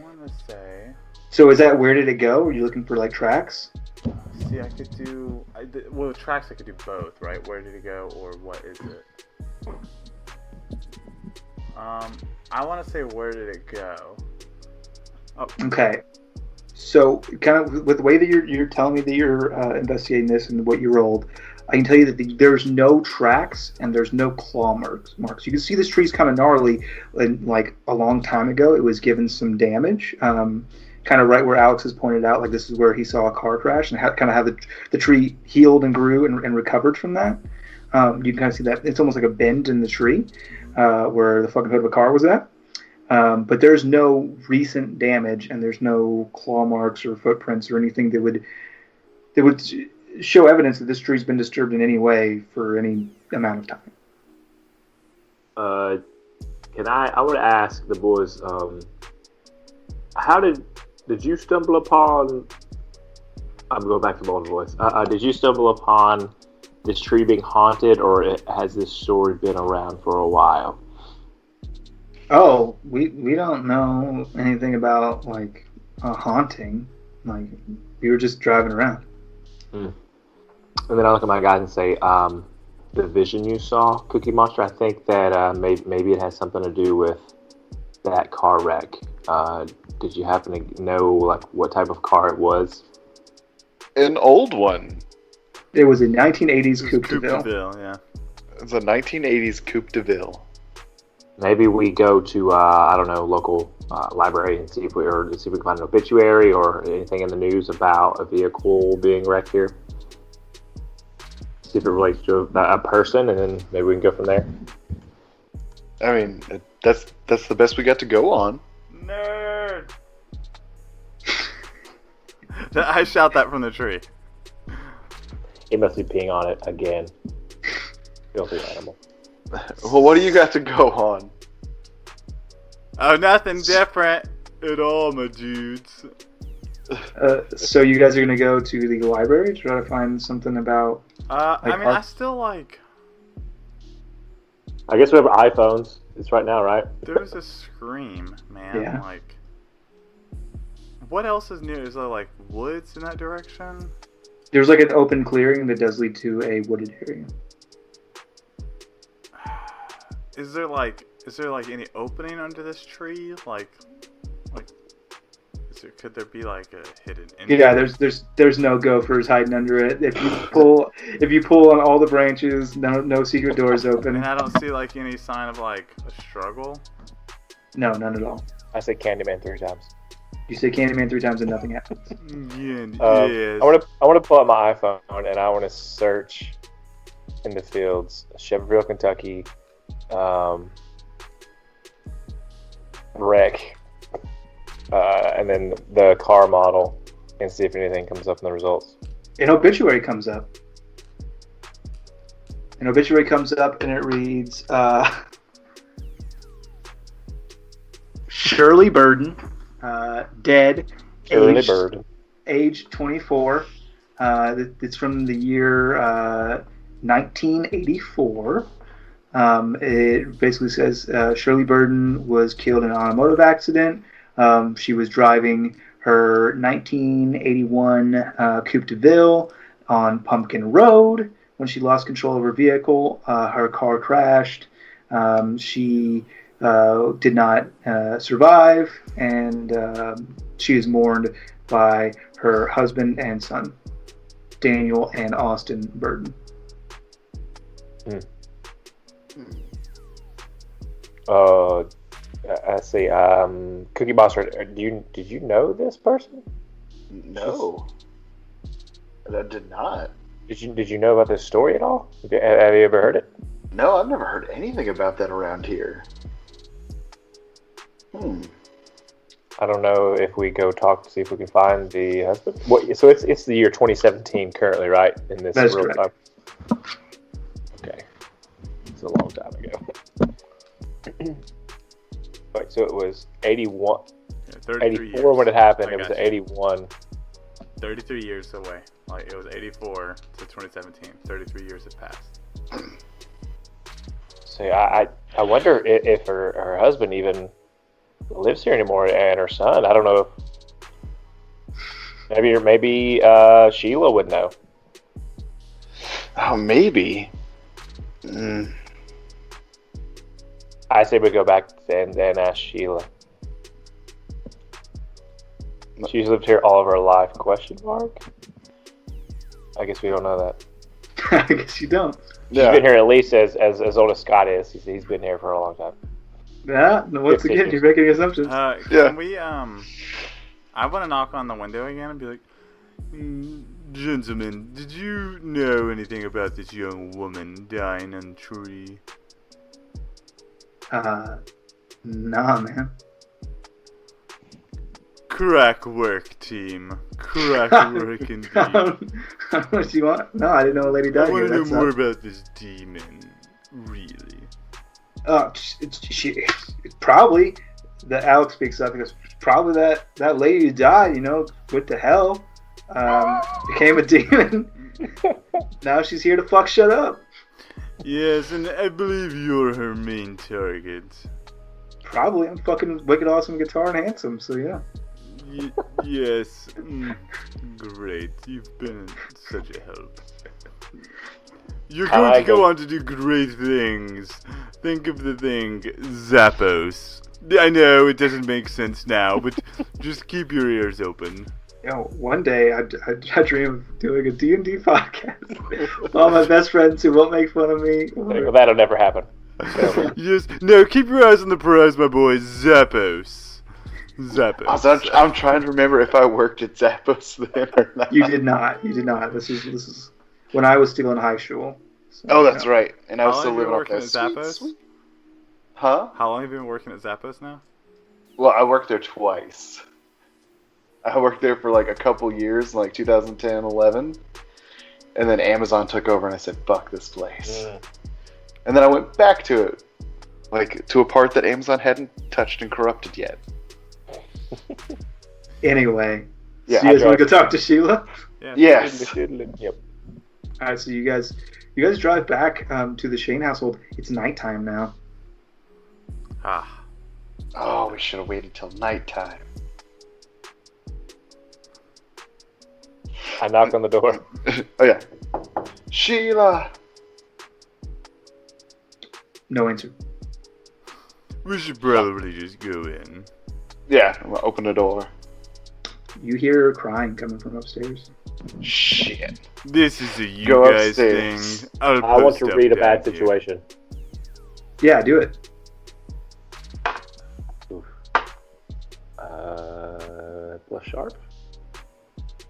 want to say. So is that where did it go? Are you looking for like tracks? See, I could do. Well, tracks I could do both, right? Where did it go, or what is it? I want to say where did it go? Oh, Okay. So kind of with the way that you're telling me that you're investigating this and what you rolled, I can tell you that there's no tracks and there's no claw marks. You can see this tree's kind of gnarly, and like a long time ago, it was given some damage. Kind of right where Alex has pointed out, like this is where he saw a car crash and kind of how the tree healed and grew and recovered from that. You can kind of see that it's almost like a bend in the tree where the fucking hood of a car was at. But there's no recent damage and there's no claw marks or footprints or anything that would show evidence that this tree's been disturbed in any way for any amount of time. I would ask the boys, how did you stumble upon? I'm going back to Bold Voice. Did you stumble upon this tree being haunted, or has this story been around for a while? Oh, we don't know anything about like a haunting. Like we were just driving around. And then I look at my guys and say, the vision you saw, Cookie Monster, I think that maybe it has something to do with that car wreck. Did you happen to know like what type of car it was? An old one. It was a 1980s Coupe de Ville. Coupeville, yeah. It's a 1980s Coupe de Ville. Maybe we go to I don't know, local library and see if we can find an obituary or anything in the news about a vehicle being wrecked here. See if it relates to a person, and then maybe we can go from there. I mean, that's the best we got to go on. Nerd! I shout that from the tree. He must be peeing on it again. Filthy animal. Well, what do you got to go on? Oh, nothing different at all, my dudes. So you guys are gonna go to the library to try to find something about. I mean, I still like. I guess we have iPhones. It's right now, right? There's a scream, man. Yeah. Like, what else is new? Is there like woods in that direction? There's like an open clearing that does lead to a wooded area. Is there like any opening under this tree? Like, could there be like a hidden entrance? Yeah, there's no gophers hiding under it. If you pull on all the branches, no secret doors open. And I don't see like any sign of like a struggle. No, none at all. I said Candyman 3 times. You say Candyman 3 times and nothing happens. Yes. I want to pull up my iPhone and I want to search in the fields, Chevrolet, Kentucky, wreck, and then the car model, and see if anything comes up in the results. An obituary comes up. An obituary comes up and it reads, Shirley Burden, dead, Shirley aged, Bird. age 24. It's from the year 1984. It basically says Shirley Burden was killed in an automotive accident. She was driving her 1981 Coupe de Ville on Pumpkin Road when she lost control of her vehicle. Her car crashed. She did not survive, and she is mourned by her husband and son, Daniel and Austin Burden. I see. Cookie Monster, did you know this person? No, I did not. Did you know about this story at all? Have you ever heard it? No, I've never heard anything about that around here. I don't know if we go talk to see if we can find the husband. What? So it's the year 2017 currently, right? In this That is real correct. time. Okay, it's a long time ago. Wait, so it was 81, Yeah, 33 84 when it happened. I It was got you. 81. 33 years away. Like, it was 84 to 2017. 33 years had passed. So I wonder if her husband even lives here anymore, and her son. I don't know. Maybe Sheila would know. Oh, maybe. I say we go back and ask Sheila. She's lived here all of her life? Question mark. I guess we don't know that. I guess you don't. She's been here at least as old as Scott is. He's been here for a long time. Yeah, no, once again, you're making assumptions. Can we, I want to knock on the window again and be like, gentlemen, did you know anything about this young woman dying in a tree? Nah, man. Crack work, team. Crack work indeed. What do you want? No, I didn't know a lady died I want here. to know more about this demon. Really. She probably. Alex speaks up. He goes, probably that lady who died. Went to hell. Became a demon. Now she's here to fuck shut up. Yes, and I believe you're her main target. Probably. I'm fucking wicked awesome guitar and handsome. So yeah. Yes. Great. You've been such a help. You're going to go on to do great things. Think of the thing, Zappos. I know it doesn't make sense now, but just keep your ears open. One day I dream of doing a D&D podcast with all my best friends who won't make fun of me. Well, that'll never happen. Yes. No, keep your eyes on the prize, my boy. Zappos. I'm trying to remember if I worked at Zappos then or not. You did not. This is when I was still in high school. So, oh, that's right. And I was How still long have you living been off working that at Zappos? sweet. Huh? How long have you been working at Zappos now? Well, I worked there twice. I worked there for like a couple years, like 2010, 11. And then Amazon took over and I said, fuck this place. And then I went back to it. Like, to a part that Amazon hadn't touched and corrupted yet. Anyway. Yeah, so you guys want to go talk to Sheila? Yeah. Yes. Yep. Alright, so you guys drive back to the Shane household. It's nighttime now. Ah. Oh, we should have waited till nighttime. I knock on the door. Oh, yeah. Sheila! No answer. We should probably just go in. Yeah, I'm gonna open the door. You hear crying coming from upstairs. Shit. This is a you Go guys upstairs. thing. I want to read a bad down here. situation. Yeah, do it. Plus sharp.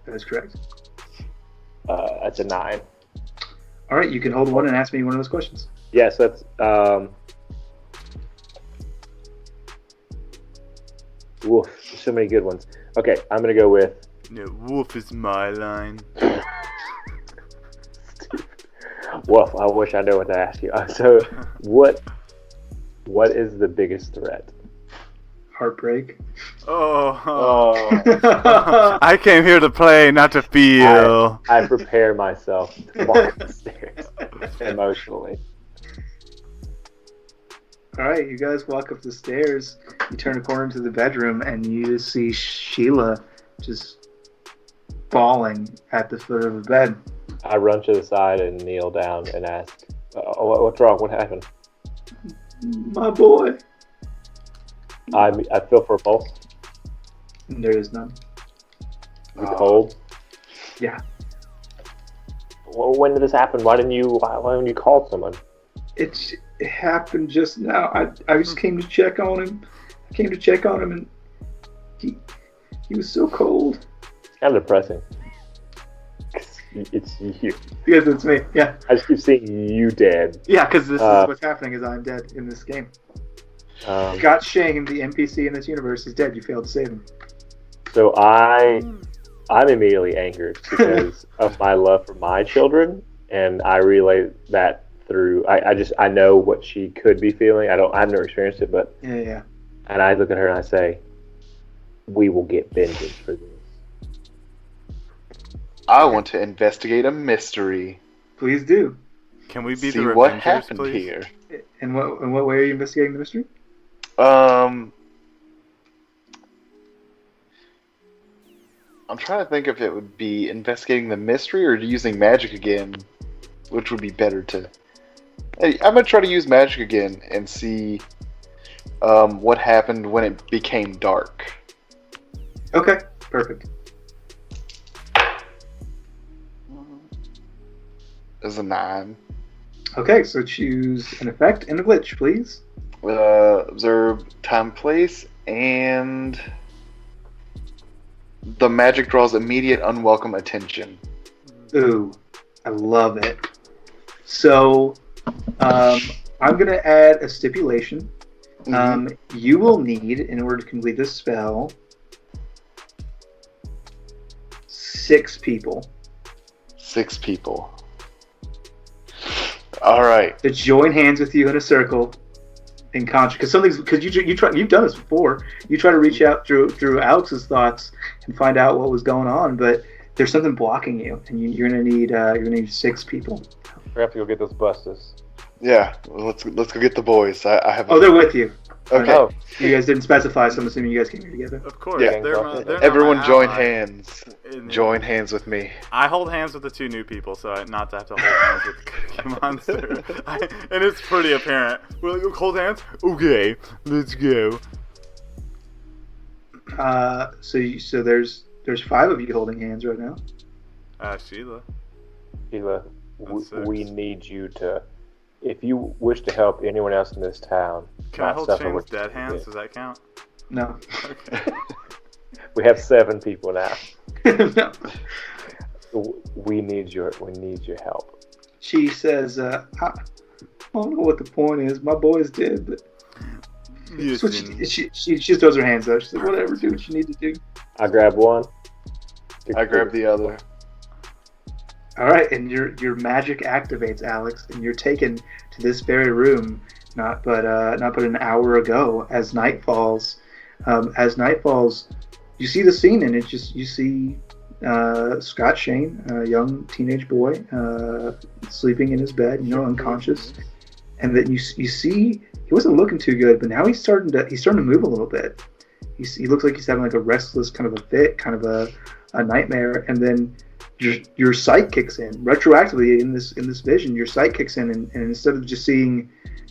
That is correct. That's a 9. Alright, you can hold one and ask me one of those questions. Yes, that's woof. So many good ones. Okay, I'm gonna go with. No, wolf is my line. Well, I wish I knew what to ask you. So, what is the biggest threat? Heartbreak. I came here to play, not to feel. I prepare myself to walk up the stairs emotionally. All right, you guys walk up the stairs. You turn a corner into the bedroom, and you see Sheila just bawling at the foot of the bed. I run to the side and kneel down and ask, "What's wrong? What happened?" My boy. I feel for a pulse. There is none. Is it cold? Yeah. Well, when did this happen? Why didn't you call someone? It happened just now. I just came to check on him. And he was so cold. It's kind of depressing. It's you. Because it's me. Yeah. I just keep seeing you dead. Yeah, because this is what's happening is I'm dead in this game. Scott Shainsaw, the NPC in this universe, is dead. You failed to save him. So I'm immediately angered because of my love for my children, and I relay that through. I know what she could be feeling. I've never experienced it, but Yeah. and I look at her and I say, "We will get vengeance for this." I want to investigate a mystery. Please do. Can we be See the what Revengers, happened please? here. In what way are you investigating the mystery? I'm trying to think if it would be investigating the mystery or using magic again, which would be better to. Hey, I'm gonna try to use magic again and see what happened when it became dark. Okay, perfect. As a 9. Okay, so choose an effect and a glitch, please. Observe time, place, and the magic draws immediate unwelcome attention. Ooh, I love it. So, I'm going to add a stipulation. You will need, in order to complete this spell, 6 people. 6 people. All right. To join hands with you in a circle, in because you've done this before. You try to reach out through Alex's thoughts and find out what was going on, but there's something blocking you, and you're gonna need 6 people. We have to go get those busters. Yeah, let's go get the boys. I have. Oh, they're with you. Okay. Oh, You guys didn't specify, so I'm assuming you guys came here together. Of course. Yeah. They're not Everyone my join ally. hands. And- Join hands with me. I hold hands with the 2 new people, so not to have to hold hands with the Cookie Monster. And it's pretty apparent. We're like, hold hands? Okay, let's go. So there's 5 of you holding hands right now. Sheila. Sheila, That's 6. we need you to. If you wish to help anyone else in this town, Can I not hold suffer Shane's what you dead hands? did. Does that count? No. Okay. We have 7 people now. No. We need your help. She says, I don't know what the point is. My boy's dead, but that's what she just throws her hands up. She said, whatever, do what you need to do. I grab one. I grab the other. All right, and your magic activates, Alex, and you're taken to this very room. Not but an hour ago. As night falls, you see the scene, and it's just you see Scott Shane, a young teenage boy, sleeping in his bed, unconscious, and then you see he wasn't looking too good, but now he's starting to move a little bit. He looks like he's having like a restless kind of a fit, kind of a nightmare, and then your sight kicks in retroactively in this vision. Your sight kicks in, and instead of just seeing,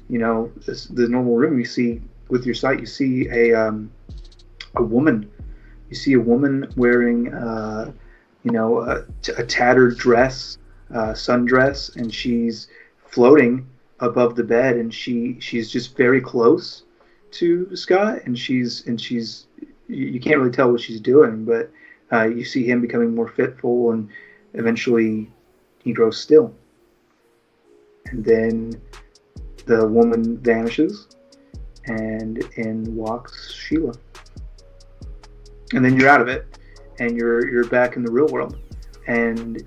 the normal room, you see with your sight, you see a woman. You see a woman wearing, a tattered dress, sundress, and she's floating above the bed, and she's just very close to Scott, and she's you can't really tell what she's doing, but you see him becoming more fitful, and eventually he grows still, and then the woman vanishes, and in walks Sheila. And then you're out of it, and you're back in the real world. And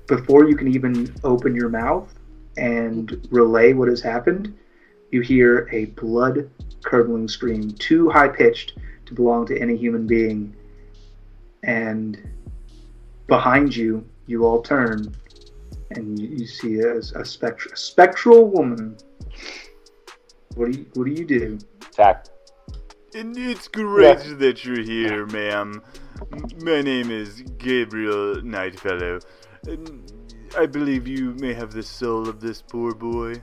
before you can even open your mouth, and relay what has happened, you hear a blood-curdling scream, too high-pitched to belong to any human being. And behind you, you all turn, and you see a spectral woman. What do you do? Attack. And it's great that you're here, ma'am. My name is Gabriel Nightfellow. I believe you may have the soul of this poor boy.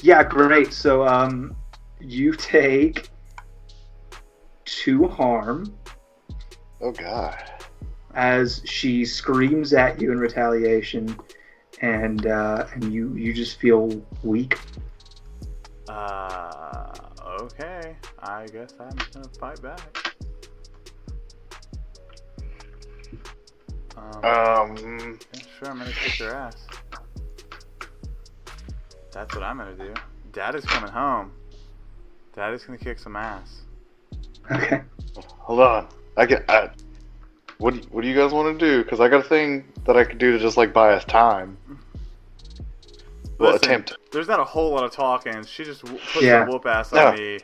Yeah, great. So, you take 2 harm Oh God. as she screams at you in retaliation, and you just feel weak. Okay. I guess I'm just gonna fight back. Yeah, sure, I'm gonna kick her ass. That's what I'm gonna do. Dad is coming home. Dad is gonna kick some ass. Okay. Hold on. What do you guys want to do? Because I got a thing that I could do to just like buy us time. Well, Listen, attempt. There's not a whole lot of talking. She just puts Yeah. a whoop ass on me.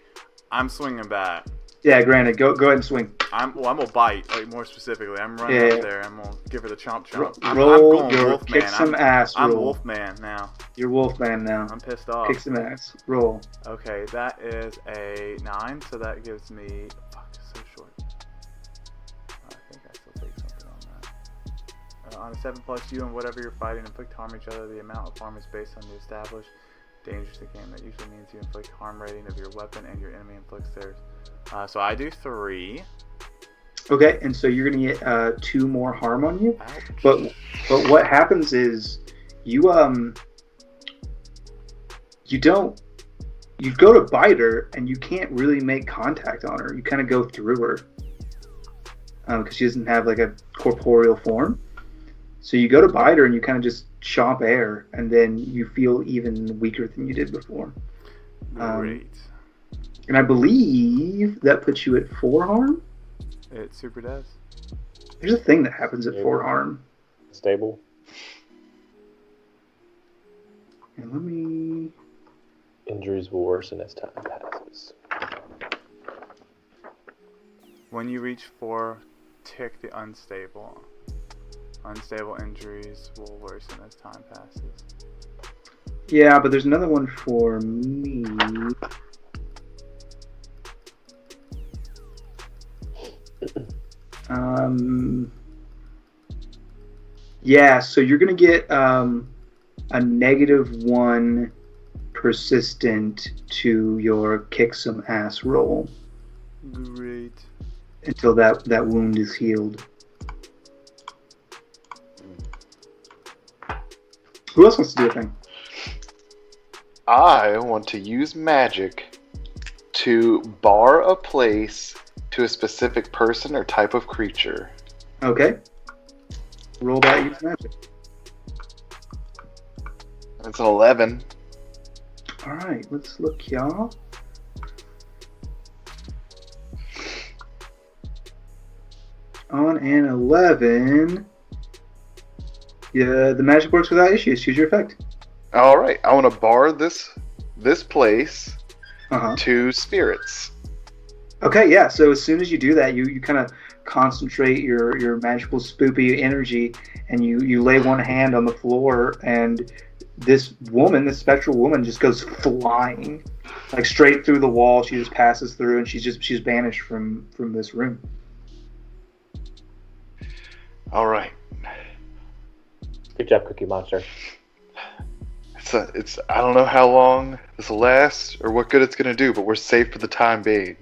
I'm swinging back. Yeah, granted. Go ahead and swing. I'm gonna bite, like more specifically. I'm running Yeah. up there. I'm gonna give her the chomp chomp. I'm Roll going your Wolfman. kick some ass I'm roll. Wolfman now. You're Wolfman now. I'm pissed off. Kick some ass. Roll. Okay, that is a 9, so that gives me. Fuck, it's so short. I think I still take something on that. On a 7 plus, you and whatever you're fighting inflict harm each other. The amount of harm is based on the established dangers of the game. That usually means you inflict harm rating of your weapon and your enemy inflicts theirs. So I do 3. Okay, and so you're gonna get 2 more harm on you. Ouch. But what happens is you go to bite her and you can't really make contact on her. You kind of go through her because she doesn't have like a corporeal form. So you go to bite her and you kind of just chomp air, and then you feel even weaker than you did before. Great. And I believe that puts you at 4 harm. It super does. There's a thing that happens at 4 harm. Stable. And let me. Injuries will worsen as time passes. When you reach 4, tick the unstable. Unstable injuries will worsen as time passes. Yeah, but there's another one for me. Yeah, so you're gonna get a -1 persistent to your kick some ass roll Great. until that wound is healed. Who else wants to do a thing? I want to use magic to bar a place to a specific person or type of creature. Okay. Roll that use magic. It's an 11. Alright, let's look, y'all. On an 11, yeah, the magic works without issues. Choose your effect. All right, I want to bar this place Uh-huh. to spirits. Okay, yeah, so as soon as you do that, you kind of concentrate your magical spoopy energy, and you lay one hand on the floor, and this spectral woman just goes flying, like straight through the wall. She just passes through, and she's banished from this room. All right. Good job, Cookie Monster. It's I don't know how long this will last or what good it's gonna do, but we're safe for the time being.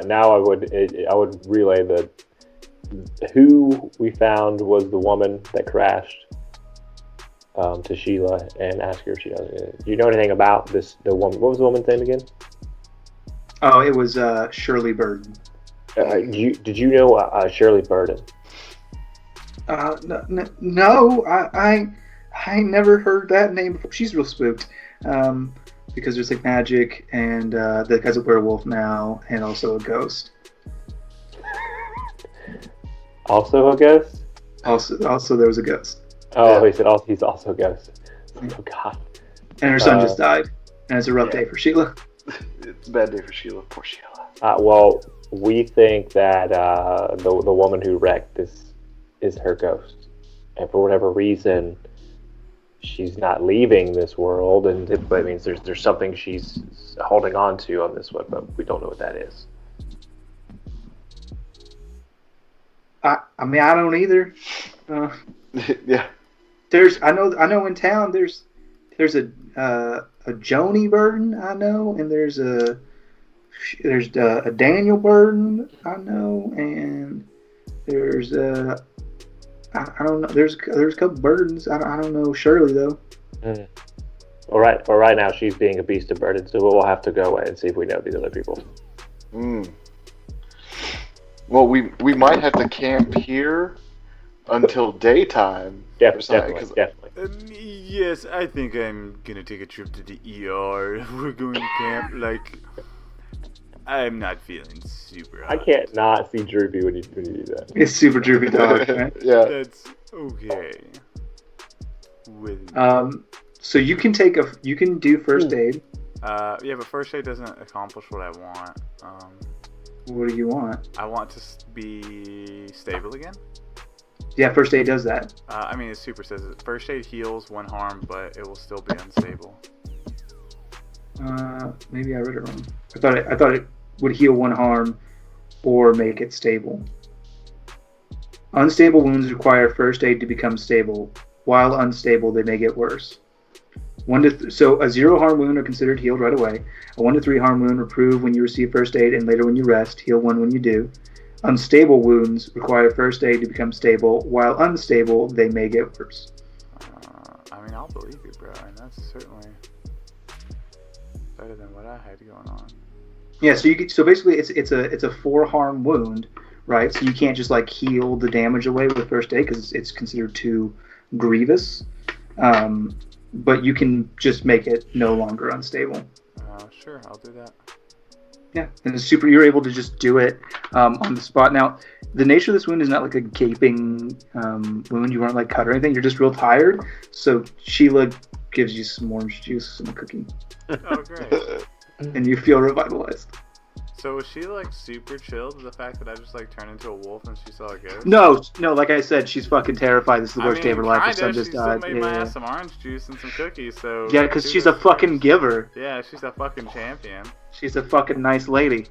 Now I would relay that who we found was the woman that crashed to Sheila and ask her if she knows anything. Do you know anything about the woman? What was the woman's name again? Oh, it was Shirley Burden. Did you know Shirley Burden? No, I never heard that name before. She's real spooked. because there's like magic, and the guy's a werewolf now, and also a ghost. Also a ghost? Also there was a ghost. Oh, Yeah. he said also, he's also a ghost. Oh, God. And her son just died. And it's a rough day for Sheila. It's a bad day for Sheila. Poor Sheila. Well, we think that the woman who wrecked this is her ghost. And for whatever reason, she's not leaving this world, and that means there's something she's holding on to on this one, but we don't know what that is. I mean, I don't either. Yeah. I know in town there's a Joni Burton I know, and there's a Daniel Burton I know, and there's I don't know, there's a couple Burtons. I don't know Shirley though. Mm. Well, right now she's being a beast of burden, so we'll have to go away and see if we know these other people. Well, we might have to camp here until daytime. Definitely. Yes, I think I'm gonna take a trip to the ER. We're going to camp. Like, I'm not feeling super hot. I can't not see Droopy when you do that. It's super droopy dog, right? Yeah. That's okay. With So you can do first aid. yeah, but first aid doesn't accomplish what I want. What do you want? I want to be stable again. Yeah, first aid does that. I mean, it super says it. First aid heals 1 harm, but it will still be unstable. Maybe I read it wrong. I thought it would heal 1 harm or make it stable. Unstable wounds require first aid to become stable. While unstable, they may get worse. So a 0 harm wound are considered healed right away. A 1 to 3 harm wound reprove when you receive first aid, and later when you rest. Heal 1 when you do. Unstable wounds require first aid to become stable. While unstable, they may get worse. I mean, I'll believe you, bro, and that's certainly better than what I had going on. Yeah, so basically it's a 4 harm wound, right? So you can't just like heal the damage away with first aid because it's considered too grievous. But you can just make it no longer unstable. Sure, I'll do that. Yeah, and you're able to just do it on the spot. Now, the nature of this wound is not like a gaping wound. You weren't like cut or anything. You're just real tired. So Sheila gives you some orange juice and a cookie. Oh, great. And you feel revitalized. So was she like super chilled with the fact that I just like turned into a wolf and she saw a ghost? No, like I said, she's fucking terrified. This is the worst day of her life. Her son just died. She still made my ass some orange juice and some cookies, so... Yeah, because she's a fucking giver. Yeah, she's a fucking champion. She's a fucking nice lady.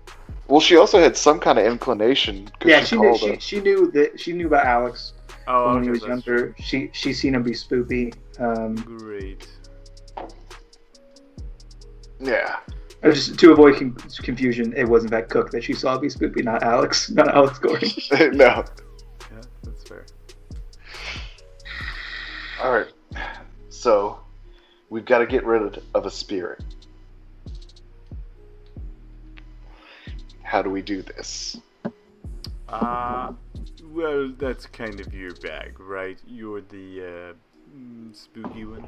Well, she also had some kind of inclination. Yeah, she knew about Alex Oh, when he was younger. She's seen him be spoopy. Great. Yeah. Just to avoid confusion, it was in fact Cook that she saw be spoopy, not Alex Gordon. No. Yeah, that's fair. Alright. So, we've got to get rid of a spirit. How do we do this? Well, that's kind of your bag, right? You're the spooky one.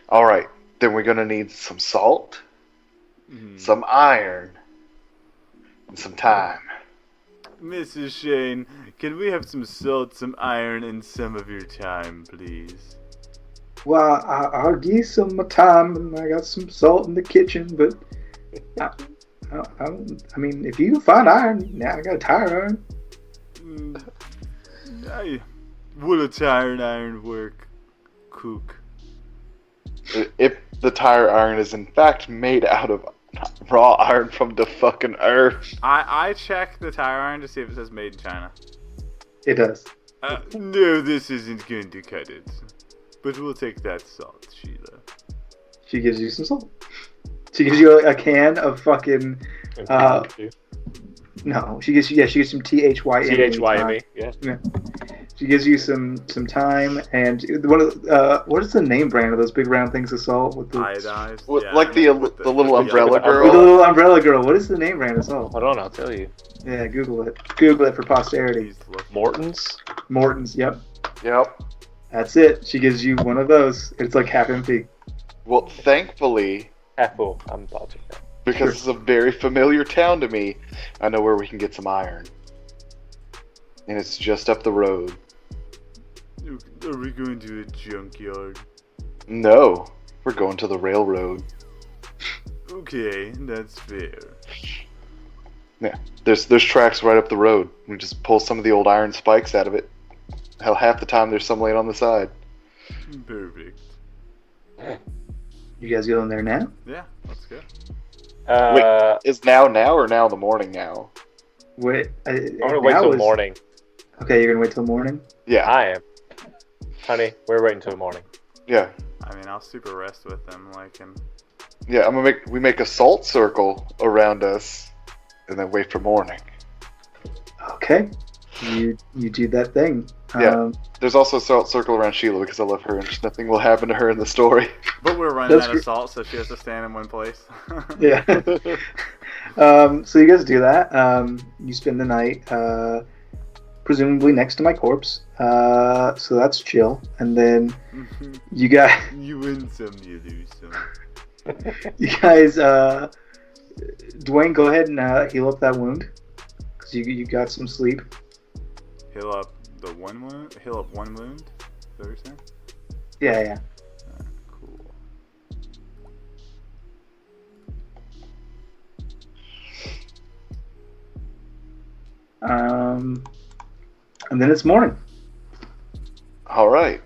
Alright. Then we're going to need some salt, some iron, and some time. Mrs. Shane, can we have some salt, some iron, and some of your time, please? Well, I'll give you some time, and I got some salt in the kitchen, but I mean, if you can find iron, now I got a tire iron. Will a tire and iron work? Cook. If the tire iron is in fact made out of raw iron from the fucking earth. I checked the tire iron to see if it says made in China. It does. No, this isn't going to cut it. But we'll take that salt, Sheila. She gives you some salt. She gives you a can of fucking. No, she gives you some THYME. THYME, yeah. She gives you some time, and what is the name brand of those big round things of salt with the iodized? Yeah, like the little umbrella girl. With the little umbrella girl. What is the name brand of salt? Hold on, I'll tell you. Yeah, Google it. Google it for posterity. Morton's? Morton's, yep. Yep. That's it. She gives you one of those. It's like half empty. Well, thankfully, Half full. I'm positive. because it's a very familiar town to me, I know where we can get some iron. And it's just up the road. Are we going to a junkyard? No, we're going to the railroad. Okay, that's fair. Yeah, there's tracks right up the road. We just pull some of the old iron spikes out of it. Hell, half the time there's some laying on the side. Perfect. You guys going there now? Yeah, let's go. Wait, is now or now the morning now? Wait, I'm gonna wait till morning. Okay, you're gonna wait till morning. Yeah, I am. Honey, we're waiting till morning. yeah, I mean, I'll super rest with them, like, and yeah. We make a salt circle around us, and then wait for morning. Okay, you do that thing. Yeah. There's also a salt circle around Sheila because I love her and nothing will happen to her in the story. but we're running That's out great. of salt, so she has to stand in one place. Yeah. So you guys do that. You spend the night, presumably next to my corpse. So that's chill. And then you guys, You win some, you lose some. Dwayne, go ahead and heal up that wound because you got some sleep. Heal up the one wound. Heal up one wound. Is that what you're saying? Yeah. Cool. And then it's morning. All right.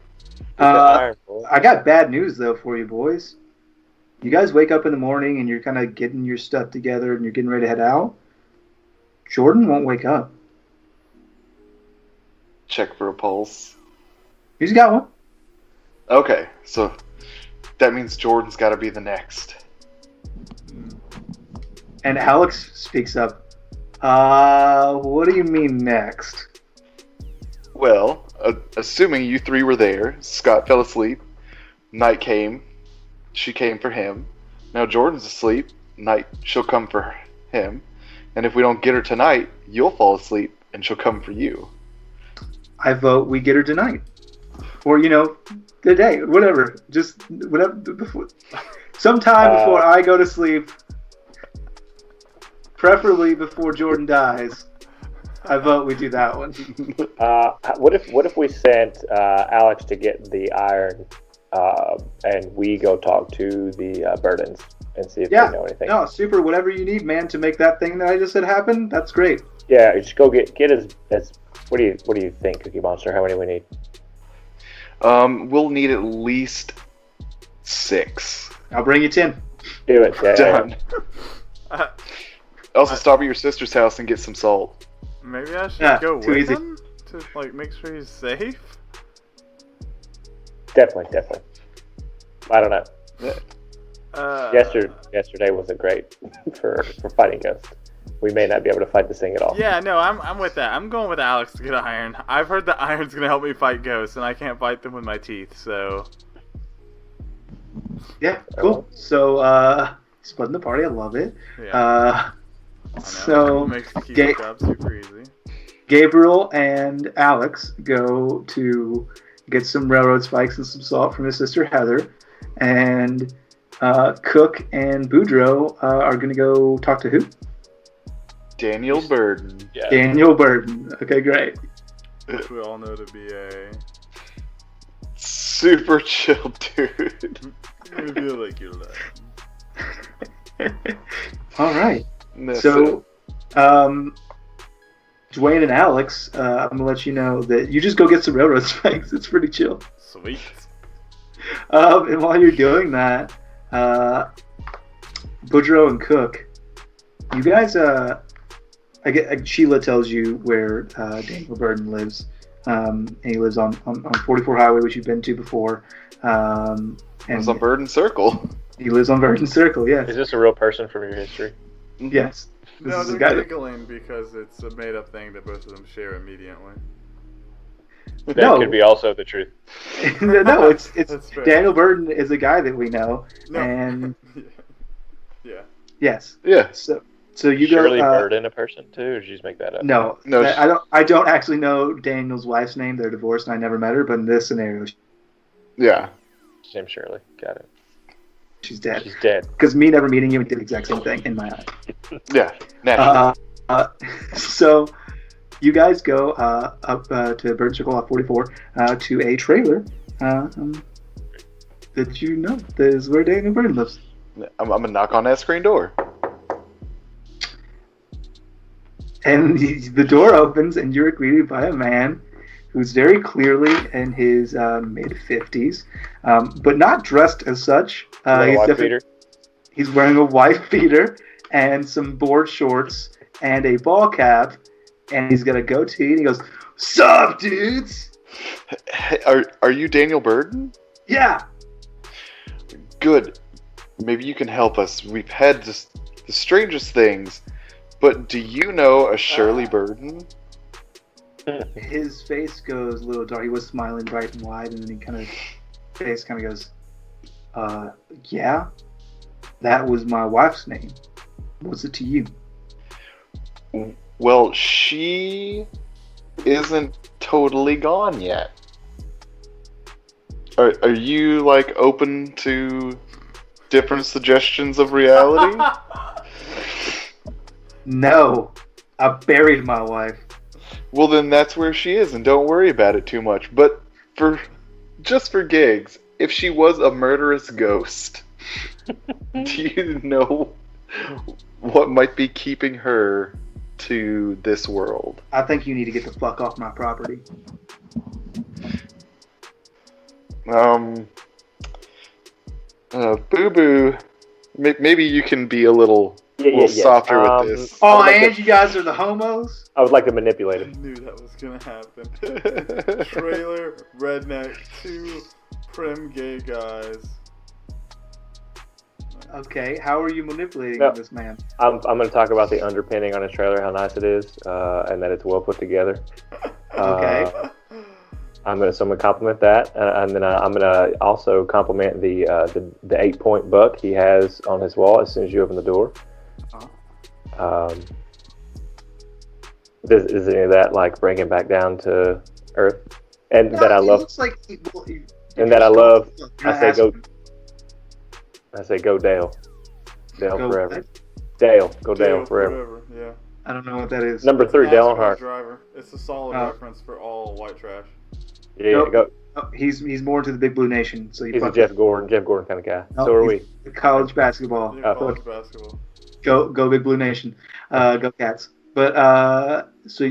I got bad news though for you boys. You guys wake up in the morning and you're kind of getting your stuff together and you're getting ready to head out. Jordan won't wake up. Check for a pulse. He's got one. Okay, so that means Jordan's got to be the next. And Alex speaks up. What do you mean next? Well, assuming you three were there, Scott fell asleep. Night came. She came for him. Now Jordan's asleep. Night, she'll come for him. And if we don't get her tonight, you'll fall asleep and she'll come for you. I vote we get her tonight. Or, today, whatever. Just whatever. Sometime before I go to sleep, preferably before Jordan dies, I vote we do that one. What if we sent Alex to get the iron, and we go talk to the Burdens and see if they know anything? No, super. Whatever you need, man, to make that thing that I just said happen. That's great. Yeah, just go get as. What do you think, Cookie Monster? How many we need? We'll need at least 6. I'll bring you 10. Do it. Yeah. Done. Also, stop at your sister's house and get some salt. Maybe I should go too with easy. him to make sure he's safe. Definitely. I don't know. Yeah. Yesterday wasn't great for fighting ghosts. We may not be able to fight this thing at all. Yeah, no, I'm with that. I'm going with Alex to get iron. I've heard that iron's gonna help me fight ghosts, and I can't fight them with my teeth. So Yeah, cool. So, splitting the party, I love it. yeah, So, makes the keep job super easy. Gabriel and Alex go to get some railroad spikes and some salt from his sister Heather, and Cook and Boudreaux are going to go talk to who? Daniel Burden. Yeah. Daniel Burden. Okay, great. Which we all know to be a. Super chill dude. I feel like you're lying. All right. That's So, Dwayne and Alex, I'm going to let you know that you just go get some railroad spikes. It's pretty chill. Sweet. And while you're doing that, Boudreaux and Cook, you guys, Sheila tells you where Daniel Burden lives. And he lives on 44 Highway, which you've been to before. And It's on Burden Circle. he lives on Burden Circle, yes. Is this a real person from your history? Yes. This No, is a they're guy that- giggling because it's a made-up thing that both of them share immediately. That No. could be also the truth. No, it's That's fair. Daniel Burden is a guy that we know. No. And Yeah. yes. Yeah. So you Shirley go Burden a person too, or did you just make that up? No, No, I don't actually know Daniel's wife's name. They're divorced, and I never met her. But in this scenario, Yeah. Same Shirley. Got it. She's dead. She's dead. Because me never meeting you, we did the exact same thing in my eye. Yeah, naturally. So you guys go up to Bird Circle off 44 to a trailer that you know that is where Daniel Bird lives. I'm gonna knock on that screen door. And the door opens, and you're greeted by a man who's very clearly in his mid-50s, but not dressed as such. He's wearing a wife beater and some board shorts and a ball cap, and he's got a goatee, and he goes, "Sup, dudes?" Hey, are you Daniel Burden? Yeah. Good. Maybe you can help us. We've had the strangest things, but do you know a Shirley Burden? His face goes a little dark. He was smiling bright and wide, and then face kind of goes, yeah, that was my wife's name. What's it to you? Well, she isn't totally gone yet. Are you, like, open to different suggestions of reality? No, I buried my wife. Well, then that's where she is, and don't worry about it too much. But just for gigs, if she was a murderous ghost, do you know what might be keeping her to this world? I think you need to get the fuck off my property. Boo Boo, maybe you can be a little softer with this. Oh, and you guys are the homos? I would like to manipulate I him. knew that was gonna happen. Trailer, redneck, 2 prim gay guys. Okay, how are you manipulating this man? I'm going to talk about the underpinning on his trailer, how nice it is, and that it's well put together. Okay. I'm going to compliment that, and then I'm going to also compliment the 8-point buck he has on his wall as soon as you open the door. Is any of that like bring him back down to earth? And that I love. Looks like And that I love. I say go Dale. Dale forever. Dale. Go Dale forever. Yeah. I don't know what that is. Number 3, Dale Earnhardt. Driver. It's a solid reference for all white trash. Yeah, Nope. go. Oh, he's more into the Big Blue Nation. So He's a Jeff Gordon kind of guy. No, So are we. College basketball. Yeah, college basketball. Go Big Blue Nation. Go Cats. But so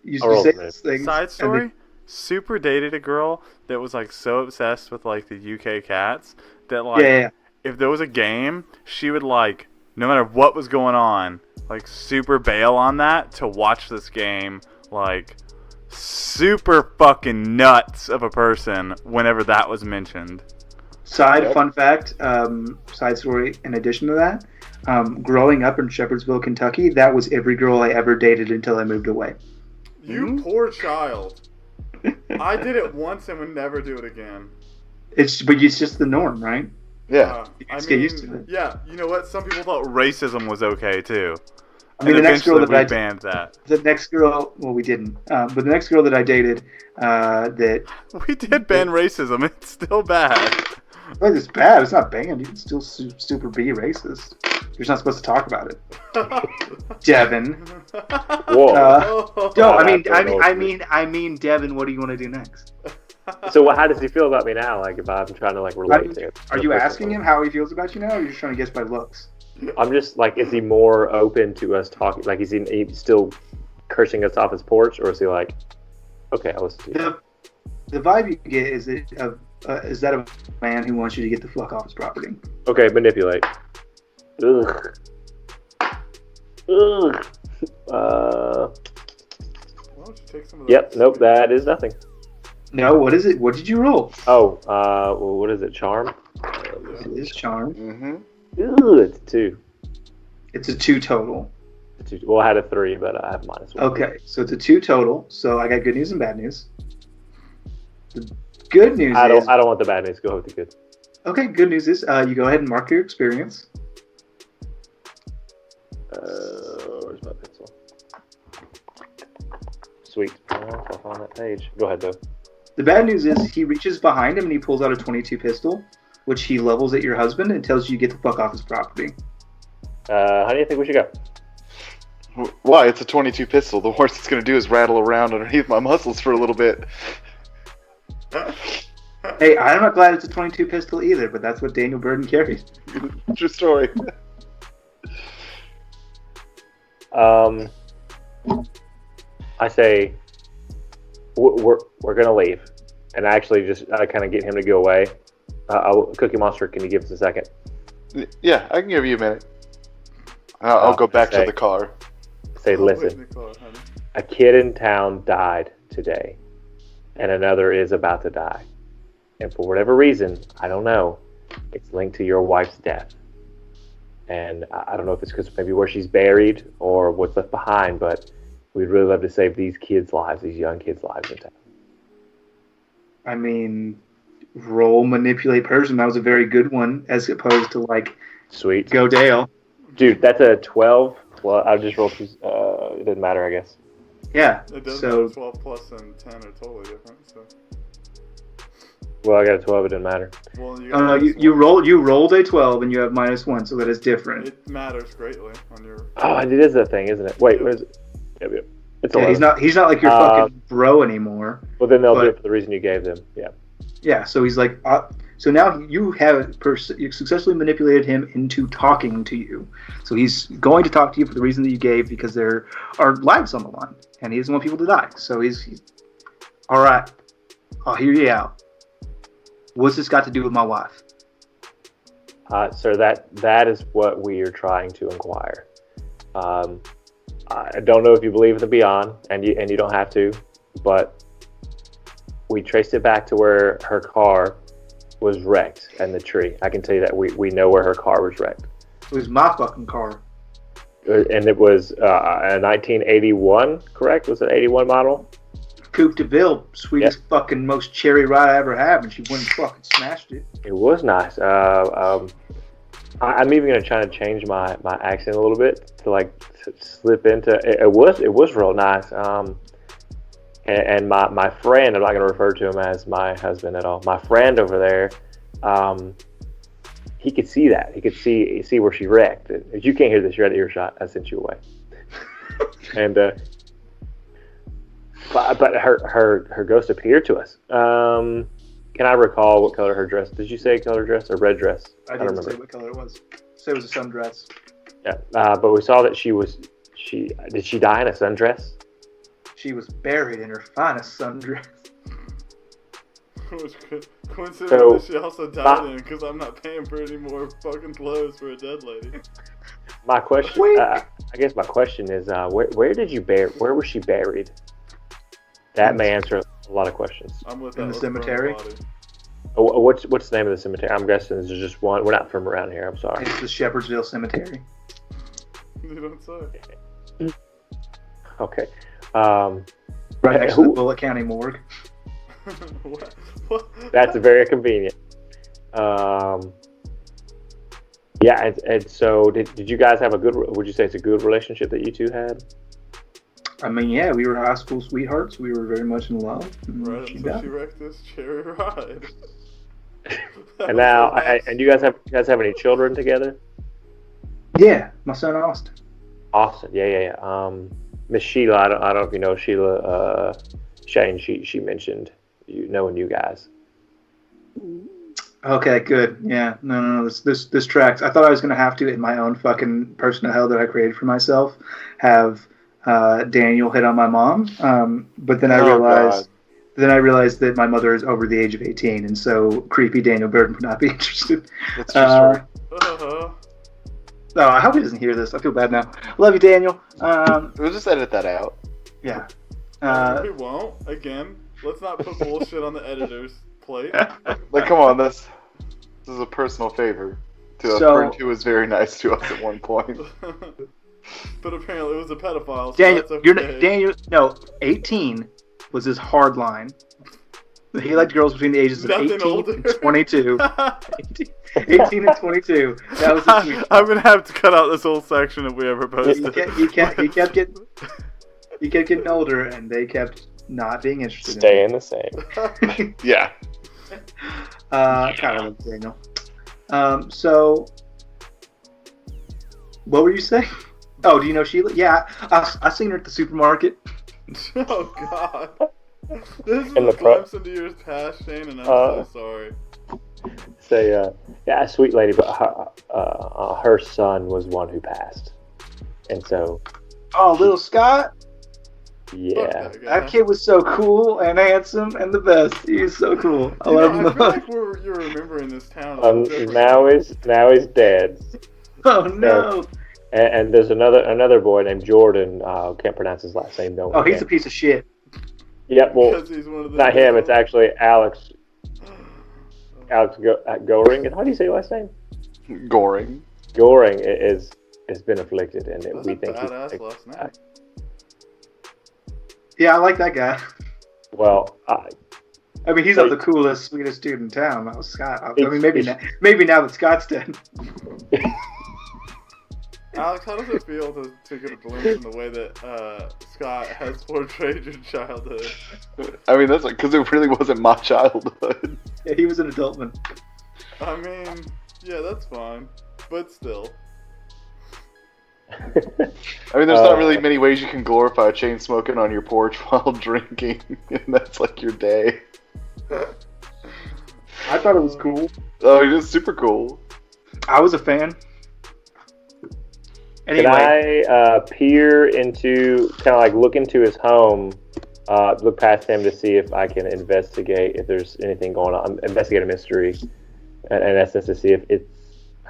you say this thing. Side story. Super dated a girl that was like so obsessed with like the UK Cats that like if there was a game, she would like no matter what was going on, like super bail on that to watch this game. Like super fucking nuts of a person whenever that was mentioned. Fun fact, side story in addition to that, growing up in Shepherdsville, Kentucky, that was every girl I ever dated until I moved away. You poor child. I did it once and would never do it again. It's just the norm, right? Yeah. Get used to it. Yeah, you know what? Some people thought racism was okay too. I mean, and the next girl that banned that. The next girl, well, we didn't. But the next girl that I dated, that we did ban racism. It's still bad. Well, it's bad. It's not banned. You can still super be racist. You're just not supposed to talk about it. Devin. Whoa. No, I mean, Devin. What do you want to do next? So how does he feel about me now? Like if I'm trying to like relate to him. Are you asking him how he feels about you now, or are you just trying to guess by looks? I'm just like, is he more open to us talking? Like, is he still cursing us off his porch, or is he like, okay, I'll listen to you? The vibe you get is that a man who wants you to get the fuck off his property? Okay, manipulate. Ugh. Why don't you take some of Yep. Nope. That is nothing. No. What is it? What did you roll? Oh. Well, what is it? Charm. It is charm. Mm-hmm. Ooh, it's 2. It's a 2 total. Well, I had a 3, but I have -1. Okay, so it's a 2 total. So I got good news and bad news. The good news I don't want the bad news. Go with the good. Okay, good news is you go ahead and mark your experience. Where's my pencil? Sweet. I'll find that page. Go ahead, though. The bad news is he reaches behind him and he pulls out a .22 pistol. which he levels at your husband and tells you to get the fuck off his property. How do you think we should go? Why? It's a 22 pistol. The worst it's going to do is rattle around underneath my muscles for a little bit. Hey, I'm not glad it's a 22 pistol either, but that's what Daniel Burden carries. True story. I say we're gonna leave, and I actually just kind of get him to go away. Cookie Monster, can you give us a second? Yeah, I can give you a minute. I'll go back to the car. Say, listen, a kid in town died today, and another is about to die. And for whatever reason, I don't know, it's linked to your wife's death. And I don't know if it's because maybe where she's buried or what's left behind, but we'd really love to save these kids' lives, these young kids' lives in town. I mean, roll manipulate person. That was a very good one, as opposed to like, Sweet. go Dale. Dude, that's a 12. Well, I just rolled. It didn't matter, I guess. Yeah. It does So matter. 12 plus and 10 are totally different. So. Well, I got a 12. It didn't matter. Well, you, no, you rolled a 12 and you have -1, so that is different. It matters greatly on your. Oh, it is a thing, isn't it? Wait, what is it? Yep. It's 11. Yeah, he's not like your fucking bro anymore. Well, then they'll do it for the reason you gave them. Yeah. Yeah, so he's like, so now you have you successfully manipulated him into talking to you. So he's going to talk to you for the reason that you gave, because there are lives on the line, and he doesn't want people to die. So he's all right. I'll hear you out. What's this got to do with my wife? Sir, that is what we are trying to inquire. I don't know if you believe in the beyond, and you don't have to, but we traced it back to where her car was wrecked and the tree. I can tell you that we know where her car was wrecked. It was my fucking car. And it was a 1981, correct? Was it 81 model? Coupe de Ville, sweetest fucking most cherry ride I ever had, and she went and fucking smashed it. It was nice. I'm even gonna try to change my accent a little bit to like slip into. It was real nice. And my friend, I'm not gonna refer to him as my husband at all. My friend over there, he could see that. He could see where she wrecked. If you can't hear this, you're at earshot. I sent you away. And but her ghost appeared to us. Can I recall what color her dress? Did you say color dress or red dress? I didn't remember. say what color it was. So it was a sundress. Yeah, but we saw that did she die in a sundress? She was buried in her finest sundress. Which coincidentally, she also died my- in, because I'm not paying for any more fucking clothes for a dead lady. My question, I guess my question is, where was she buried? That may answer a lot of questions. I'm with In that the cemetery? body. Oh, what's the name of the cemetery? I'm guessing there's just one. We're not from around here. I'm sorry. It's the Shepherdsville Cemetery. You don't say. Okay. Right next to the Bullitt County morgue. What? That's very convenient. Yeah, and so did you guys have would you say it's a good relationship that you two had? I mean, yeah, we were high school sweethearts. We were very much in love. Right until she wrecked this cherry ride. And now, and you guys have any children together? Yeah, my son Austin. Austin, yeah. Miss Sheila, I don't know if you know Sheila. Shane, she mentioned knowing you guys. Okay, good. Yeah, no. This tracks. I thought I was gonna have to, in my own fucking personal hell that I created for myself, have Daniel hit on my mom. But then I realized. God. Then I realized that my mother is over the age of 18, and so creepy Daniel Burton would not be interested. That's your story. Oh, I hope he doesn't hear this. I feel bad now. Love you, Daniel. We'll just edit that out. Yeah. We won't. Again, let's not put bullshit on the editor's plate. Like, come on, this is a personal favor to a friend who was very nice to us at one point. But apparently it was a pedophile. So Daniel, that's okay. Daniel. No, 18 was his hard line. He liked girls between the ages of 18 and 22. 18 and 22. That was his sweet spot. I'm gonna have to cut out this whole section if we ever post it. He kept getting older, and they kept not being interested. Staying the same. Yeah. Kind of like Daniel. So, what were you saying? Oh, do you know Sheila? Yeah, I seen her at the supermarket. Oh God. This is In a the pro- glimpse into your past, Shane, and I'm so sorry. Say, yeah, a sweet lady, but her son was one who passed, and so Oh, little Scott. yeah. Fuck that guy. That kid was so cool and handsome and the best. He was so cool. I You love know, him I the feel most. like you're remembering this town a little differently. Now he's dead. Oh no. And there's another boy named Jordan. Can't pronounce his last name. Don't. Oh, he's a piece of shit. Yep. Well, Because he's one of the not him. It's actually Alex. Goring. How do you say your last name? Goring. Goring has been afflicted, and That's we a think badass last name. Yeah, I like that guy. Well, I mean, he's not the coolest, sweetest dude in town. That was Scott. I mean, maybe now that Scott's dead. Alex, how does it feel to get a glimpse in the way that Scott has portrayed your childhood? I mean, that's because it really wasn't my childhood. Yeah, he was an adult man. I mean, yeah, that's fine, but still. I mean, there's not really many ways you can glorify chain smoking on your porch while drinking, and that's like your day. I thought it was cool. Oh, it is super cool. I was a fan. Can Anyway, I peer into, kind of like look into his home, look past him to see if I can investigate if there's anything going on, investigate a mystery, in essence to see if it's,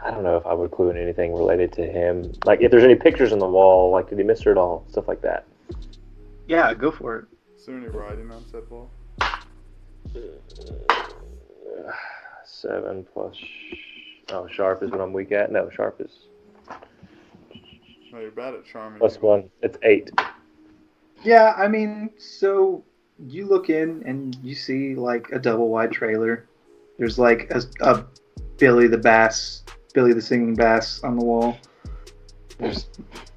I don't know if I would clue in anything related to him. Like if there's any pictures on the wall, like did he miss her at all, stuff like that. yeah, go for it. Is there any writing on said wall? 7 plus, sharp is what I'm weak at. No, sharp is No, you're bad at charming. +1. It's 8. Yeah, I mean, so you look in and you see like a double wide trailer. There's like a Billy the singing bass on the wall. There's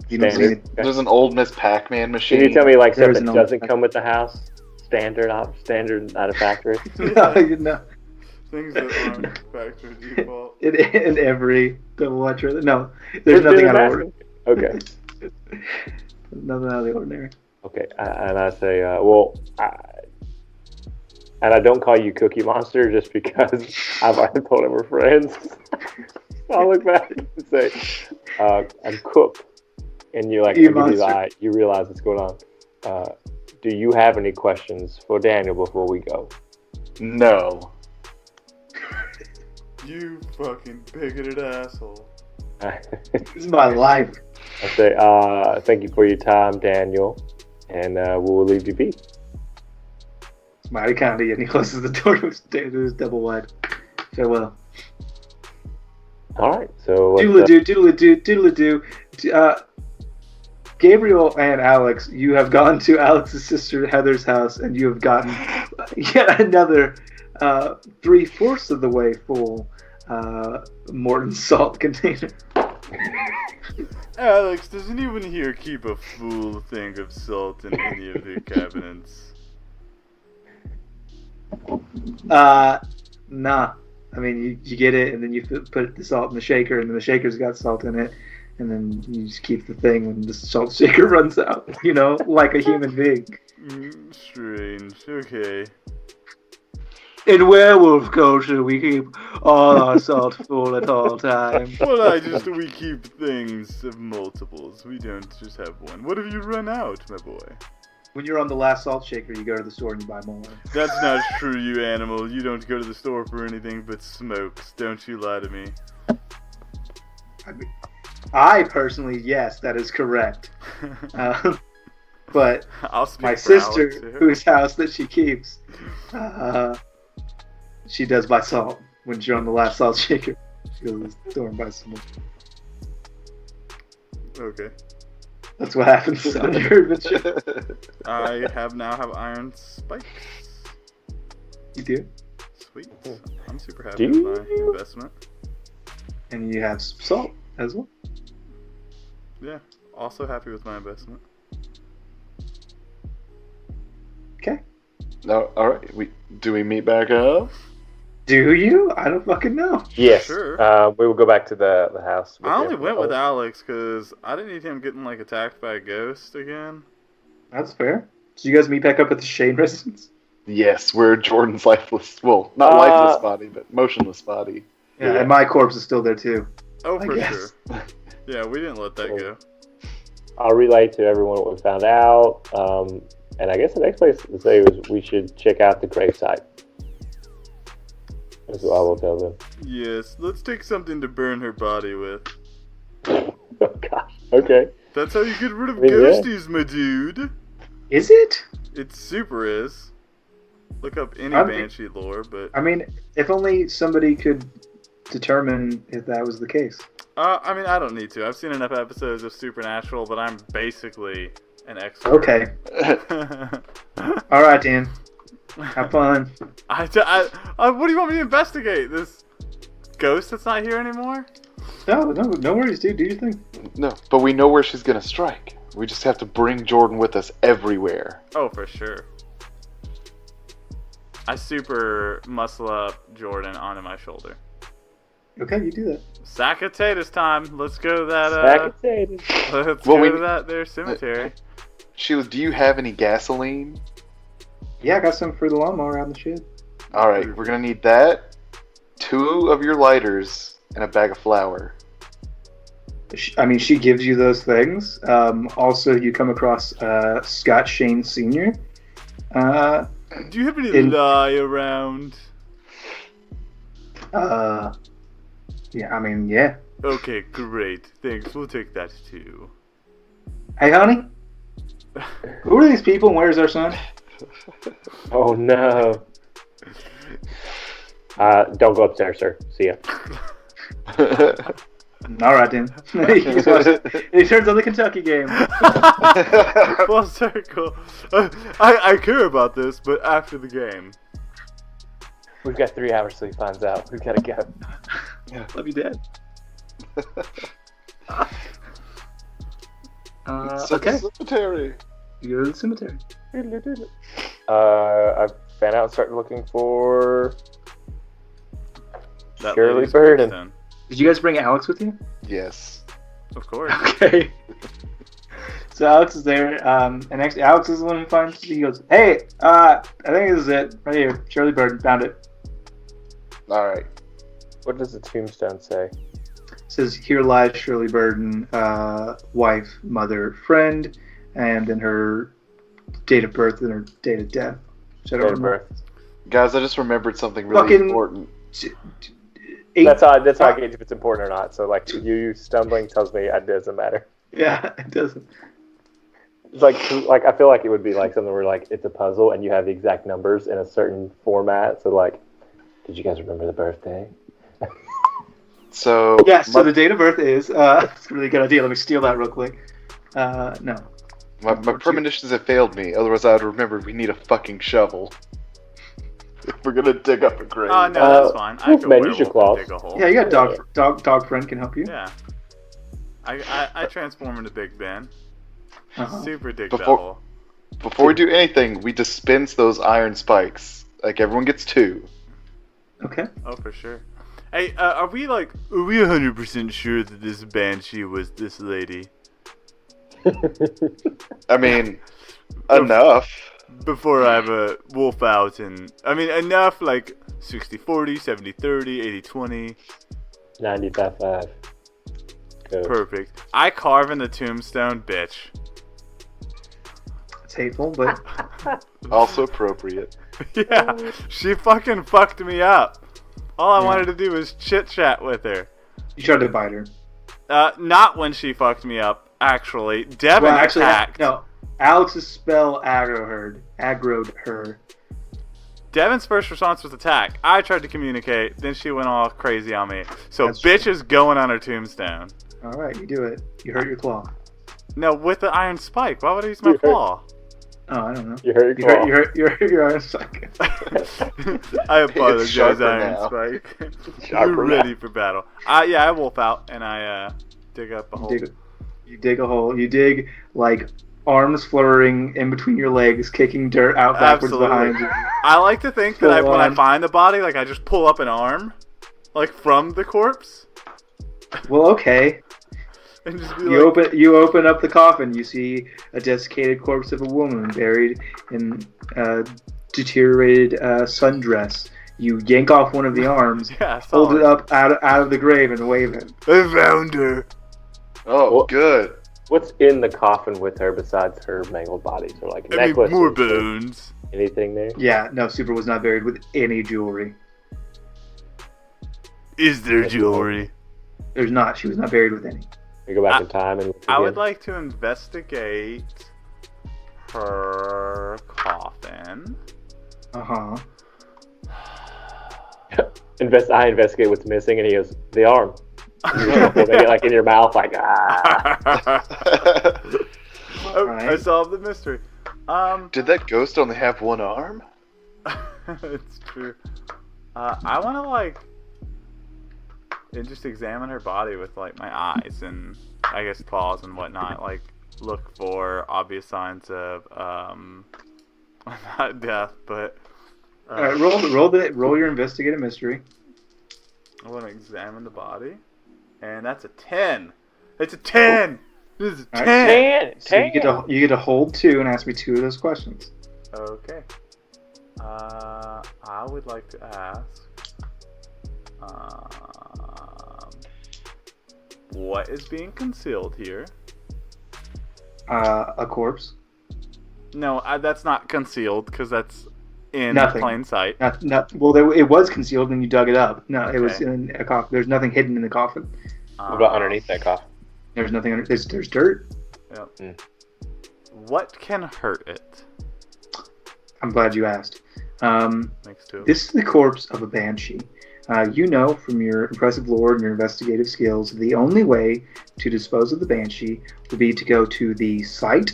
you don't see it. There's an old Miss Pac-Man machine. Can you tell me like There stuff is that an doesn't old- come with the house? Standard out of factory. No, you know, Things that aren't factory default. in every double wide trailer. No, there's nothing out of order. Okay. Nothing out of the ordinary. Okay, and I say, and I don't call you Cookie Monster just because I've already told him we're friends. I'll look back and say, I'm Cook, and you're like, You I give you the monster. eye, you realize what's going on. Do you have any questions for Daniel before we go? No. You fucking bigoted asshole. This is my life. I say, thank you for your time, Daniel, and we'll leave you be. It's mighty kind of you. And he closes the door to his double wide. Farewell. All right, so Doodle-a-doo. Gabriel and Alex, you have gone to Alex's sister Heather's house, and you have gotten yet another 3/4 of the way full Morton salt container. Alex, does anyone here keep a full thing of salt in any of their cabinets? Nah. I mean, you get it, and then you put the salt in the shaker, and then the shaker's got salt in it, and then you just keep the thing when the salt shaker runs out, you know, like a human being. Strange. Okay. In werewolf culture, we keep all our salt full at all times. Well, we keep things of multiples. We don't just have one. What have you run out, my boy? When you're on the last salt shaker, you go to the store and you buy more. That's not true, you animal. You don't go to the store for anything but smokes. Don't you lie to me. I personally, yes, that is correct. But I'll speak my for sister, Alex here. whose house that she keeps, she does buy salt. When you're on the last salt shaker, she goes to the store and buys some more. Okay. That's what happens on your adventure. I now have iron spikes. You do? Sweet. I'm super happy Do with my you? investment. And you have some salt as well. Yeah. Also happy with my investment. Okay. No, all right. Do we meet back up? Do you? I don't fucking know. Yes. Sure. We will go back to the house. I only went with Alex because I didn't need him getting like attacked by a ghost again. That's fair. Did you guys meet back up at the Shane residence? Yes, we're Jordan's lifeless. Well, not lifeless body, but motionless body. Yeah, and my corpse is still there too. Oh, I for guess. sure. Yeah, we didn't let that go. I'll relay to everyone what we found out. And I guess the next place to say was we should check out the gravesite. That's what I will tell them. Yes, let's take something to burn her body with. Oh gosh. Okay. That's how you get rid of Yeah. ghosties, my dude. Is it? It super is. Look up any I mean- Banshee lore, but... I mean, if only somebody could determine if that was the case. I mean, I don't need to. I've seen enough episodes of Supernatural that I'm basically an expert. Okay. All right, Dan. Have fun. What do you want me to investigate? This ghost that's not here anymore? No worries, dude. Do your thing. No, but we know where she's gonna strike. We just have to bring Jordan with us everywhere. Oh, for sure. I super muscle up Jordan onto my shoulder. Okay, you do that. Sack of potatoes time. Let's go to that. Sack of potatoes. Let's Well, go to that there cemetery. Sheila, do you have any gasoline? Yeah, I got some for the lawnmower out in the shed. Alright, we're gonna need that, 2 of your lighters, and a bag of flour. She gives you those things. Also, you come across Scott Shane Sr. Do you have any lie around? Yeah. Okay, great. Thanks. We'll take that too. Hey, honey. Who are these people and where's our son? Oh no. Don't go upstairs, sir. See ya. All right, then. He turns on the Kentucky game. Full circle. I care about this, but after the game. We've got 3 hours till he finds out. We've got to go. Love you, Dad. Okay. Cemetery. You go to the cemetery. I fan out and start looking for That Shirley lady's Burden. gravestone. Did you guys bring Alex with you? Yes. Of course. Okay. So Alex is there, and actually Alex is the one who finds. He goes, "Hey, I think this is it right here. Shirley Burden found it." Alright. What does the tombstone say? It says, "Here lies Shirley Burden, wife, mother, friend," and then her date of birth and her date of death. Which I don't Date of remember. birth. Guys, I just remembered something really Fucking- important. That's how I gauge if it's important or not. So like you stumbling tells me it doesn't matter. Yeah, it doesn't. It's like I feel like it would be like something where like it's a puzzle and you have the exact numbers in a certain format. So like, did you guys remember the birthday? So, Yeah, so the date of birth is, it's a really good idea. Let me steal that real quick. No. my premonitions have failed me. Otherwise, I would remember we need a fucking shovel. If we're gonna dig up a grave. Oh, no, that's fine. I Wolfman, can use your werewolf claws. and dig a hole. Yeah, you got dog friend can help you. Yeah. I transform into Big Ben. Uh-huh. Super dig Before- that hole. Before we do anything, we dispense those iron spikes. Like, everyone gets 2. Okay. Oh, for sure. Hey, are we 100% sure that this Banshee was this lady? I mean, enough. Before I have a wolf out and... I mean, enough, 60-40, 70-30, 80-20. 95. Go. Perfect. I carve in the tombstone, bitch. It's hateful, but Also appropriate. Yeah, she fucking fucked me up. All I wanted to do was chit-chat with her. you tried to bite her. Not when she fucked me up, actually. Devin attacked. No. Alex's spell aggroed her. Devin's first response was attack. I tried to communicate, then she went all crazy on me. So That's bitch true. is going on her tombstone. All right, you do it. You hurt your claw. No, with the iron spike. Why would I use my You hurt- claw? Oh, I don't know. You hurt You your claw. hurt your iron spike. I apologize, sharper Iron now. Spike. Sharper You're now. ready for battle. Yeah, I wolf out and I dig up a hole. You dig a hole. You dig arms fluttering in between your legs, kicking dirt out backwards Absolutely. behind you. I like to think that Full when I on. find the body, like I just pull up an arm, like from the corpse, Well, okay. and just be You open up the coffin. You see a desiccated corpse of a woman buried in deteriorated sundress. You yank off one of the arms, yeah, hold it solid. up out of the grave, and wave it. I found her. Oh, Well- good. What's in the coffin with her besides her mangled body? So like I mean, necklaces, more or bones. anything there? Yeah, no, Super was not buried with any jewelry. Is there jewelry? There's not. She was not buried with any. We go back in time and look I again. would like to investigate her coffin. Uh-huh. I investigate what's missing, and he goes, the arm. You just hold it, like in your mouth, like Oh, I Right. solved the mystery. Did that ghost only have one arm? It's true. I want to and just examine her body with like my eyes and I guess claws and whatnot. Like look for obvious signs of not death, but All right, roll your investigative mystery. I want to examine the body, and that's a 10. It's a 10. This is a All 10. right. So you get to hold 2 and ask me 2 of those questions. Okay. I would like to ask, what is being concealed here? A corpse. No, that's not concealed because that's in Nothing. plain sight. Well, it was concealed and you dug it up. No, it was Okay. in a coffin. There's nothing hidden in the coffin. what about underneath that coffin? There's nothing under. There's dirt. Yep. What can hurt it? I'm glad you asked. Makes two. This is the corpse of a banshee. You know from your impressive lore and your investigative skills, the only way to dispose of the banshee would be to go to the site,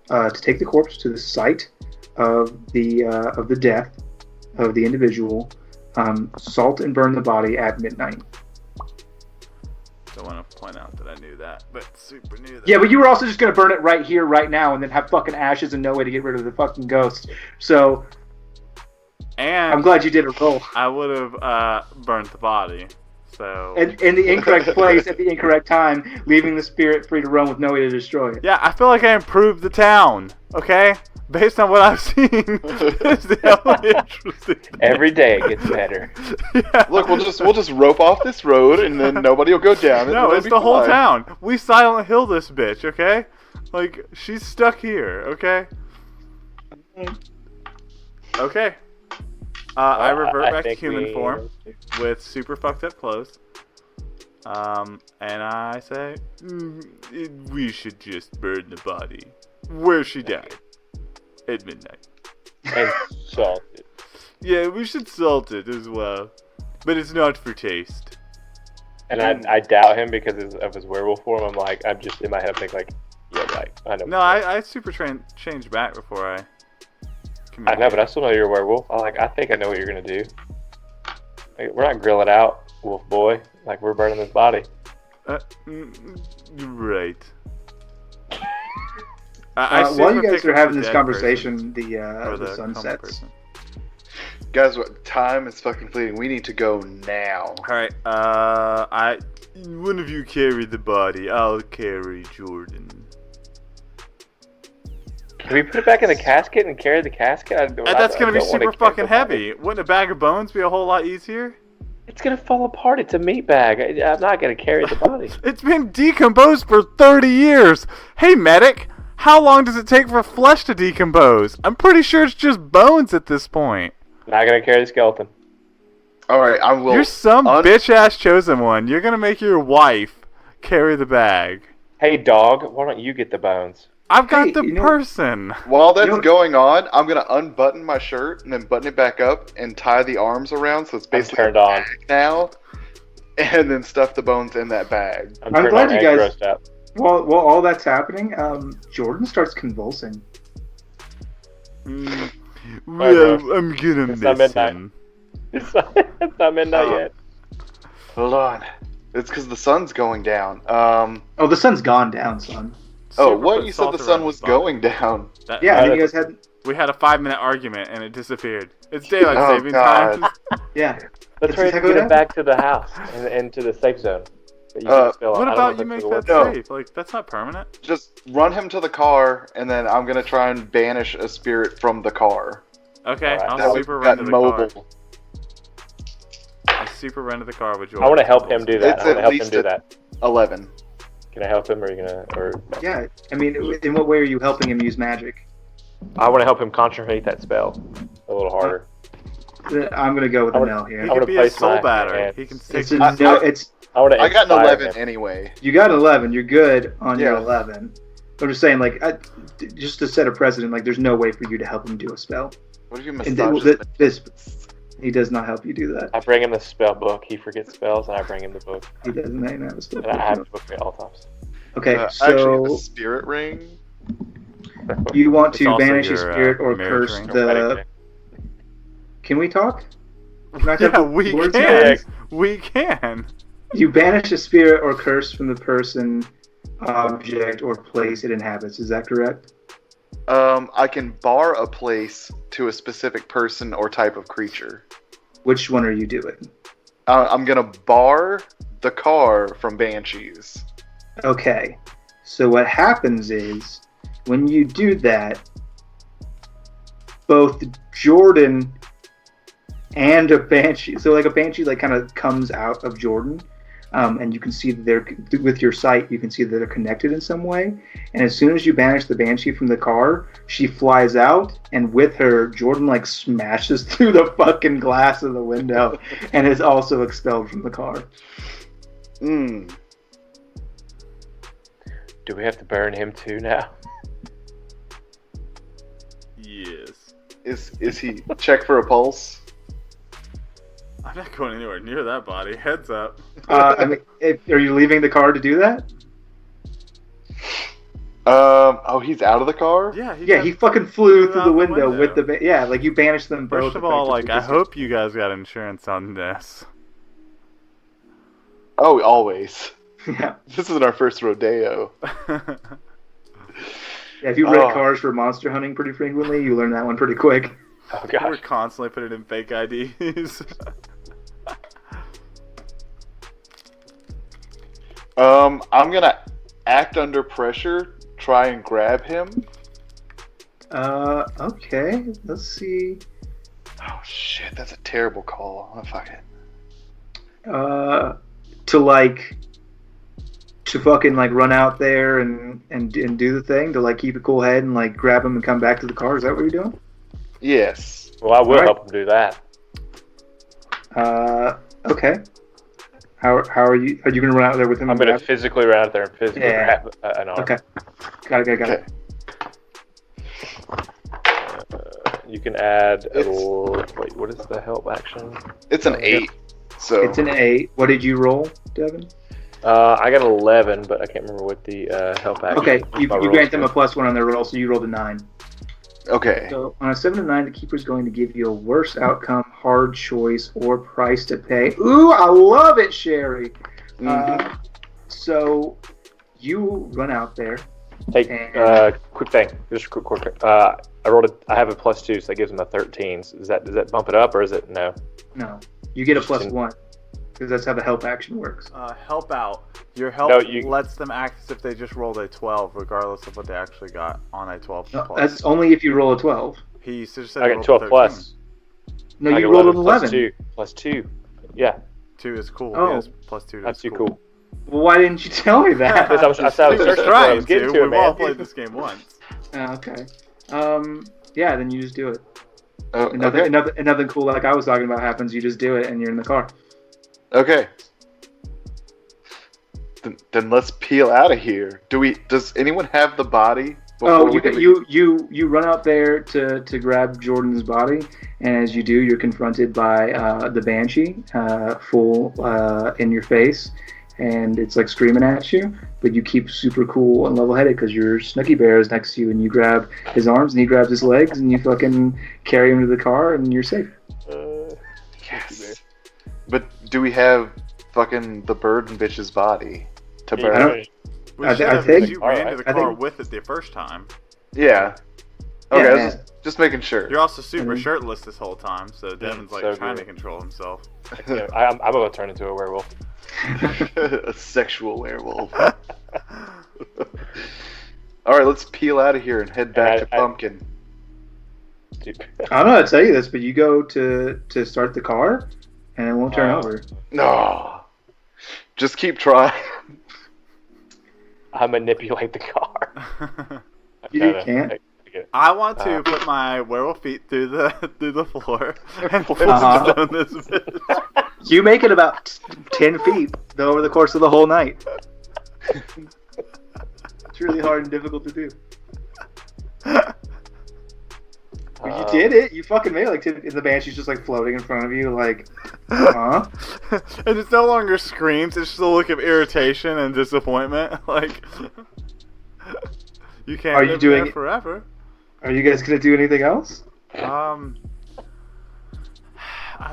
to take the corpse to the site of the death of the individual, salt and burn the body at midnight. Don't want to point out that I knew that, but super knew that. Yeah, but you were also just gonna burn it right here, right now, and then have fucking ashes and no way to get rid of the fucking ghost. So And I'm glad you did a roll. I would have burnt the body. So In the incorrect place at the incorrect time, leaving the spirit free to roam with no way to destroy it. yeah, I feel like I improved the town. Okay, based on what I've seen, it's the only interesting thing. Every day it gets better. Yeah. Look, we'll just rope off this road, and then nobody will go down it. No, and it's it'll the be whole fine. town. We Silent Hill this bitch, okay? Like, she's stuck here, okay? Okay. I revert back to think human we- form with super fucked up clothes. And I say, we should just burn the body where she died at midnight. And salted. Yeah, we should salt it as well, but it's not for taste. And I doubt him because of his werewolf form. I'm just in my head, I'm thinking like, yeah, right. I know. No, I super changed back before I. I know, but I still know you're a werewolf. I think I know what you're gonna do. Like, we're not grilling out, wolf boy. Like, we're burning this body. Right. I While super you guys pick are up having the this dead conversation, person, or the sun coma sets. person. Guys, what time is fucking fleeting? We need to go now. All right. One of you carry the body. I'll carry Jordan. Can we put it back in the casket and carry the casket? That's gonna be don't wanna super carry fucking the body. heavy. Wouldn't a bag of bones be a whole lot easier? It's gonna fall apart. It's a meat bag. I'm not gonna carry the body. It's been decomposed for 30 years. Hey, medic, how long does it take for flesh to decompose? I'm pretty sure it's just bones at this point. Not gonna carry the skeleton. All right, I will. You're some bitch-ass chosen one. You're gonna make your wife carry the bag. Hey, dog, why don't you get the bones? I've got Hey, the you know- person. While that's You know- going on, I'm gonna unbutton my shirt and then button it back up and tie the arms around so it's basically turned a on. bag now, and then stuff the bones in that bag. I'm I'm turned glad on you and guys- grossed out. While all that's happening, Jordan starts convulsing. Well, I'm gonna It's not miss midnight. him. It's not midnight Oh. yet. Hold on, it's because the sun's going down. Oh, the sun's gone down, son. Oh, Super what? put You said salt the around sun his was body. going down. That- Yeah, and then you guys had. We had a 5-minute argument and it disappeared. It's daylight Oh, saving God. time. Yeah. Let's It's hurry to exactly get what him back to the house and to the safe zone. But you can just fill What out. I don't about know you if it's make gonna that work. No. safe? Like, that's not permanent. Just run him to the car, and then I'm gonna try and banish a spirit from the car. Okay, Alright, I'll That way super we've run got to the car. mobile. I'll super run to the car with George. I want to help him do that. It's I want to at help him least do a- that. 11. Can I help him, or are you gonna? Or Yeah. I mean, in what way are you helping him use magic? I want to help him concentrate that spell a little harder. I'm gonna go with I a would- no He here. I could wanna be a place soul my battery. hands. He can take It's a I- no. I- It's I want to. I got an inspire 11 him. anyway. you got an 11. You're good on your Yeah. 11. I'm just saying, like, just to set a precedent, like, there's no way for you to help him do a spell. What if you And massage this, he does not help you do that. I bring him the spell book. He forgets spells, and I bring him the book, He doesn't even have a spell. and I have the book at all times. Okay, I actually have so a spirit ring. you want It's to also banish a your, spirit or marriage curse ring. the. Can we talk? Can I Yeah, have we words can. now? We can. You banish a spirit or curse from the person, object, or place it inhabits. Is that correct? I can bar a place to a specific person or type of creature. Which one are you doing? I'm gonna bar the car from banshees. Okay. So what happens is, when you do that, both Jordan and a banshee. So like a banshee, like kind of comes out of Jordan, and you can see that they're with your sight. You can see that they're connected in some way. And as soon as you banish the banshee from the car, she flies out, and with her, Jordan like smashes through the fucking glass of the window, and is also expelled from the car. Mm. Do we have to burn him too now? Yes. Is he check for a pulse? I'm not going anywhere near that body. Heads up. I mean, are you leaving the car to do that? Oh, he's out of the car? Yeah. Yeah, he fucking flew through out the the window window. with the yeah, like you banished them both. First of all, like, I effectively. hope you guys got insurance on this. Oh, always. Yeah, This isn't our first rodeo. yeah. If you rent Oh. cars for monster hunting pretty frequently, you learn that one pretty quick. Oh We're gosh. constantly putting in fake IDs. I'm gonna act under pressure, try and grab him. Okay. Let's see. Oh shit, that's a terrible call. Oh, fuck it. To fucking like run out there and do the thing to like keep a cool head and like grab him and come back to the car. Is that what you're doing? Yes. Well, I will Alright. help him do that. Okay. How are you? Are you gonna run out there with him? I'm and gonna grab- physically run out there and physically Yeah. grab an arm. Okay. Got it. Okay. You can add a It's- little. Wait, what is the help action? It's an 8. So It's an 8. What did you roll, Devin? I got an 11, but I can't remember what the help action. Okay, you my rolls grant them a were. +1 on their roll, so you rolled a 9. okay. So on a 7 to 9, the keeper's going to give you a worse outcome, hard choice, or price to pay. Ooh, I love it, Sherry. Mhm. So you run out there. Hey, And- quick thing. Just a quick. I have a +2, so that gives him a 13. Does that bump it up, or is it no? No, you get a +1 because that's how the help action works. Help out. Your help No, you- lets them act as if they just rolled a 12, regardless of what they actually got on a 12 No, plus. that's only if you roll a 12. He just said I he got rolled 12 a 13. plus. No, I you got rolled an 11 11. +2. Yeah, 2 is cool. Oh. Yes, +2 that's is too cool. Well, why didn't you tell me that? Because I said I was He was searching for it. I trying was getting to. to it, We've all man. played this game once. Okay. Yeah, then you just do it. Oh, And nothing, okay. and nothing cool like I was talking about happens. You just do it, and you're in the car. Okay. Then let's peel out of here. Does anyone have the body? Oh, before we you run out there to grab Jordan's body, and as you do, you're confronted by the Banshee, full in your face, and it's like screaming at you. But you keep super cool and level-headed because your Snooky Bear is next to you, and you grab his arms, and he grabs his legs, and you fucking carry him to the car, and you're safe. Yes. But do we have fucking the bird and bitch's body to You burn? I don't- We I should have, think- because you ran to the I car think- with it the first time. Yeah. Okay, Yeah, I was just making sure. You're also super Mhm. shirtless this whole time, so Devin's like so trying good. to control himself. Yeah, I'm about to turn into a werewolf. A sexual werewolf. All right, let's peel out of here and head back to Pumpkin. Dude. I don't know how to tell you this, but you go to start the car, and it won't turn Wow. over. No. Just keep trying. I manipulate the car. You can't? I want to put my werewolf feet through the floor and pull Uh-huh. down this bitch. You make it about 10 feet over the course of the whole night. It's really hard and difficult to do. But you did it. You fucking made it. Like, the banshee's just like floating in front of you, like, huh? And it's no longer screams, it's just a look of irritation and disappointment. Like, you can't Are you live doing there it- forever. Are you guys gonna do anything else? I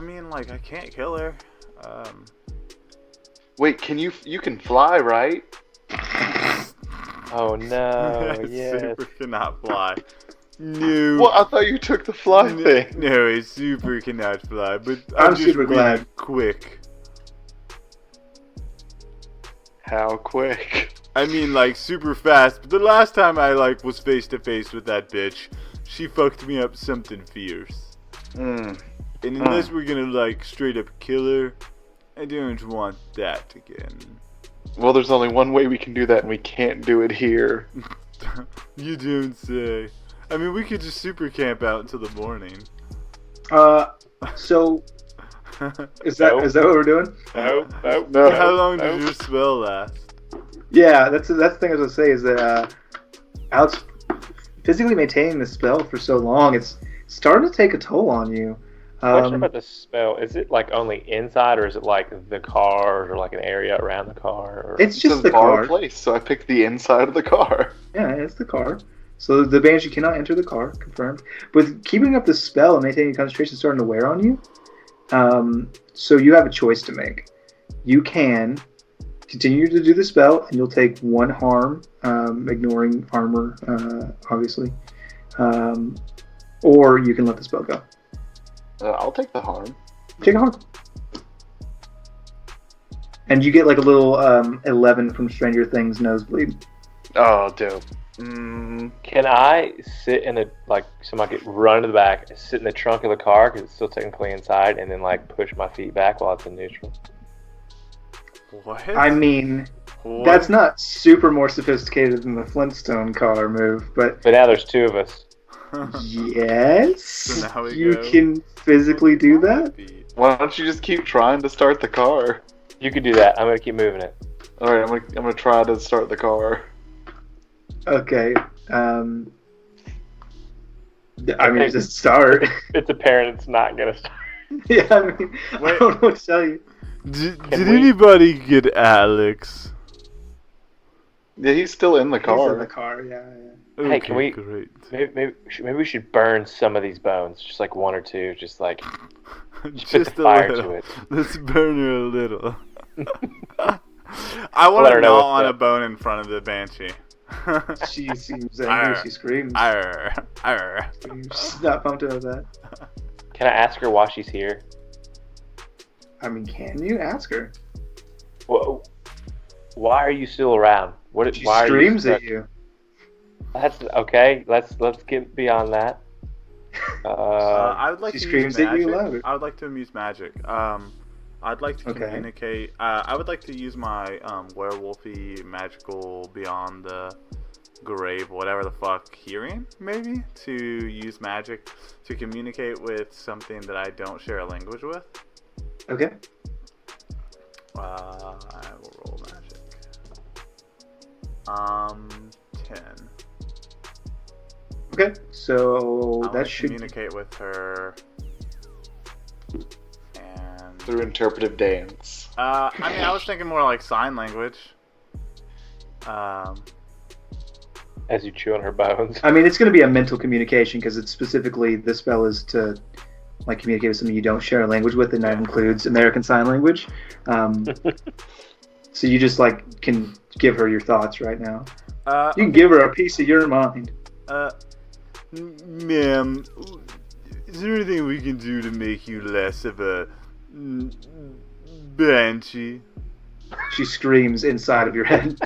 mean, like, I can't kill her. Wait, you can fly, right? Oh no! Yes. Super cannot fly. No. Well, I thought you took the fly thing. No, it super cannot fly, but I'm just super really glad. quick. How quick? I mean, like, super fast, but the last time I, like, was face to face with that bitch, she fucked me up something fierce. Mm. And unless we're gonna, like, straight up kill her, I don't want that again. Well, there's only one way we can do that, and we can't do it here. You don't say. I mean, we could just super camp out until the morning. So is that what we're doing? Nope. No. How long does your spell last? Yeah, that's the thing I was gonna say is that Alex physically maintaining the spell for so long, it's starting to take a toll on you. Question about the spell: is it like only inside, or is it like the car, or like an area around the car? Or... It's It just says the borrow car. place, so I picked the inside of the car. Yeah, it's the car. So the banshee cannot enter the car, confirmed. With keeping up the spell and maintaining concentration starting to wear on you, so you have a choice to make. You can continue to do the spell, and you'll take 1 harm, ignoring armor, obviously. Or you can let the spell go. I'll take the harm. Take a harm. And you get like a little 11 from Stranger Things nosebleed. Oh, dope. Can I sit in somebody could run to the back, sit in the trunk of the car because it's still technically inside, and then like push my feet back while it's in neutral? What? I mean, What? that's not super more sophisticated than the Flintstone car move, but But now there's 2 of us. yes, So now we you go. can physically do that. Why don't you just keep trying to start the car? You could do that. I'm gonna keep moving it. All right, I'm gonna try to start the car. Okay. I mean, just start. It's apparent it's not gonna start. Yeah, I mean, I Wait. don't know what to tell you. Did we- anybody get Alex? Yeah, he's still in the He's car. in the car, yeah. Hey, can we- Great. Maybe we should burn some of these bones, just like 1 or 2, just like put Just the a fire little. to it. Let's burn her a little. I want Let to her know gnaw what's on a up. bone in front of the banshee. She seems angry. She screams. Arr, arr. She's not pumped about that. Can I ask her why she's here? I mean, can you ask her? Whoa. Why are you still around? She why screams are you at you. That's okay. Let's get beyond that. I would like She to screams use at you magic. louder. I would like to use magic. I'd like to Okay. communicate. I would like to use my werewolfy magical beyond the grave, whatever the fuck, hearing maybe to use magic to communicate with something that I don't share a language with. Okay. I will roll magic. 10. Okay. So I that should. communicate with her. And Through interpretive dance. I mean, I was thinking more like sign language. as you chew on her bones. I mean, it's going to be a mental communication because it's specifically the spell is to like communicate with something you don't share a language with, and that includes American Sign Language. So you just like can give her your thoughts right now. You can Okay. give her a piece of your mind. Ma'am, is there anything we can do to make you less of a banshee? She screams inside of your head.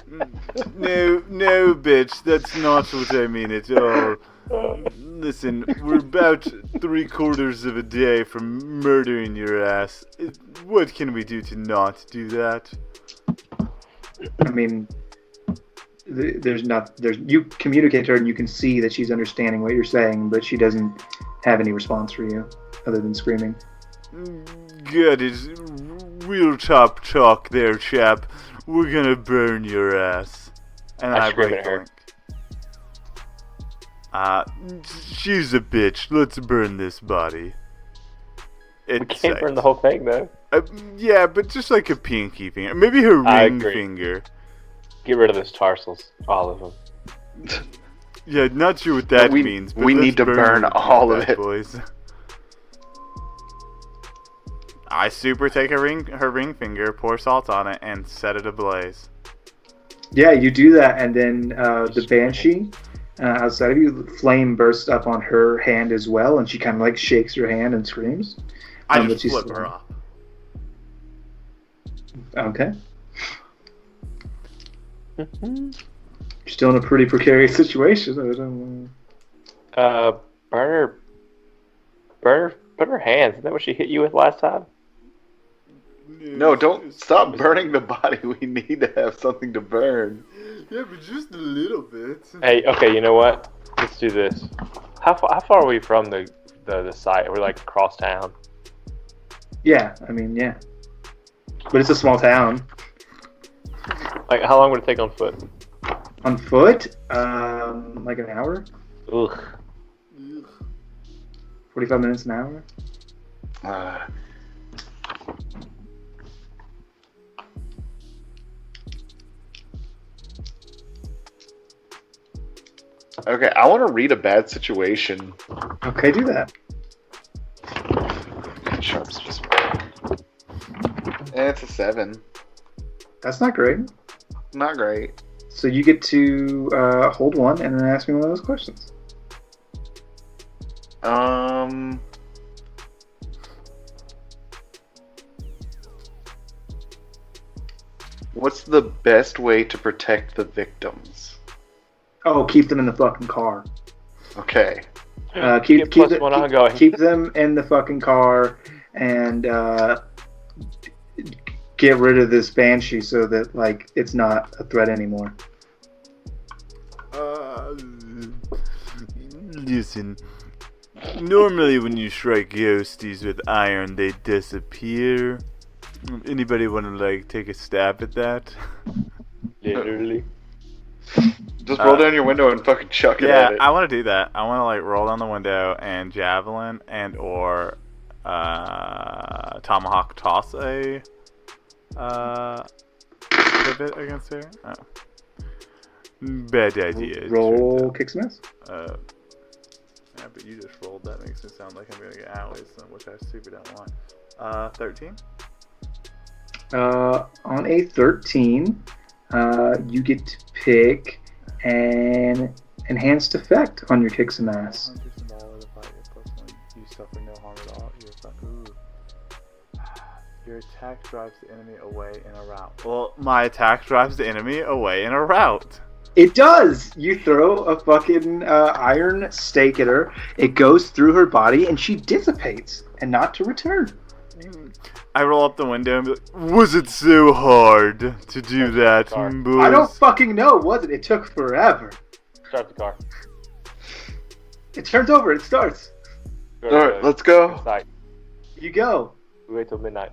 No, bitch, that's not what I mean at all. Listen, we're about 3/4 of a day from murdering your ass. What can we do to not do that? I mean, you communicate to her and you can see that she's understanding what you're saying, but she doesn't have any response for you other than screaming. Good, it's real top chalk there, chap. We're gonna burn your ass. And I I scream break at the her. link. She's a bitch. Let's burn this body. We can't burn the whole thing, though. Yeah, but just like a pinky finger. Maybe her I ring agree. finger. Get rid of those tarsals, all of them. Yeah, not sure what that We- means. But we let's need to burn the all of bad it. boys. I super take her ring finger, pour salt on it, and set it ablaze. Yeah, you do that, and then the banshee outside of you, flame bursts up on her hand as well, and she kind of like shakes her hand and screams. I but just she's flip still- her off. Okay. You're still in a pretty precarious situation. I don't know. Burn her hands. Isn't that what she hit you with last time? No, don't stop burning the body. We need to have something to burn. Yeah, but just a little bit. Hey, okay, you know what? Let's do this. How far are we from the site? We're like across town. Yeah, I mean, yeah. But it's a small town. Like, how long would it take on foot? On foot, like an hour? Ugh. 45 minutes an hour? Okay, I want to read a bad situation. Okay, do that. Sharp's just. It's a 7. That's not great. Not great. So you get to hold one and then ask me one of those questions. What's the best way to protect the victims? Oh, keep them in the fucking car. Okay. Get plus one ongoing. Keep them in the fucking car and get rid of this banshee so that like it's not a threat anymore. Listen. Normally, when you strike ghosties with iron, they disappear. Anybody want to like take a stab at that? Literally. Just roll down your window and fucking chuck it Yeah, at it. I want to do that. I want to like roll down the window and javelin and or tomahawk toss a pivot against her. Oh. Bad idea. it Roll turns kick some ass. out. Yeah, but you just rolled. That makes it sound like I'm gonna get alloys, which I super don't want. 13. On a 13, you get to pick an enhanced effect on your kick some ass. You suffer no harm at all. Your attack drives the enemy away in a route. Well, my attack drives the enemy away in a route. It does! You throw a fucking iron stake at her, it goes through her body, and she dissipates, and not to return. I roll up the window and be like, was it so hard to do that, Sorry. boys? I don't fucking know, was it? It took forever. Start the car. It turns over, it starts. Alright, let's go. Site. You go. We wait till midnight.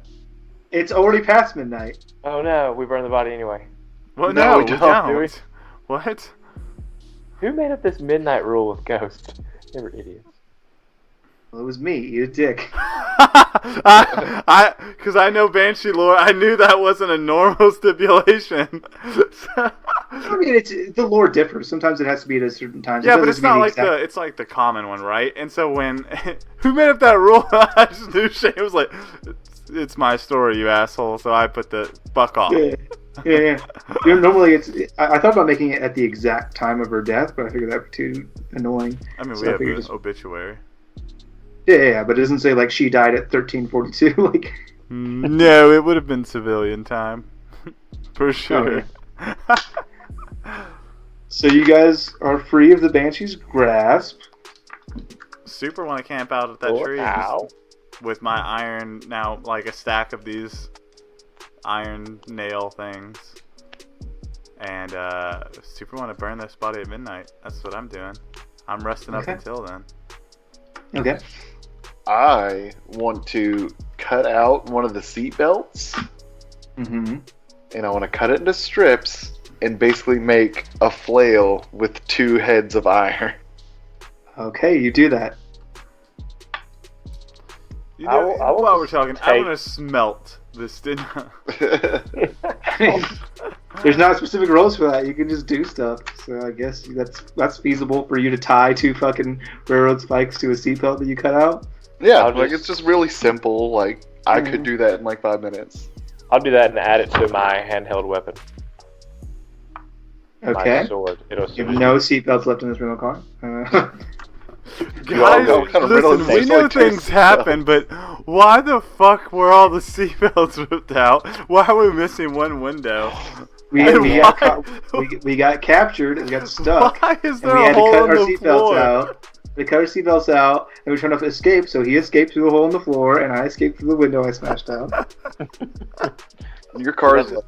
It's already past midnight. Oh no, we burned the body anyway. Well, No, no, we we don't. don't. Do we? What? Who made up this midnight rule with ghosts? They were idiots. Well, it was me, eat a dick. Because I know Banshee lore, I knew that wasn't a normal stipulation. I mean, the lore differs. Sometimes it has to be at a certain time. Yeah, Sometimes but it's it has to be not like exact- it's like the common one, right? And so when who made up that rule? I just knew Shane was like, "It's my story, you asshole." So I put the fuck off. Yeah. Yeah. You know, normally I thought about making it at the exact time of her death, but I figured that'd be too annoying. I mean, So we I have figured the just- obituary. Yeah, but it doesn't say like she died at 1342. Like, No, it would have been civilian time. For sure. so you guys are free of the Banshee's grasp. Super want to camp out at that tree Ow. with my iron, now like a stack of these iron nail things. And super want to burn this body at midnight. That's what I'm doing. I'm resting up Okay. until then. Okay. I want to cut out one of the seat belts, Mm-hmm. and I want to cut it into strips and basically make a flail with 2 heads of iron. Okay, you do that. You know, I will while we're just talking, I take- want to smelt this, didn't I? There's not specific rules for that. You can just do stuff. So I guess that's feasible for you to tie 2 fucking railroad spikes to a seatbelt that you cut out. Yeah, I'll like just- it's just really simple. Like I Mhm. could do that in like 5 minutes. I'll do that and add it to my handheld weapon. Okay. My sword. It'll You have no seatbelts left in this rental car. You all Guys, know what kind of riddle listen, is we this? know Like two things seatbelts. happen, but why the fuck were all the seatbelts ripped out? Why are we missing one window? we, And we, why- got, we got captured and got stuck. Why is And there we a had to hole cut in our the seatbelts floor? out. We cut our seatbelts out, and we were trying to escape. So he escaped through the hole in the floor, and I escaped through the window I smashed out. Your car is like,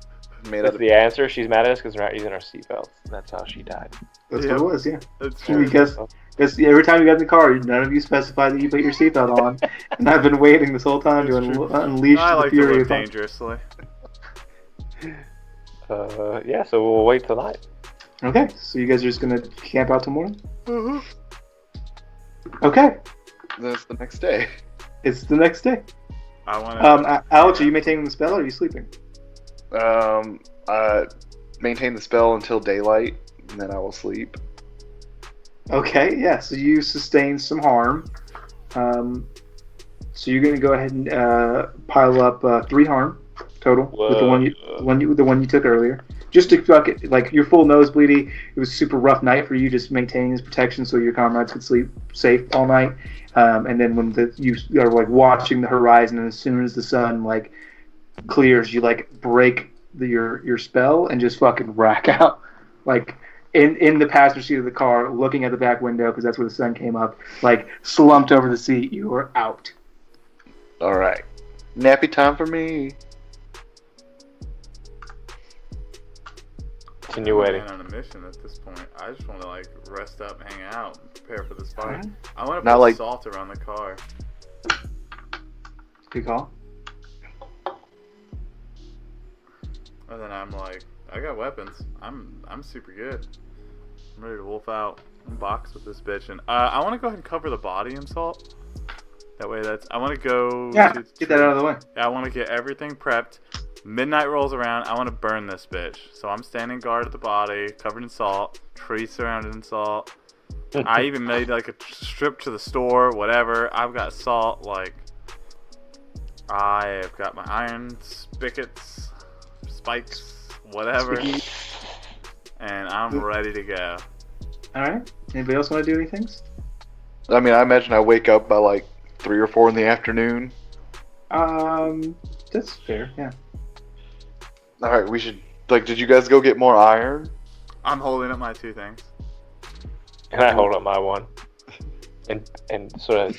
made out That's of. the answer. She's mad at us because we're not using our seatbelts. That's how she died. That's Yep. what it was, yeah. That's We true. guess every time you got in the car, none of you specified that you put your seatbelt on, and I've been waiting this whole time to That's true. unleash I the like to fury live upon. dangerously. Yeah, so we'll wait tonight. Okay, so you guys are just gonna camp out till morning? Okay, Then it's the next day. it's the next day. I want to. Alex, are you maintaining the spell or are you sleeping? Maintain the spell until daylight, and then I will sleep. Okay, yeah, so you sustain some harm. So you're gonna go ahead and pile up 3 harm total with the one you took earlier. Just to fuck it, like you're full nosebleedy. It was a super rough night for you, just maintaining this protection so your comrades could sleep safe all night. And then when you are like watching the horizon, and as soon as the sun like clears, you like break your spell and just fucking rack out, like in the passenger seat of the car, looking at the back window because that's where the sun came up. Like slumped over the seat, you are out. All right, nappy time for me. Continue waiting. I'm on a mission at this point. I just want to like rest up, hang out, prepare for this fight. Alright. I want to Not put like- salt around the car. Good call. And then I'm like, I got weapons. I'm super good. I'm ready to wolf out and box with this bitch. And I want to go ahead and cover the body in salt. That way, I want to go. Yeah, to get that out of the way. I want to get everything prepped. Midnight rolls around. I want to burn this bitch. So I'm standing guard at the body, covered in salt. Tree surrounded in salt. I even made like a strip to the store, whatever. I've got salt. Like I've got my iron spigots, spikes, whatever, and I'm ready to go. All right. Anybody else want to do anything? I mean, I imagine I wake up by like 3 or 4 in the afternoon. That's fair. Yeah. All right, we should. Like, did you guys go get more iron? I'm holding up my 2 things. And I hold up my one. And sort of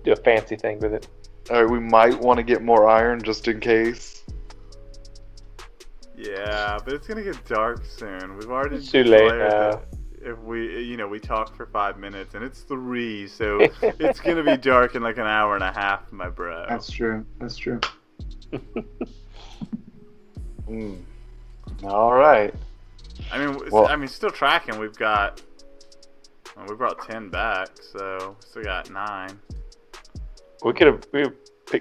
do a fancy thing with it. All right, we might want to get more iron just in case. Yeah, but it's gonna get dark soon. We've already It's too late declared now. that if we talk for 5 minutes and it's 3, so it's gonna be dark in like an hour and a half, my bro. That's true. That's true. All right. I mean, still tracking. We brought 10 back, so we still got 9. We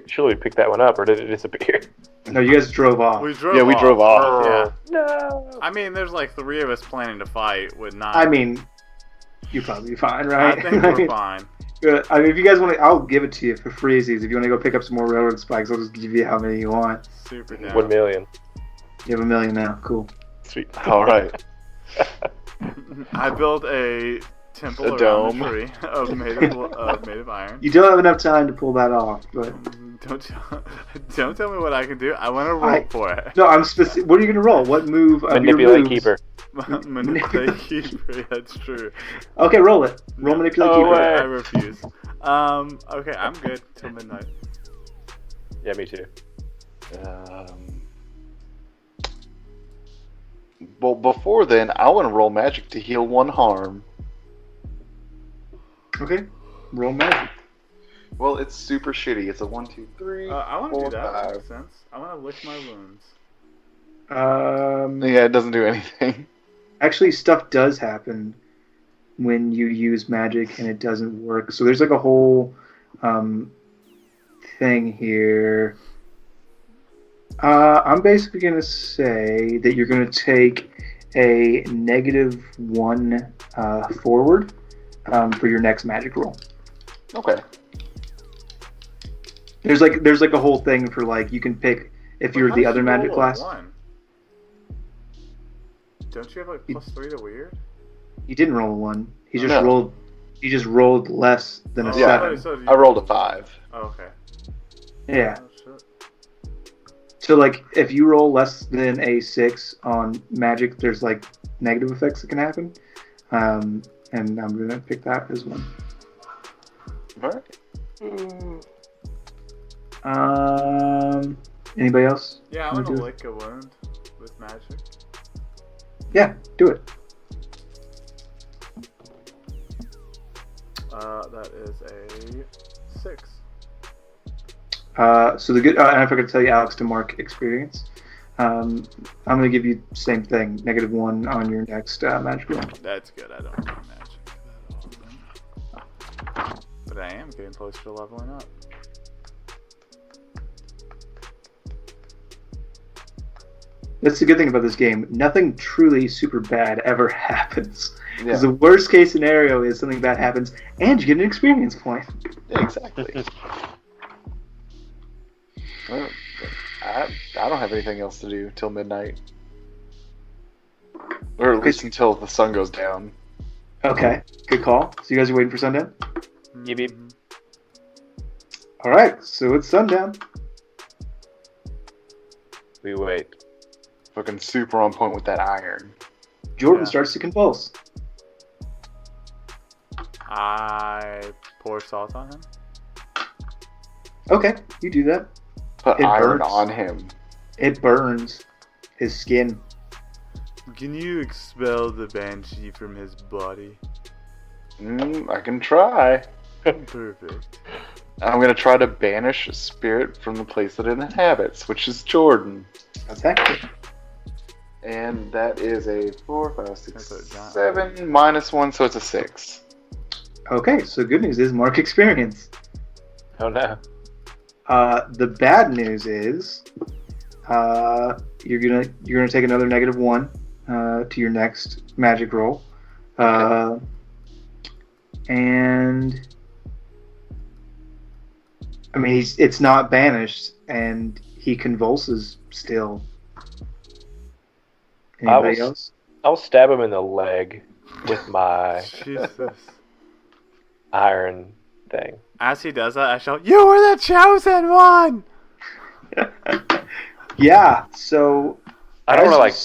surely picked that one up, or did it disappear? No, you guys drove off. We drove. Yeah, we drove off. Yeah. No. I mean, there's like 3 of us planning to fight with 9. I mean, you're probably fine, right? I think we're fine. Good. I mean, if you guys want to, I'll give it to you for freezies. If you want to go pick up some more railroad spikes, I'll just give you how many you want. Super down. 1 million. You have $1 million now. Cool. Sweet. All right. I built a temple A around dome. the tree made of iron. You don't have enough time to pull that off, but Don't tell me what I can do. I want to roll for it. no, I'm specific. What are you gonna roll? What move? Of your Manipulate moves? keeper. Manipulate keeper. That's true. Okay, roll it. Roll manipulate Oh, keeper. wait. I refuse. Okay, I'm good till midnight. Yeah, me too. Well, before then, I want to roll magic to heal 1 harm. Okay, roll magic. Well, it's super shitty. It's a 1, 2, 3. I want to 4, do that. That 5. makes sense. I want to lick my wounds. Yeah, it doesn't do anything. Actually, stuff does happen when you use magic and it doesn't work. So there's like a whole thing here. I'm basically going to say that you're going to take a -1 forward for your next magic roll. Okay. There's like a whole thing for like you can pick if you're the other magic class. Don't you have like +3 to weird? He didn't roll a 1. He just No. rolled. He just rolled less than a Yeah. 7. I rolled a 5. Oh, okay. Yeah. Oh, shit. So like if you roll less than a 6 on magic, there's like negative effects that can happen. And I'm gonna pick that as one. Alright. Anybody else? Yeah, I wanna want to do it? lick a wound with magic. Yeah, do it. That is a 6. So the good. And I forgot to tell you, Alex, to mark experience. I'm gonna give you the same thing, -1 on your next magic roll. That's good. I don't need magic that often. But I am getting close to leveling up. That's the good thing about this game. Nothing truly super bad ever happens. Yeah. Because the worst case scenario is something bad happens and you get an experience point. Yeah, exactly. Well, I don't have anything else to do till midnight. Or at least until the sun goes down. Okay, good call. So you guys are waiting for sundown? Yep, yep. Alright, so it's sundown. We wait. Fucking super on point with that iron. Jordan Yeah. starts to convulse. I pour salt on him. Okay, you do that. Put It iron burns. on him. It burns his skin. Can you expel the banshee from his body? I can try. Perfect. I'm gonna try to banish a spirit from the place that it inhabits, which is Jordan. Attack it. And that is a 4, 5, 6, That's a giant. 7 -1, so it's a 6. Okay, so good news is mark experience. Oh no. The bad news is you're gonna take another -1 to your next magic roll, and I mean it's not banished and he convulses still. Anybody else? I'll stab him in the leg with my Jesus. iron thing. As he does that, I shout, "You were the chosen one!" Yeah. So I don't as want to you like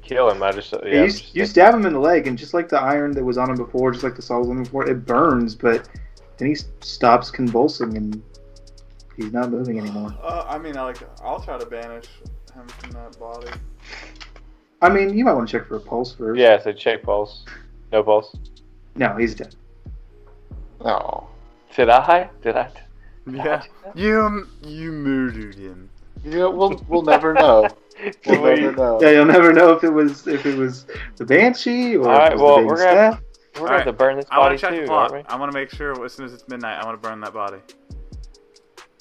kill him. I just yeah. you stab him in the leg, and just like the iron that was on him before, just like the salt was on him before, it burns, but then he stops convulsing and he's not moving anymore. I'll try to banish him from that body. I mean, you might want to check for a pulse first. Yeah, so check pulse. No pulse. No, he's dead. Oh. Did I? Did I? Yeah. You murdered him. Yeah, we'll never know. We'll never know. Yeah, you'll never know if it was the banshee or All right, if it was well, the baby we're gonna staff. we're gonna have to burn this I want body to check too, the aren't clock. we? I want to make sure as soon as it's midnight, I want to burn that body.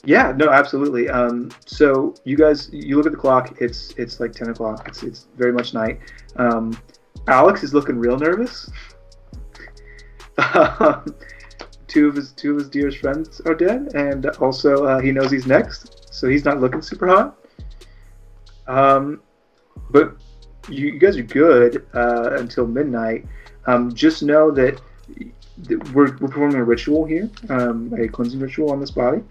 Yeah, no, absolutely. So you guys, you look at the clock. It's like 10 o'clock. It's very much night. Alex is looking real nervous. Two of his dearest friends are dead, and also he knows he's next, so he's not looking super hot. But you guys are good until midnight. Just know that we're performing a ritual here, a cleansing ritual on this body,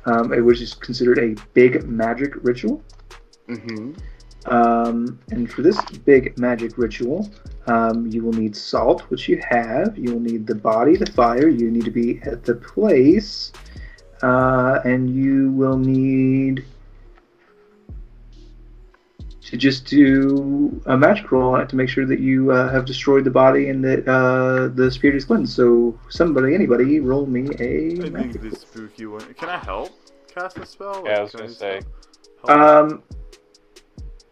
which is considered a big magic ritual. Mm-hmm. And for this big magic ritual, you will need salt, which you have. You will need the body, the fire. You need to be at the place. And you will need to just do a magic roll on it to make sure that you have destroyed the body and that the spirit is cleansed. So anybody, roll me a I magic think this spooky one. Can I help cast a spell? Yeah, I was Can gonna just say. help?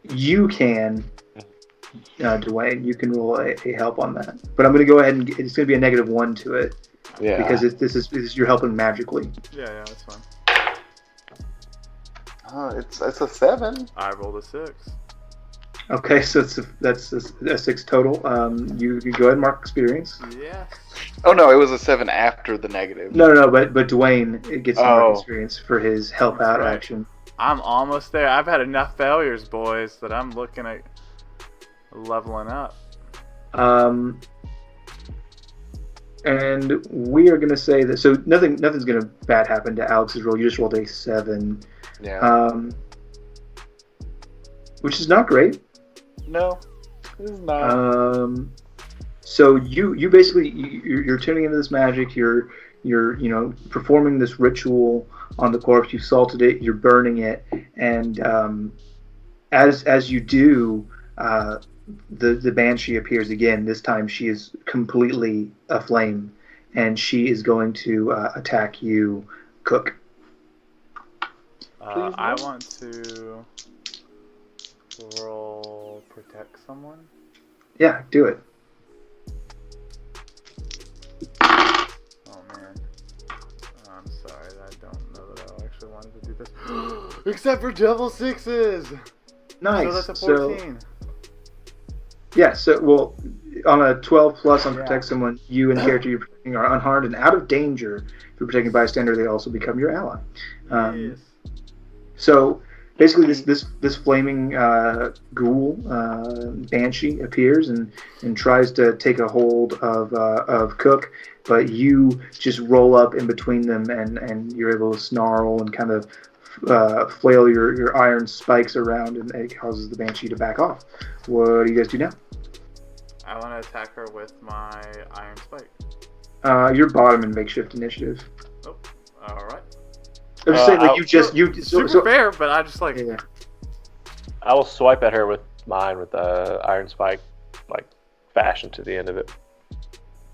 You can, Dewayne. You can roll a help on that. But I'm going to go ahead and it's going to be a -1 to it Yeah. because this is you're helping magically. Yeah, that's fine. It's a 7. I rolled a 6. Okay, so that's a 6 total. You go ahead and mark experience. Yes. Oh no, it was a 7 after the negative. No, but Dewayne gets to mark Oh. experience for his help out Right. action. I'm almost there. I've had enough failures, boys, that I'm looking at leveling up. And we are going to say that so nothing's going to bad happen to Alex's roll. You just rolled a 7, Yeah. which is not great. No, it's not. So you basically you're tuning into this magic. You're performing this ritual on the corpse. You've salted it. You're burning it, and as you do, the banshee appears again. This time she is completely aflame, and she is going to attack you, Cook. I want to roll protect someone. Yeah, do it. Oh man. I'm sorry. I don't know that I actually wanted to do this. Except for double 6s. Nice. So that's a 14. Yeah, so, well, on a 12 plus on Yeah. Protect Someone, you and the character you're protecting are unharmed and out of danger. If you're protecting bystander, they also become your ally. Yes. So, basically, this flaming ghoul, banshee, appears and tries to take a hold of Cook, but you just roll up in between them and you're able to snarl and kind of flail your iron spikes around, and it causes the banshee to back off. What do you guys do now? I want to attack her with my iron spike. You're bottom in makeshift initiative. Oh, all right. I'm just saying, like, Super fair, but I just like. Yeah. I will swipe at her with mine with the iron spike, like fashion to the end of it.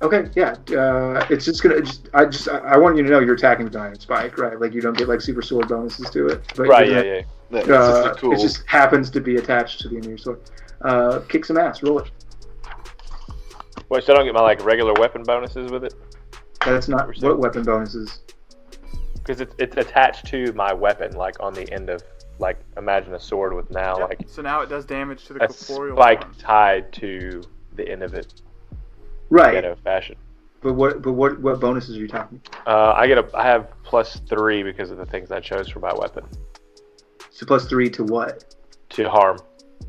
Okay, yeah. It's just gonna. I want you to know you're attacking with iron spike, right? Like you don't get like super sword bonuses to it. But Right? you're Yeah. It's just a cool. It just happens to be attached to the end of your sword. Kick some ass. Roll it. Wait, so I don't get my like regular weapon bonuses with it? That's not what weapon bonuses. Because it's attached to my weapon, like on the end of, like, imagine a sword with now Yep. like So now it does damage to the a corporeal spike form. tied to the end of it. Right. Fashion. But what bonuses are you talking? I have +3 because of the things I chose for my weapon So +3 to what? to harm.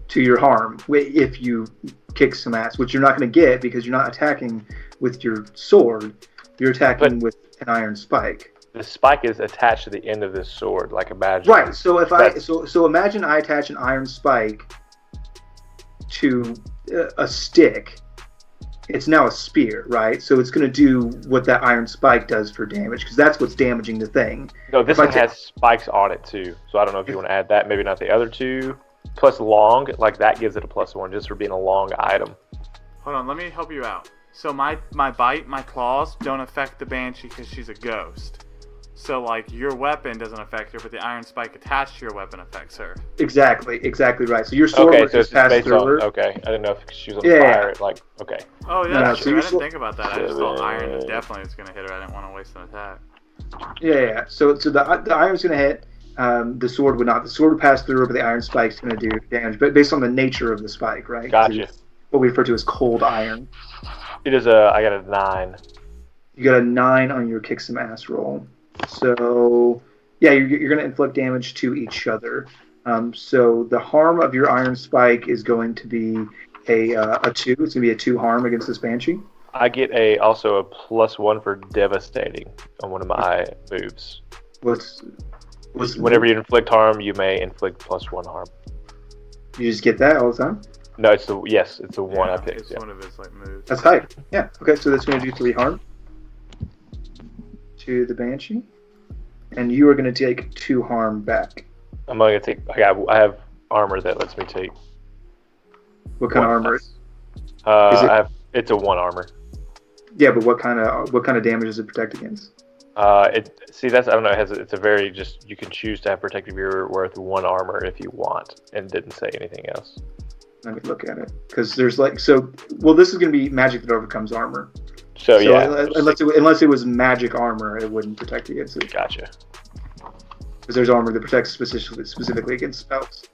To your harm if you kick some ass, which you're not going to get because you're not attacking with your sword. You're attacking with an iron spike. The spike is attached to the end of this sword, like imagine. Right. So if so imagine I attach an iron spike to a stick. It's now a spear, right? So it's going to do what that iron spike does for damage because that's what's damaging the thing. No, this If I one has spikes on it too. So I don't know if you want to add that. Maybe not the other two. Plus long, like that gives it a +1 just for being a long item. Hold on, let me help you out. So my bite, my claws don't affect the banshee because she's a ghost. So like your weapon doesn't affect her, but the iron spike attached to your weapon affects her. Exactly right. So your sword Okay, would so it's just just pass based through on. her. Okay, I didn't know if she was on Yeah, fire. Like, okay. Oh yeah, No, that's so true. you're I didn't think about that. I just thought iron definitely was gonna hit her. I didn't want to waste an attack. Yeah. So the iron's going to hit. The sword would not. The sword would pass through her, but the iron spike's going to do damage. But based on the nature of the spike, right? 'Cause Gotcha. it's what we refer to as cold iron. It is I got a 9. You got a 9 on your kick some ass roll. So yeah, you're going to inflict damage to each other. So the harm of your iron spike is going to be a 2. It's going to be a 2 harm against this banshee. I get also a +1 for devastating on one of my moves. What's Whenever you inflict harm, you may inflict +1 harm. You just get that all the time? No, it's the one I picked. It's Yeah. one of his like moves. That's hype. Yeah. Okay, so that's going to do 3 harm to the banshee, and you are going to take 2 harm back. I'm going to take. I have armor that lets me take. What kind of one armor? plus. It's a 1 armor. Yeah, but what kind of damage does it protect against? I don't know. It's a very just. You can choose to have protective gear worth 1 armor if you want, and didn't say anything else. Let me look at it, because there's this is going to be magic that overcomes armor. So yeah, unless it was magic armor, it wouldn't protect against it. Gotcha. Because there's armor that protects specifically against spells.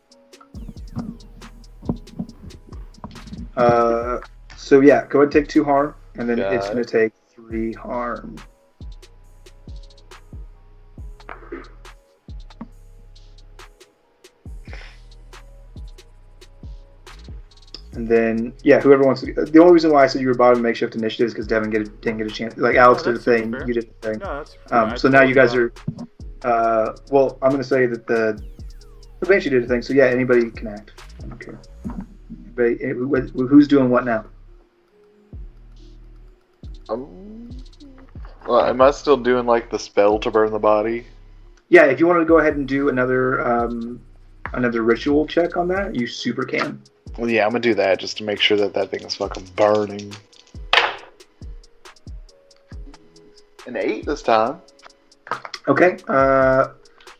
So yeah, go ahead and take 2 harm, and then it's going to take 3 harm. And then, whoever wants to. The only reason why I said you were bottom makeshift initiative is because Devin didn't get a chance. Like Alex did a thing, you did a thing. No, that's so now you guys are. Well, I'm going to say that the Banshee did a thing. So yeah, anybody can act. I don't care. Who's doing what now? Well, am I still doing like the spell to burn the body? Yeah, if you want to go ahead and do another ritual check on that, you super can. Well, yeah, I'm gonna do that just to make sure that thing is fucking burning. An 8 this time. Okay.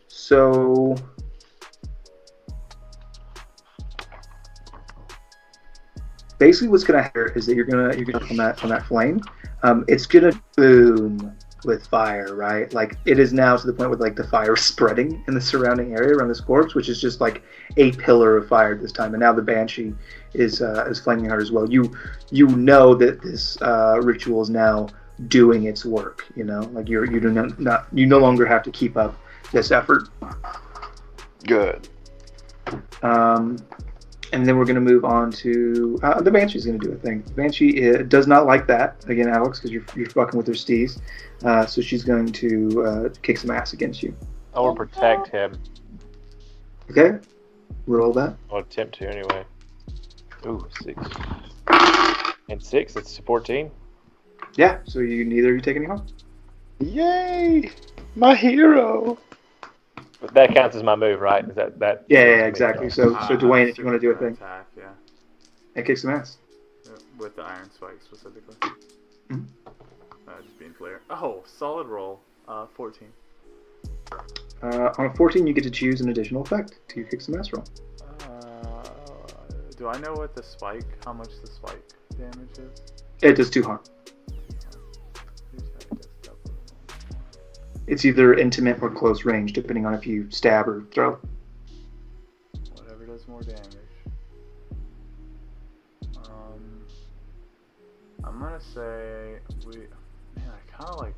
So basically, what's gonna happen is that you're gonna on that flame. It's gonna boom with fire, right? Like it is now to the point where like the fire is spreading in the surrounding area around this corpse, which is just like a pillar of fire this time. And now the banshee is flaming hard as well. You know that this ritual is now doing its work. You know, like you no longer have to keep up this effort. Good. And then we're going to move on to the Banshee's going to do a thing. The Banshee does not like that, again, Alex, because you're fucking with her steez. So she's going to kick some ass against you. I will protect him. Okay? Roll that. I'll attempt to anyway. Ooh, 6. And 6, it's 14. Yeah, so neither of you take any harm. Yay! My hero! But that counts as my move, right? Is that? Yeah, exactly. So Dewayne, if you want to do a thing. Attack, yeah. And kick some ass. With the iron spike specifically. Mm-hmm. Just being clear. Oh, solid roll. 14. On a 14, you get to choose an additional effect to kick some ass roll. Do I know what how much the spike damage is? It does 2 harm. It's either intimate or close range, depending on if you stab or throw. Whatever does more damage. I'm gonna say I kind of like.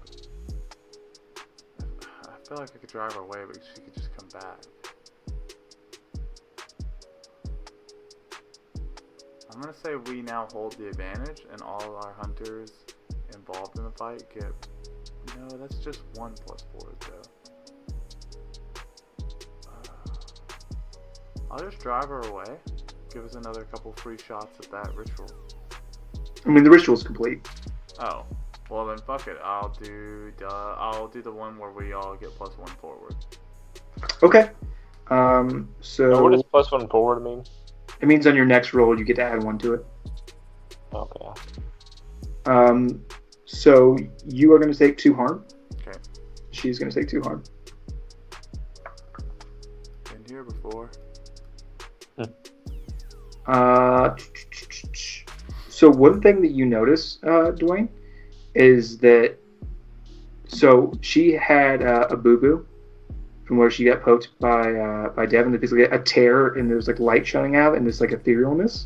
I feel like I could drive her away, but she could just come back. I'm gonna say we now hold the advantage, and all our hunters involved in the fight get. No, that's just 1 + 4 though. I'll just drive her away. Give us another couple free shots at that ritual. I mean, the ritual's complete. Oh, well then fuck it. I'll do the one where we all get +1 forward. Okay. So what does +1 forward mean? It means on your next roll you get to add 1 to it. Okay. So you are going to take 2 harm. Okay. She's going to take 2 harm. Been here before. So one thing that you notice, Dewayne, is that she had a boo-boo from where she got poked by Devin. There's basically a tear and there's like light shining out and there's like etherealness.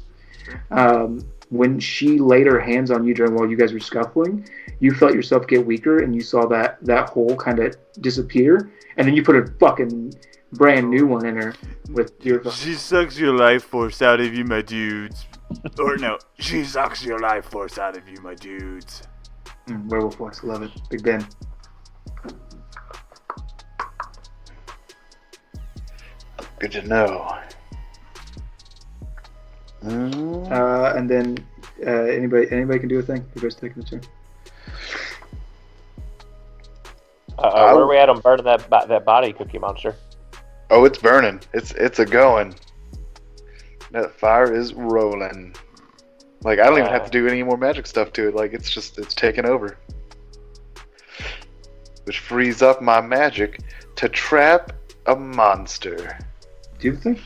When she laid her hands on you while you guys were scuffling, you felt yourself get weaker and you saw that hole kind of disappear, and then you put a fucking brand new one in her with your. She sucks your life force out of you, my dudes. Or no, she sucks your life force out of you, my dudes. Werewolf voice, love it. Big Ben. Good to know. And then anybody can do a thing. You guys taking a turn. Where are we at on burning that body, Cookie Monster? Oh, it's burning. It's a going. That fire is rolling. Like, I don't even have to do any more magic stuff to it. Like, it's taken over. Which frees up my magic to trap a monster. Do the thing.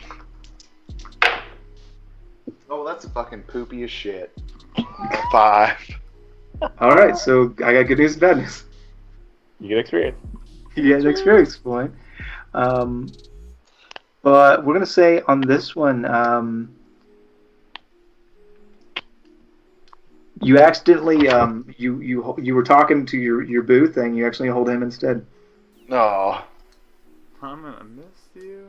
Oh, that's fucking poopy as shit. 5. All right, so I got good news and bad news. You get experience. You get an experience point. But we're gonna say on this one, you accidentally you were talking to your boo thing. You actually hold him instead. No. I'm gonna miss you.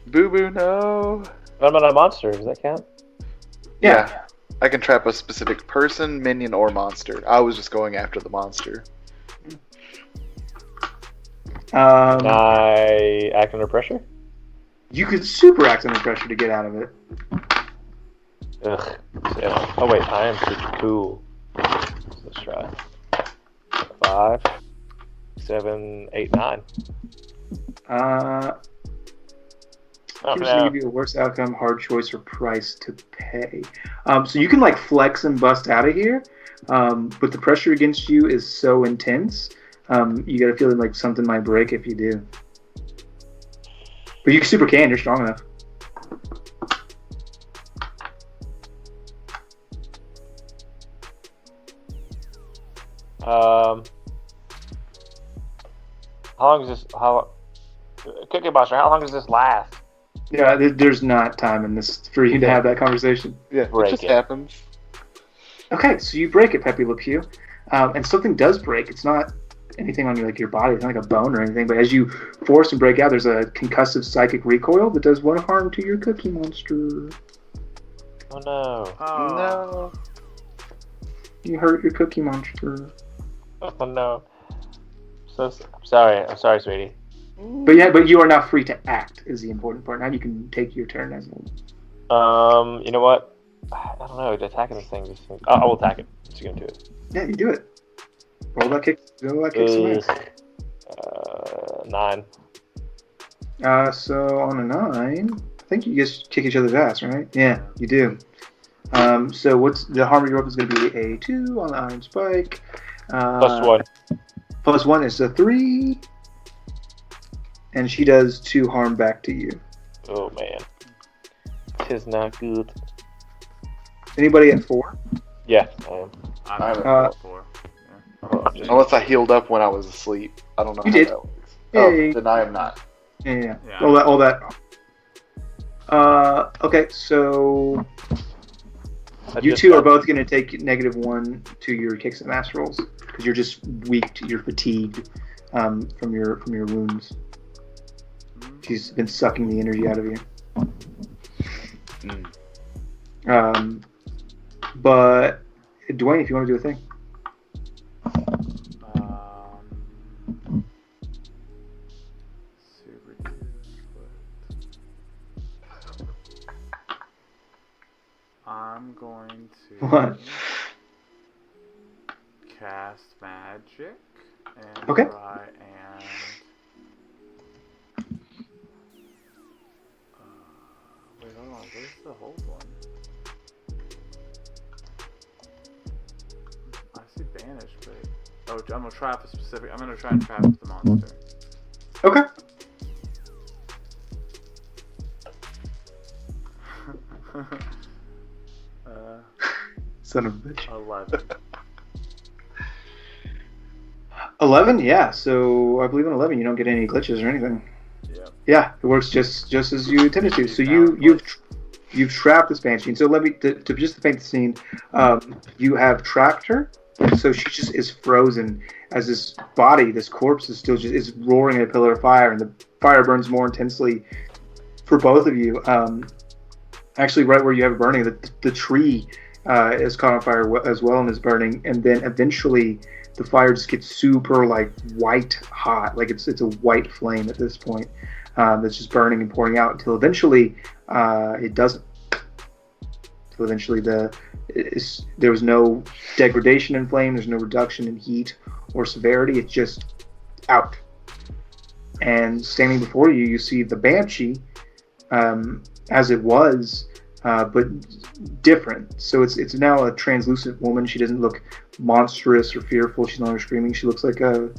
Boo boo, no. What about a monster? Does that count? Yeah. I can trap a specific person, minion, or monster. I was just going after the monster. Can I act under pressure? You could super act under pressure to get out of it. Ugh. Oh wait, I am super cool. Let's try. 5, 7, 8, 9. Here's to give you a worse outcome, hard choice, or price to pay. So you can like flex and bust out of here, but the pressure against you is so intense. You got a feeling like something might break if you do. But you super can. You're strong enough. How long is this? Cookie Monster, how long does this last? Yeah, there's not time in this for you to have that conversation. Yeah, Break it just it. happens. Okay, so you break it, Pepe Le Pew, and something does break. It's not anything on your body. It's not like a bone or anything. But as you force and break out, there's a concussive psychic recoil that does 1 harm to your Cookie Monster. Oh no. Oh. No. You hurt your Cookie Monster. Oh no. I'm sorry, sweetie. But you are now free to act is the important part. Now you can take your turn as well. You know what? I don't know. Attacking this thing. I will attack it. What's he gonna do it? Yeah, you do it. Roll that kick. Roll that kick some ass. 9. So on a 9, I think you guys kick each other's ass, right? Yeah, you do. So what's the harm you're up is going to be a 2 on the iron spike. +1. +1 is a 3. And she does 2 harm back to you. Oh man. Tis not good. Anybody at 4? Yeah, I am. I'm I'm at 4. Yeah. Unless I healed up when I was asleep. I don't know You how did. that works. Yeah, Oh, yeah. then I am not. Yeah. Yeah. All that. Okay, so you two are both going to take -1 to your kicks and mass rolls because you're just weak. You're fatigued from your wounds. She's been sucking the energy out of you. But Dewayne, if you want to do a thing. Super cute. I'm going to What? cast magic and Okay. try and wait, hold on. Where's the hold one? I see banish, but I'm gonna trap a specific. I'm gonna try and trap the monster. Okay. Son of a bitch. 11. 11, yeah. So I believe in 11 you don't get any glitches or anything. Yeah. Yeah, it works just as you intended to. So you've trapped this banshee. So let me to just to paint the scene. You have trapped her, So she just is frozen as this body, this corpse, is still just is roaring in a pillar of fire, and the fire burns more intensely for both of you. Actually, right where you have it burning, the tree is caught on fire as well and is burning, and then eventually the fire just gets super like white hot, like it's a white flame at this point that's just burning and pouring out until eventually it doesn't. So eventually there was no degradation in flame, there's no reduction in heat or severity, it's just out. And standing before you, you see the banshee as it was, but different. So it's now a translucent woman. She doesn't look monstrous or fearful. She's no longer screaming. She looks like the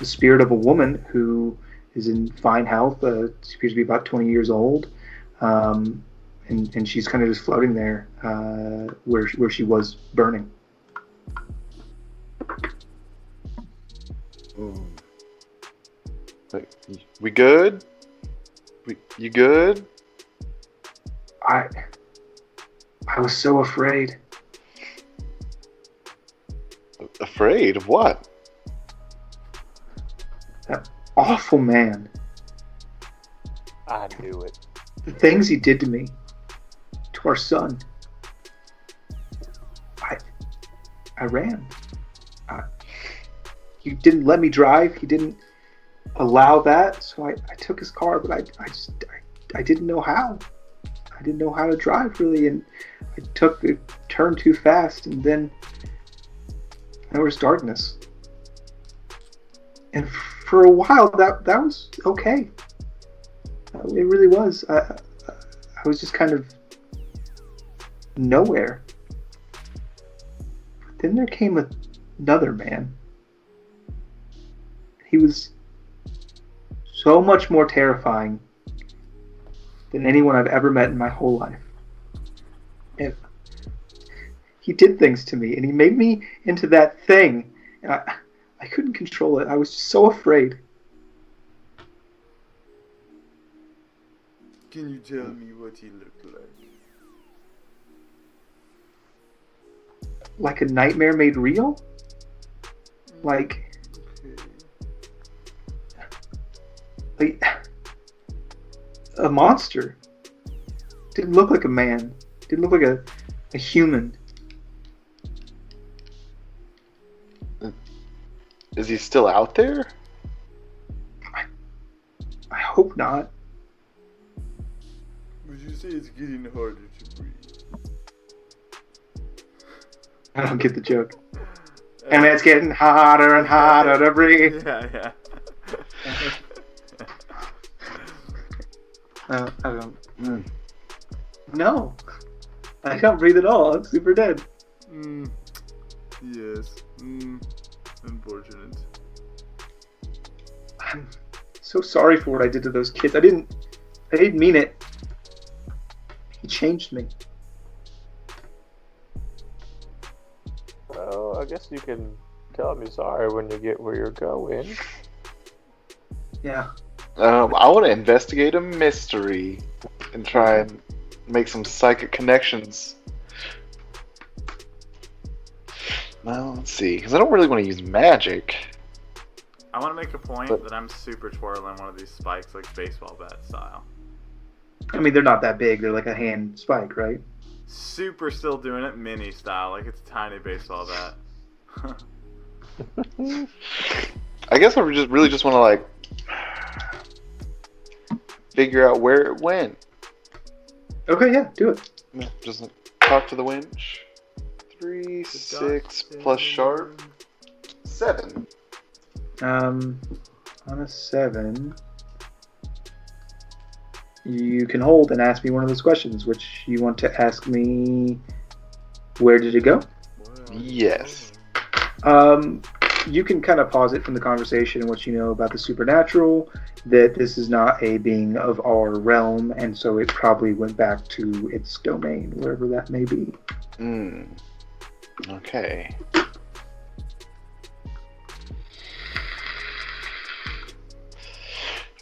spirit of a woman who is in fine health. She appears to be about 20 years old. And she's kind of just floating there where she was burning. We good? You good? I was so afraid. Afraid of what? That awful man. I knew it. The things he did to me. To our son. I ran. He didn't let me drive. He didn't allow that. So I took his car, but I didn't know how. I didn't know how to drive really, and I took the turn too fast, and then there was darkness. And for a while, that was okay. It really was. I was just kind of nowhere. But then there came another man. He was so much more terrifying than anyone I've ever met in my whole life. And he did things to me, and he made me into that thing. And I couldn't control it. I was so afraid. Can you tell me what he looked like? Like a nightmare made real? Like a monster. Didn't look like a man. Didn't look like a human. Is he still out there? I hope not. Would you say it's getting harder to breathe? I don't get the joke. And it's getting hotter and hotter to breathe. Yeah. I don't. No, I can't breathe at all. I'm super dead. Yes. Unfortunate. I'm so sorry for what I did to those kids. I didn't mean it. He changed me. Well, I guess you can tell him you're sorry when you get where you're going. Yeah. I want to investigate a mystery and try and make some psychic connections. Well, let's see, because I don't really want to use magic. I want to make a point that I'm super twirling one of these spikes like baseball bat style. I mean, they're not that big. They're like a hand spike, right? Super still doing it mini style, like it's a tiny baseball bat. I guess I really just want to like figure out where it went. Okay, yeah, do it. Just talk to the winch. 3, 6 plus sharp. 7. On a 7, you can hold and ask me one of those questions, which you want to ask me. Where did it go? Yes. You can kind of pause it from the conversation and what you know about the supernatural, that this is not a being of our realm, and so it probably went back to its domain, wherever that may be. Okay.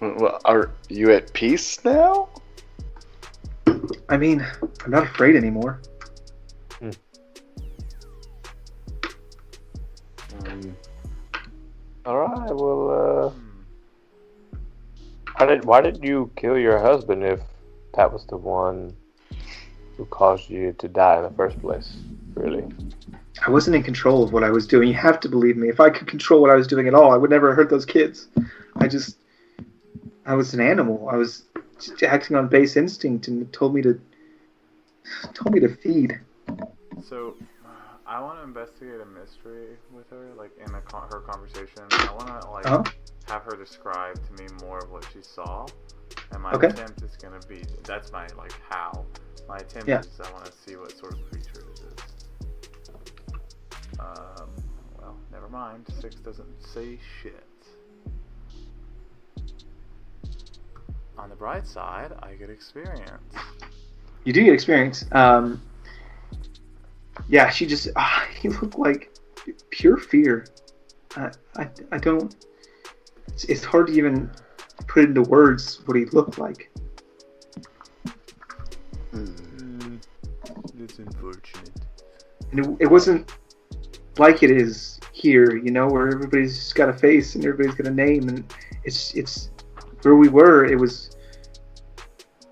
Well, are you at peace now? I mean, I'm not afraid anymore. All right. Well, why did you kill your husband if that was the one who caused you to die in the first place? Really? I wasn't in control of what I was doing. You have to believe me. If I could control what I was doing at all, I would never have hurt those kids. I was an animal. I was just acting on base instinct, and it told me to feed. So, I want to investigate a mystery with her, like in her conversation. I want to like have her describe to me more of what she saw, and my attempt is gonna be that's my like how. My attempt is I want to see what sort of creature it is. Well, never mind. 6 doesn't say shit. On the bright side, I get experience. You do get experience. Yeah, she just he looked like pure fear. I don't. It's hard to even put into words what he looked like. That's unfortunate. And it wasn't like it is here, you know, where everybody's got a face and everybody's got a name, and it's where we were. It was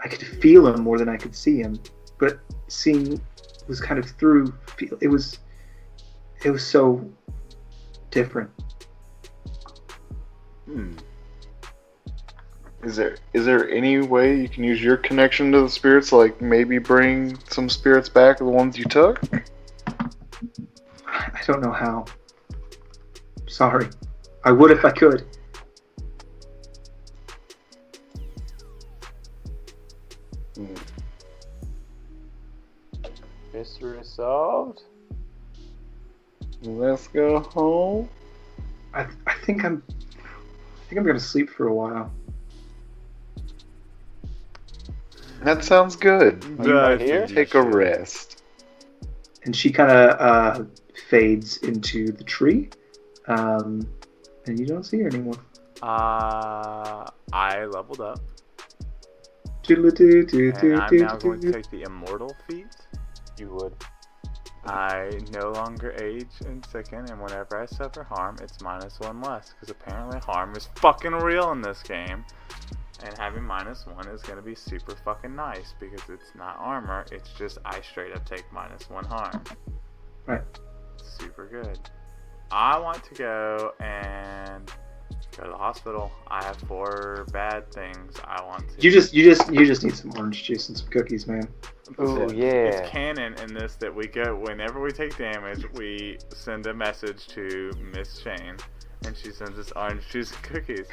I could feel him more than I could see him, but seeing was kind of through. It was so different. Is there any way you can use your connection to the spirits, like maybe bring some spirits back, the ones you took? I don't know how. Sorry. I would if I could. Mystery solved. Let's go home. I think I'm gonna sleep for a while. That sounds good. Right here? Take a rest. And she kind of fades into the tree, and you don't see her anymore. I leveled up. And And I'm now going to take the immortal feat. You would. I no longer age and sicken, and whenever I suffer harm, it's -1 less. Because apparently harm is fucking real in this game. And having -1 is going to be super fucking nice, because it's not armor, it's just I straight up take -1 harm. Right. Super good. I want to go and go to the hospital. I have 4 bad things I want to. You just need some orange juice and some cookies, man. Oh yeah. It's canon in this that we go whenever we take damage, we send a message to Miss Shane, and she sends us orange juice and cookies.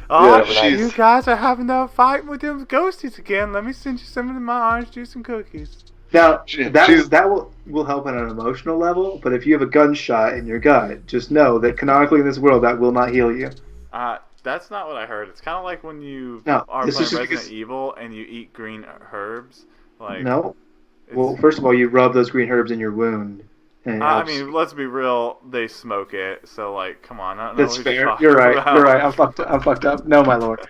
Oh, you guys are having that fight with them ghosties again. Let me send you some of my orange juice and cookies. Now that will help on an emotional level, but if you have a gunshot in your gut, just know that canonically in this world that will not heal you. That's not what I heard. It's kind of like when you are playing Resident Evil and you eat green herbs. Like, no. Well, first of all, you rub those green herbs in your wound. And I mean, let's be real. They smoke it, so like, come on. I don't know that's what fair. You're right. about. You're right. I'm fucked up. No, my lord.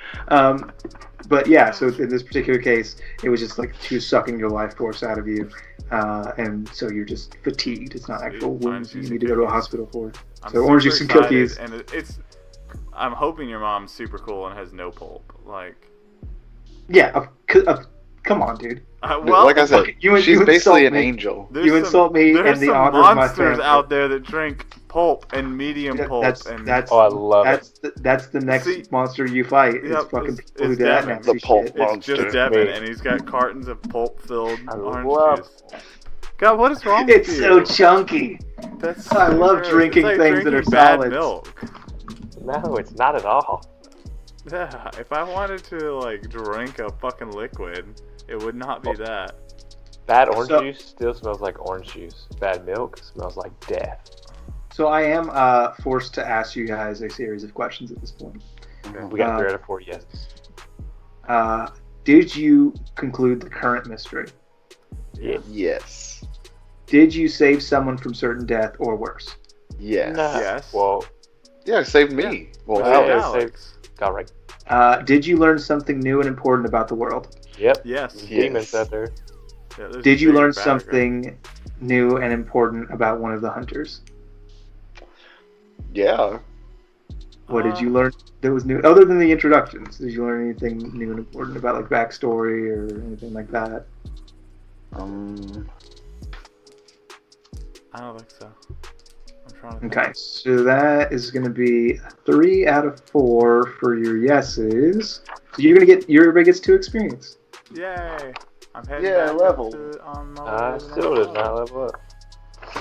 But yeah, so in this particular case, it was just like she was sucking your life force out of you, and so you're just fatigued. It's not actual wounds you need to go to a hospispital for. So orange juice and cookies. And I'm hoping your mom's super cool and has no pulp. Like, yeah, come on, dude. Well, like I said, she's basically an angel. You insult me and the honor of my family. There's some monsters out there that drink pulp and medium pulp. I love it. That's the next monster you fight. It's fucking people who do that nasty the pulp shit. monster. It's just Devin, and he's got cartons of pulp-filled orange juice. God, what is wrong with you? It's so chunky. I love drinking things that are bad solids. Milk. No, it's not at all. Yeah, if I wanted to like drink a fucking liquid, it would not be that. Bad orange juice still smells like orange juice. Bad milk smells like death. So I am forced to ask you guys a series of questions at this point. Okay. We got 3 out of 4 yeses. Did you conclude the current mystery? Yeah. Yes. Did you save someone from certain death or worse? Yes. No. Yes. Well. Yeah, it saved me. Yeah. Well, Alex. Got right. Did you learn something new and important about the world? Yep. Yes. Demons out there. Yeah, did you learn something new and important about one of the hunters? Yeah. What did you learn that was new, other than the introductions? Did you learn anything new and important about like backstory or anything like that? I don't think so. I'm trying to think. Okay, so that is going to be 3 out of 4 for your yeses. So everybody gets 2 experience. Yay! I'm heading Yeah, back level. up to, on my I way to still my did not level up.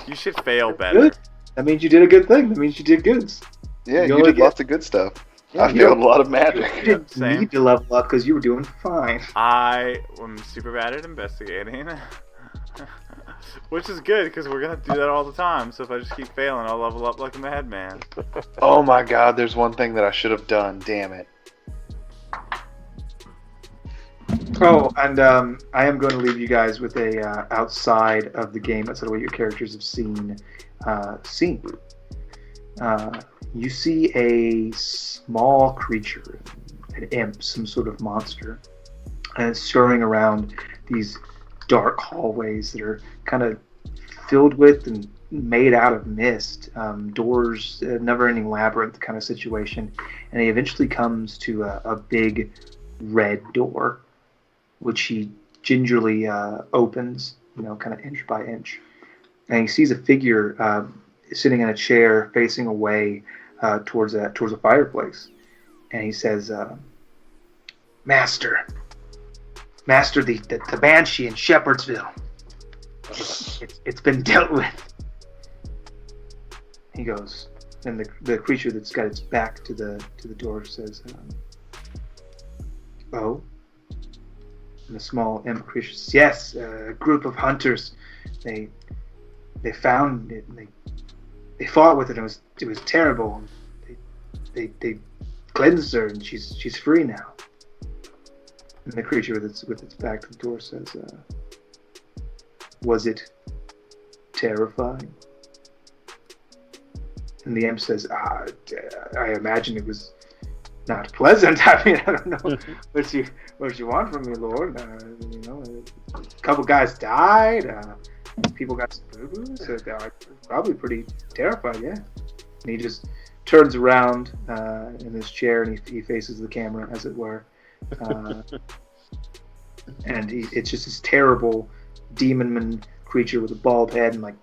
You should fail better. Good. That means you did a good thing. That means you did good. Yeah, You you only did get- lots of good stuff. Yeah, I failed a lot of You magic. didn't same. need to level up because you were doing fine. I am super bad at investigating. Which is good, because we're going to do that all the time. So if I just keep failing, I'll level up like a madman. Oh my god, there's one thing that I should have done. Damn it. Oh, and I am going to leave you guys with a outside of the game, outside of what your characters have seen. You see a small creature, an imp, some sort of monster, and it's scurrying around these dark hallways that are kind of filled with and made out of mist, doors, a never-ending labyrinth kind of situation, and he eventually comes to a big red door, which he gingerly opens, kind of inch by inch, and he sees a figure sitting in a chair facing away towards a fireplace, and he says, Master, the Banshee in Shepherdsville. It's been dealt with. He goes, and the creature that's got its back to the door says, oh. And the small imp creature says, yes, a group of hunters. They found it and they fought with it. It was terrible. They cleansed her and she's free now. And the creature with its back to the door says, was it terrifying? And the imp says, I imagine it was not pleasant. I mean, I don't know what you want from me, Lord. A couple guys died. People got some boo-boos. So they're probably pretty terrified, yeah. And he just turns around in his chair and he faces the camera, as it were. And it's just this terrible demon creature with a bald head and like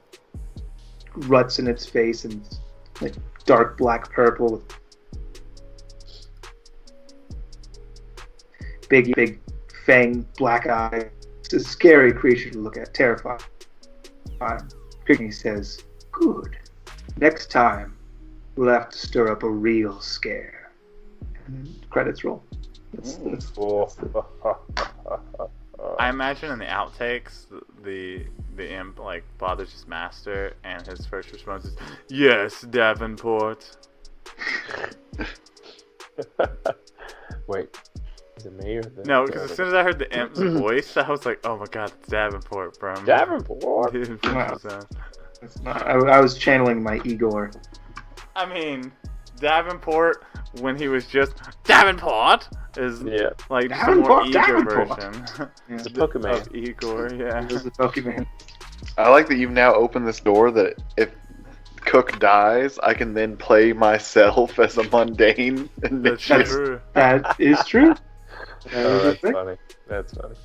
ruts in its face and like dark black purple with big fang black eyes. It's a scary creature to look at, terrifying. He says, good. Next time we'll have to stir up a real scare. And then credits roll. That's I imagine in the outtakes, the imp like bothers his master, and his first response is, "Yes, Davenport." Wait, is it me or the... No, because as soon as I heard the imp's voice, I was like, "Oh my god, it's Davenport from Davenport? the Adventure Wow. Zone." It's not, I was channeling my Igor. I mean, Davenport when he was just Davenport is Yeah, like just a more eager Davenport. version Yeah. the Pokemon. of Igor. Yeah. It was the Pokemon. I like that you've now opened this door that if Cook dies, I can then play myself as a mundane and That's mission. true. That is true. Oh, that's funny. That's funny.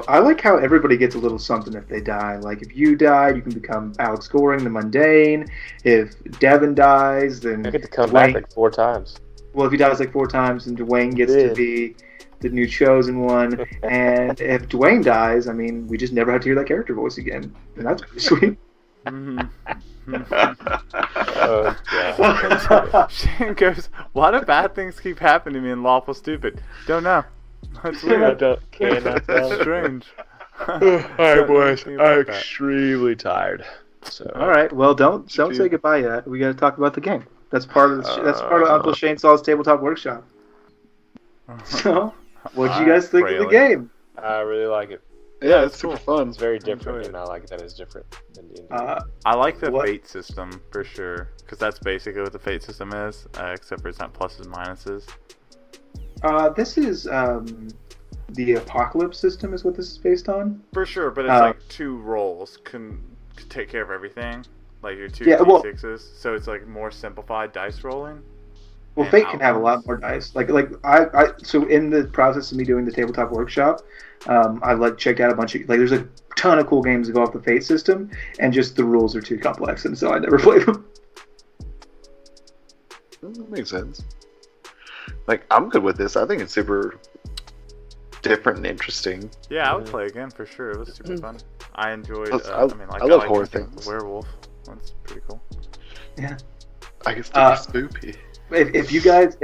I like how everybody gets a little something if they die. Like, if you die, you can become Alex Goring, the mundane. If Devin dies, then I get to come Dwayne, back like 4 times. well, if he dies like 4 times, then Dwayne gets to Yeah. be the new chosen one. And if Dwayne dies, I mean, we just never have to hear that character voice again. And that's pretty sweet. Mhm. Oh, God. Shane goes, "Why do bad things keep happening to me in Lawful Stupid? Don't know. That's I weird. cannot tell. Strange." Alright, boys. Think I'm about that. extremely tired. So, All right. Well, don't say goodbye yet. We got to talk about the game. That's part of that's part of Uncle Shainsaw's tabletop workshop. So, what did you guys think of the Really? game? I really like it. Yeah, it's super fun. It's very different, Enjoy it. and I like that it's different than D&D. I like the What? fate system for sure, because that's basically what the fate system is, except for it's not pluses and minuses. This is the apocalypse system is what this is based on. For sure, but it's like 2 roles can take care of everything. like your two Yeah, well- d6s. So it's like more simplified dice rolling. Well, And Fate can have a lot outcomes. more dice. I so in the process of me doing the tabletop workshop, I checked out a bunch of there's a ton of cool games that go off the Fate system, and just the rules are too complex, and so I never played them. That makes sense. Like, I'm good with this. I think it's super different and interesting. Yeah, I would play again for sure. It was super fun. I enjoyed. Plus, I mean, like, I love like horror hunting things. Werewolf. That's pretty cool. Yeah. I guess to be spoopy. If you guys,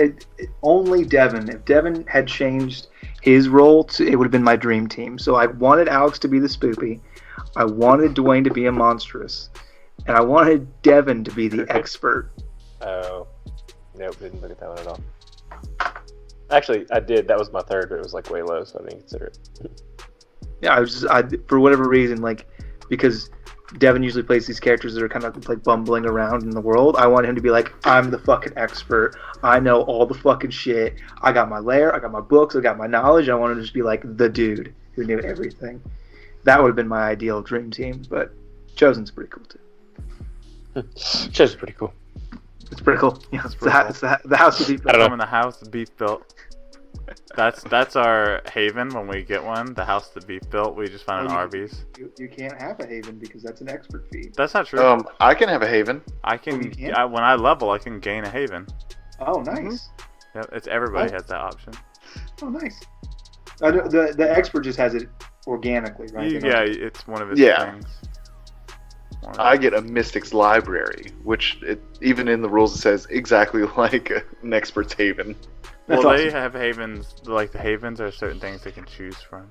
only Devin, if Devin had changed his role, it would have been my dream team. So I wanted Alex to be the spoopy, I wanted Dewayne to be a monstrous, and I wanted Devin to be the expert. Oh, nope, didn't look at that one at all. Actually, I did. That was my third, but it was like way low, so I didn't consider it. Yeah, for whatever reason, because Devin usually plays these characters that are kind of like bumbling around in the world. I want him to be like, I'm the fucking expert. I know all the fucking shit. I got my lair. I got my books. I got my knowledge. I want him to just be like the dude who knew everything. That would have been my ideal dream team, but Chosen's pretty cool too. Chosen's pretty cool. It's pretty cool. Yeah, That's it's pretty cool. the house of deep. I don't know. Come in the house, beef built. That's our haven when we get one. The house that beef built. We just found an Arby's. You can't have a haven because that's an expert feat. That's not true. I can have a haven. I Oh, can. you can? When I level, I can gain a haven. Oh, nice. Yep, it's everybody Oh. has that option. Oh, nice. I know, the expert just has it organically, right? Yeah, it's one of its Yeah. things. One of I its- get a Mystic's Library, which even in the rules it says exactly like an expert's haven. That's Well, they awesome. have havens. Like the havens are certain things they can choose from.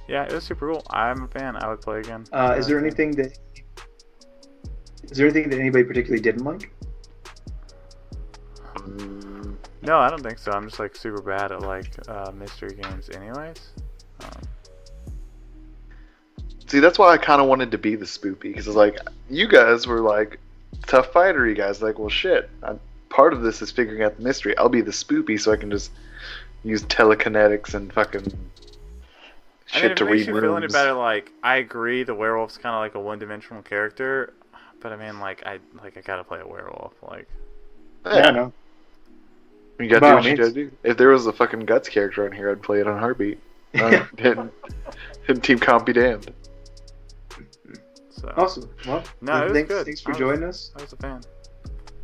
Yeah, it was super cool. I'm a fan. I would play again. Is there anything that anybody particularly didn't like? Mm, No, I don't think so. I'm just like super bad at like mystery games, anyways. See, that's why I kind of wanted to be the spoopy, because it's like, you guys were like tough fighter, you guys. Like, well, shit. Part of this is figuring out the mystery. I'll be the spoopy so I can just use telekinetics and fucking I shit mean, if to it makes read you feel any rooms. better, like I agree, the werewolf's kind of like a one-dimensional character, but I mean, I gotta play a werewolf. Like, Yeah, no. You gotta By do all what you means. gotta do. If there was a fucking guts character on here, I'd play it on heartbeat. And Team Comp be damned. so Awesome. Well, No, it was thanks, good. thanks for joining us. I was a fan.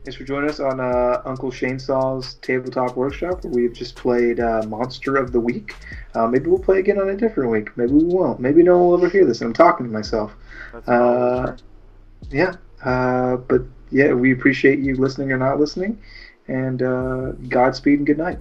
Thanks for joining us on Uncle Shainsaw's Tabletop Workshop, where we've just played Monster of the Week. Maybe we'll play again on a different week. Maybe we won't. Maybe no one will ever hear this, and I'm talking to myself. That's Yeah. But yeah, we appreciate you listening or not listening, and Godspeed and good night.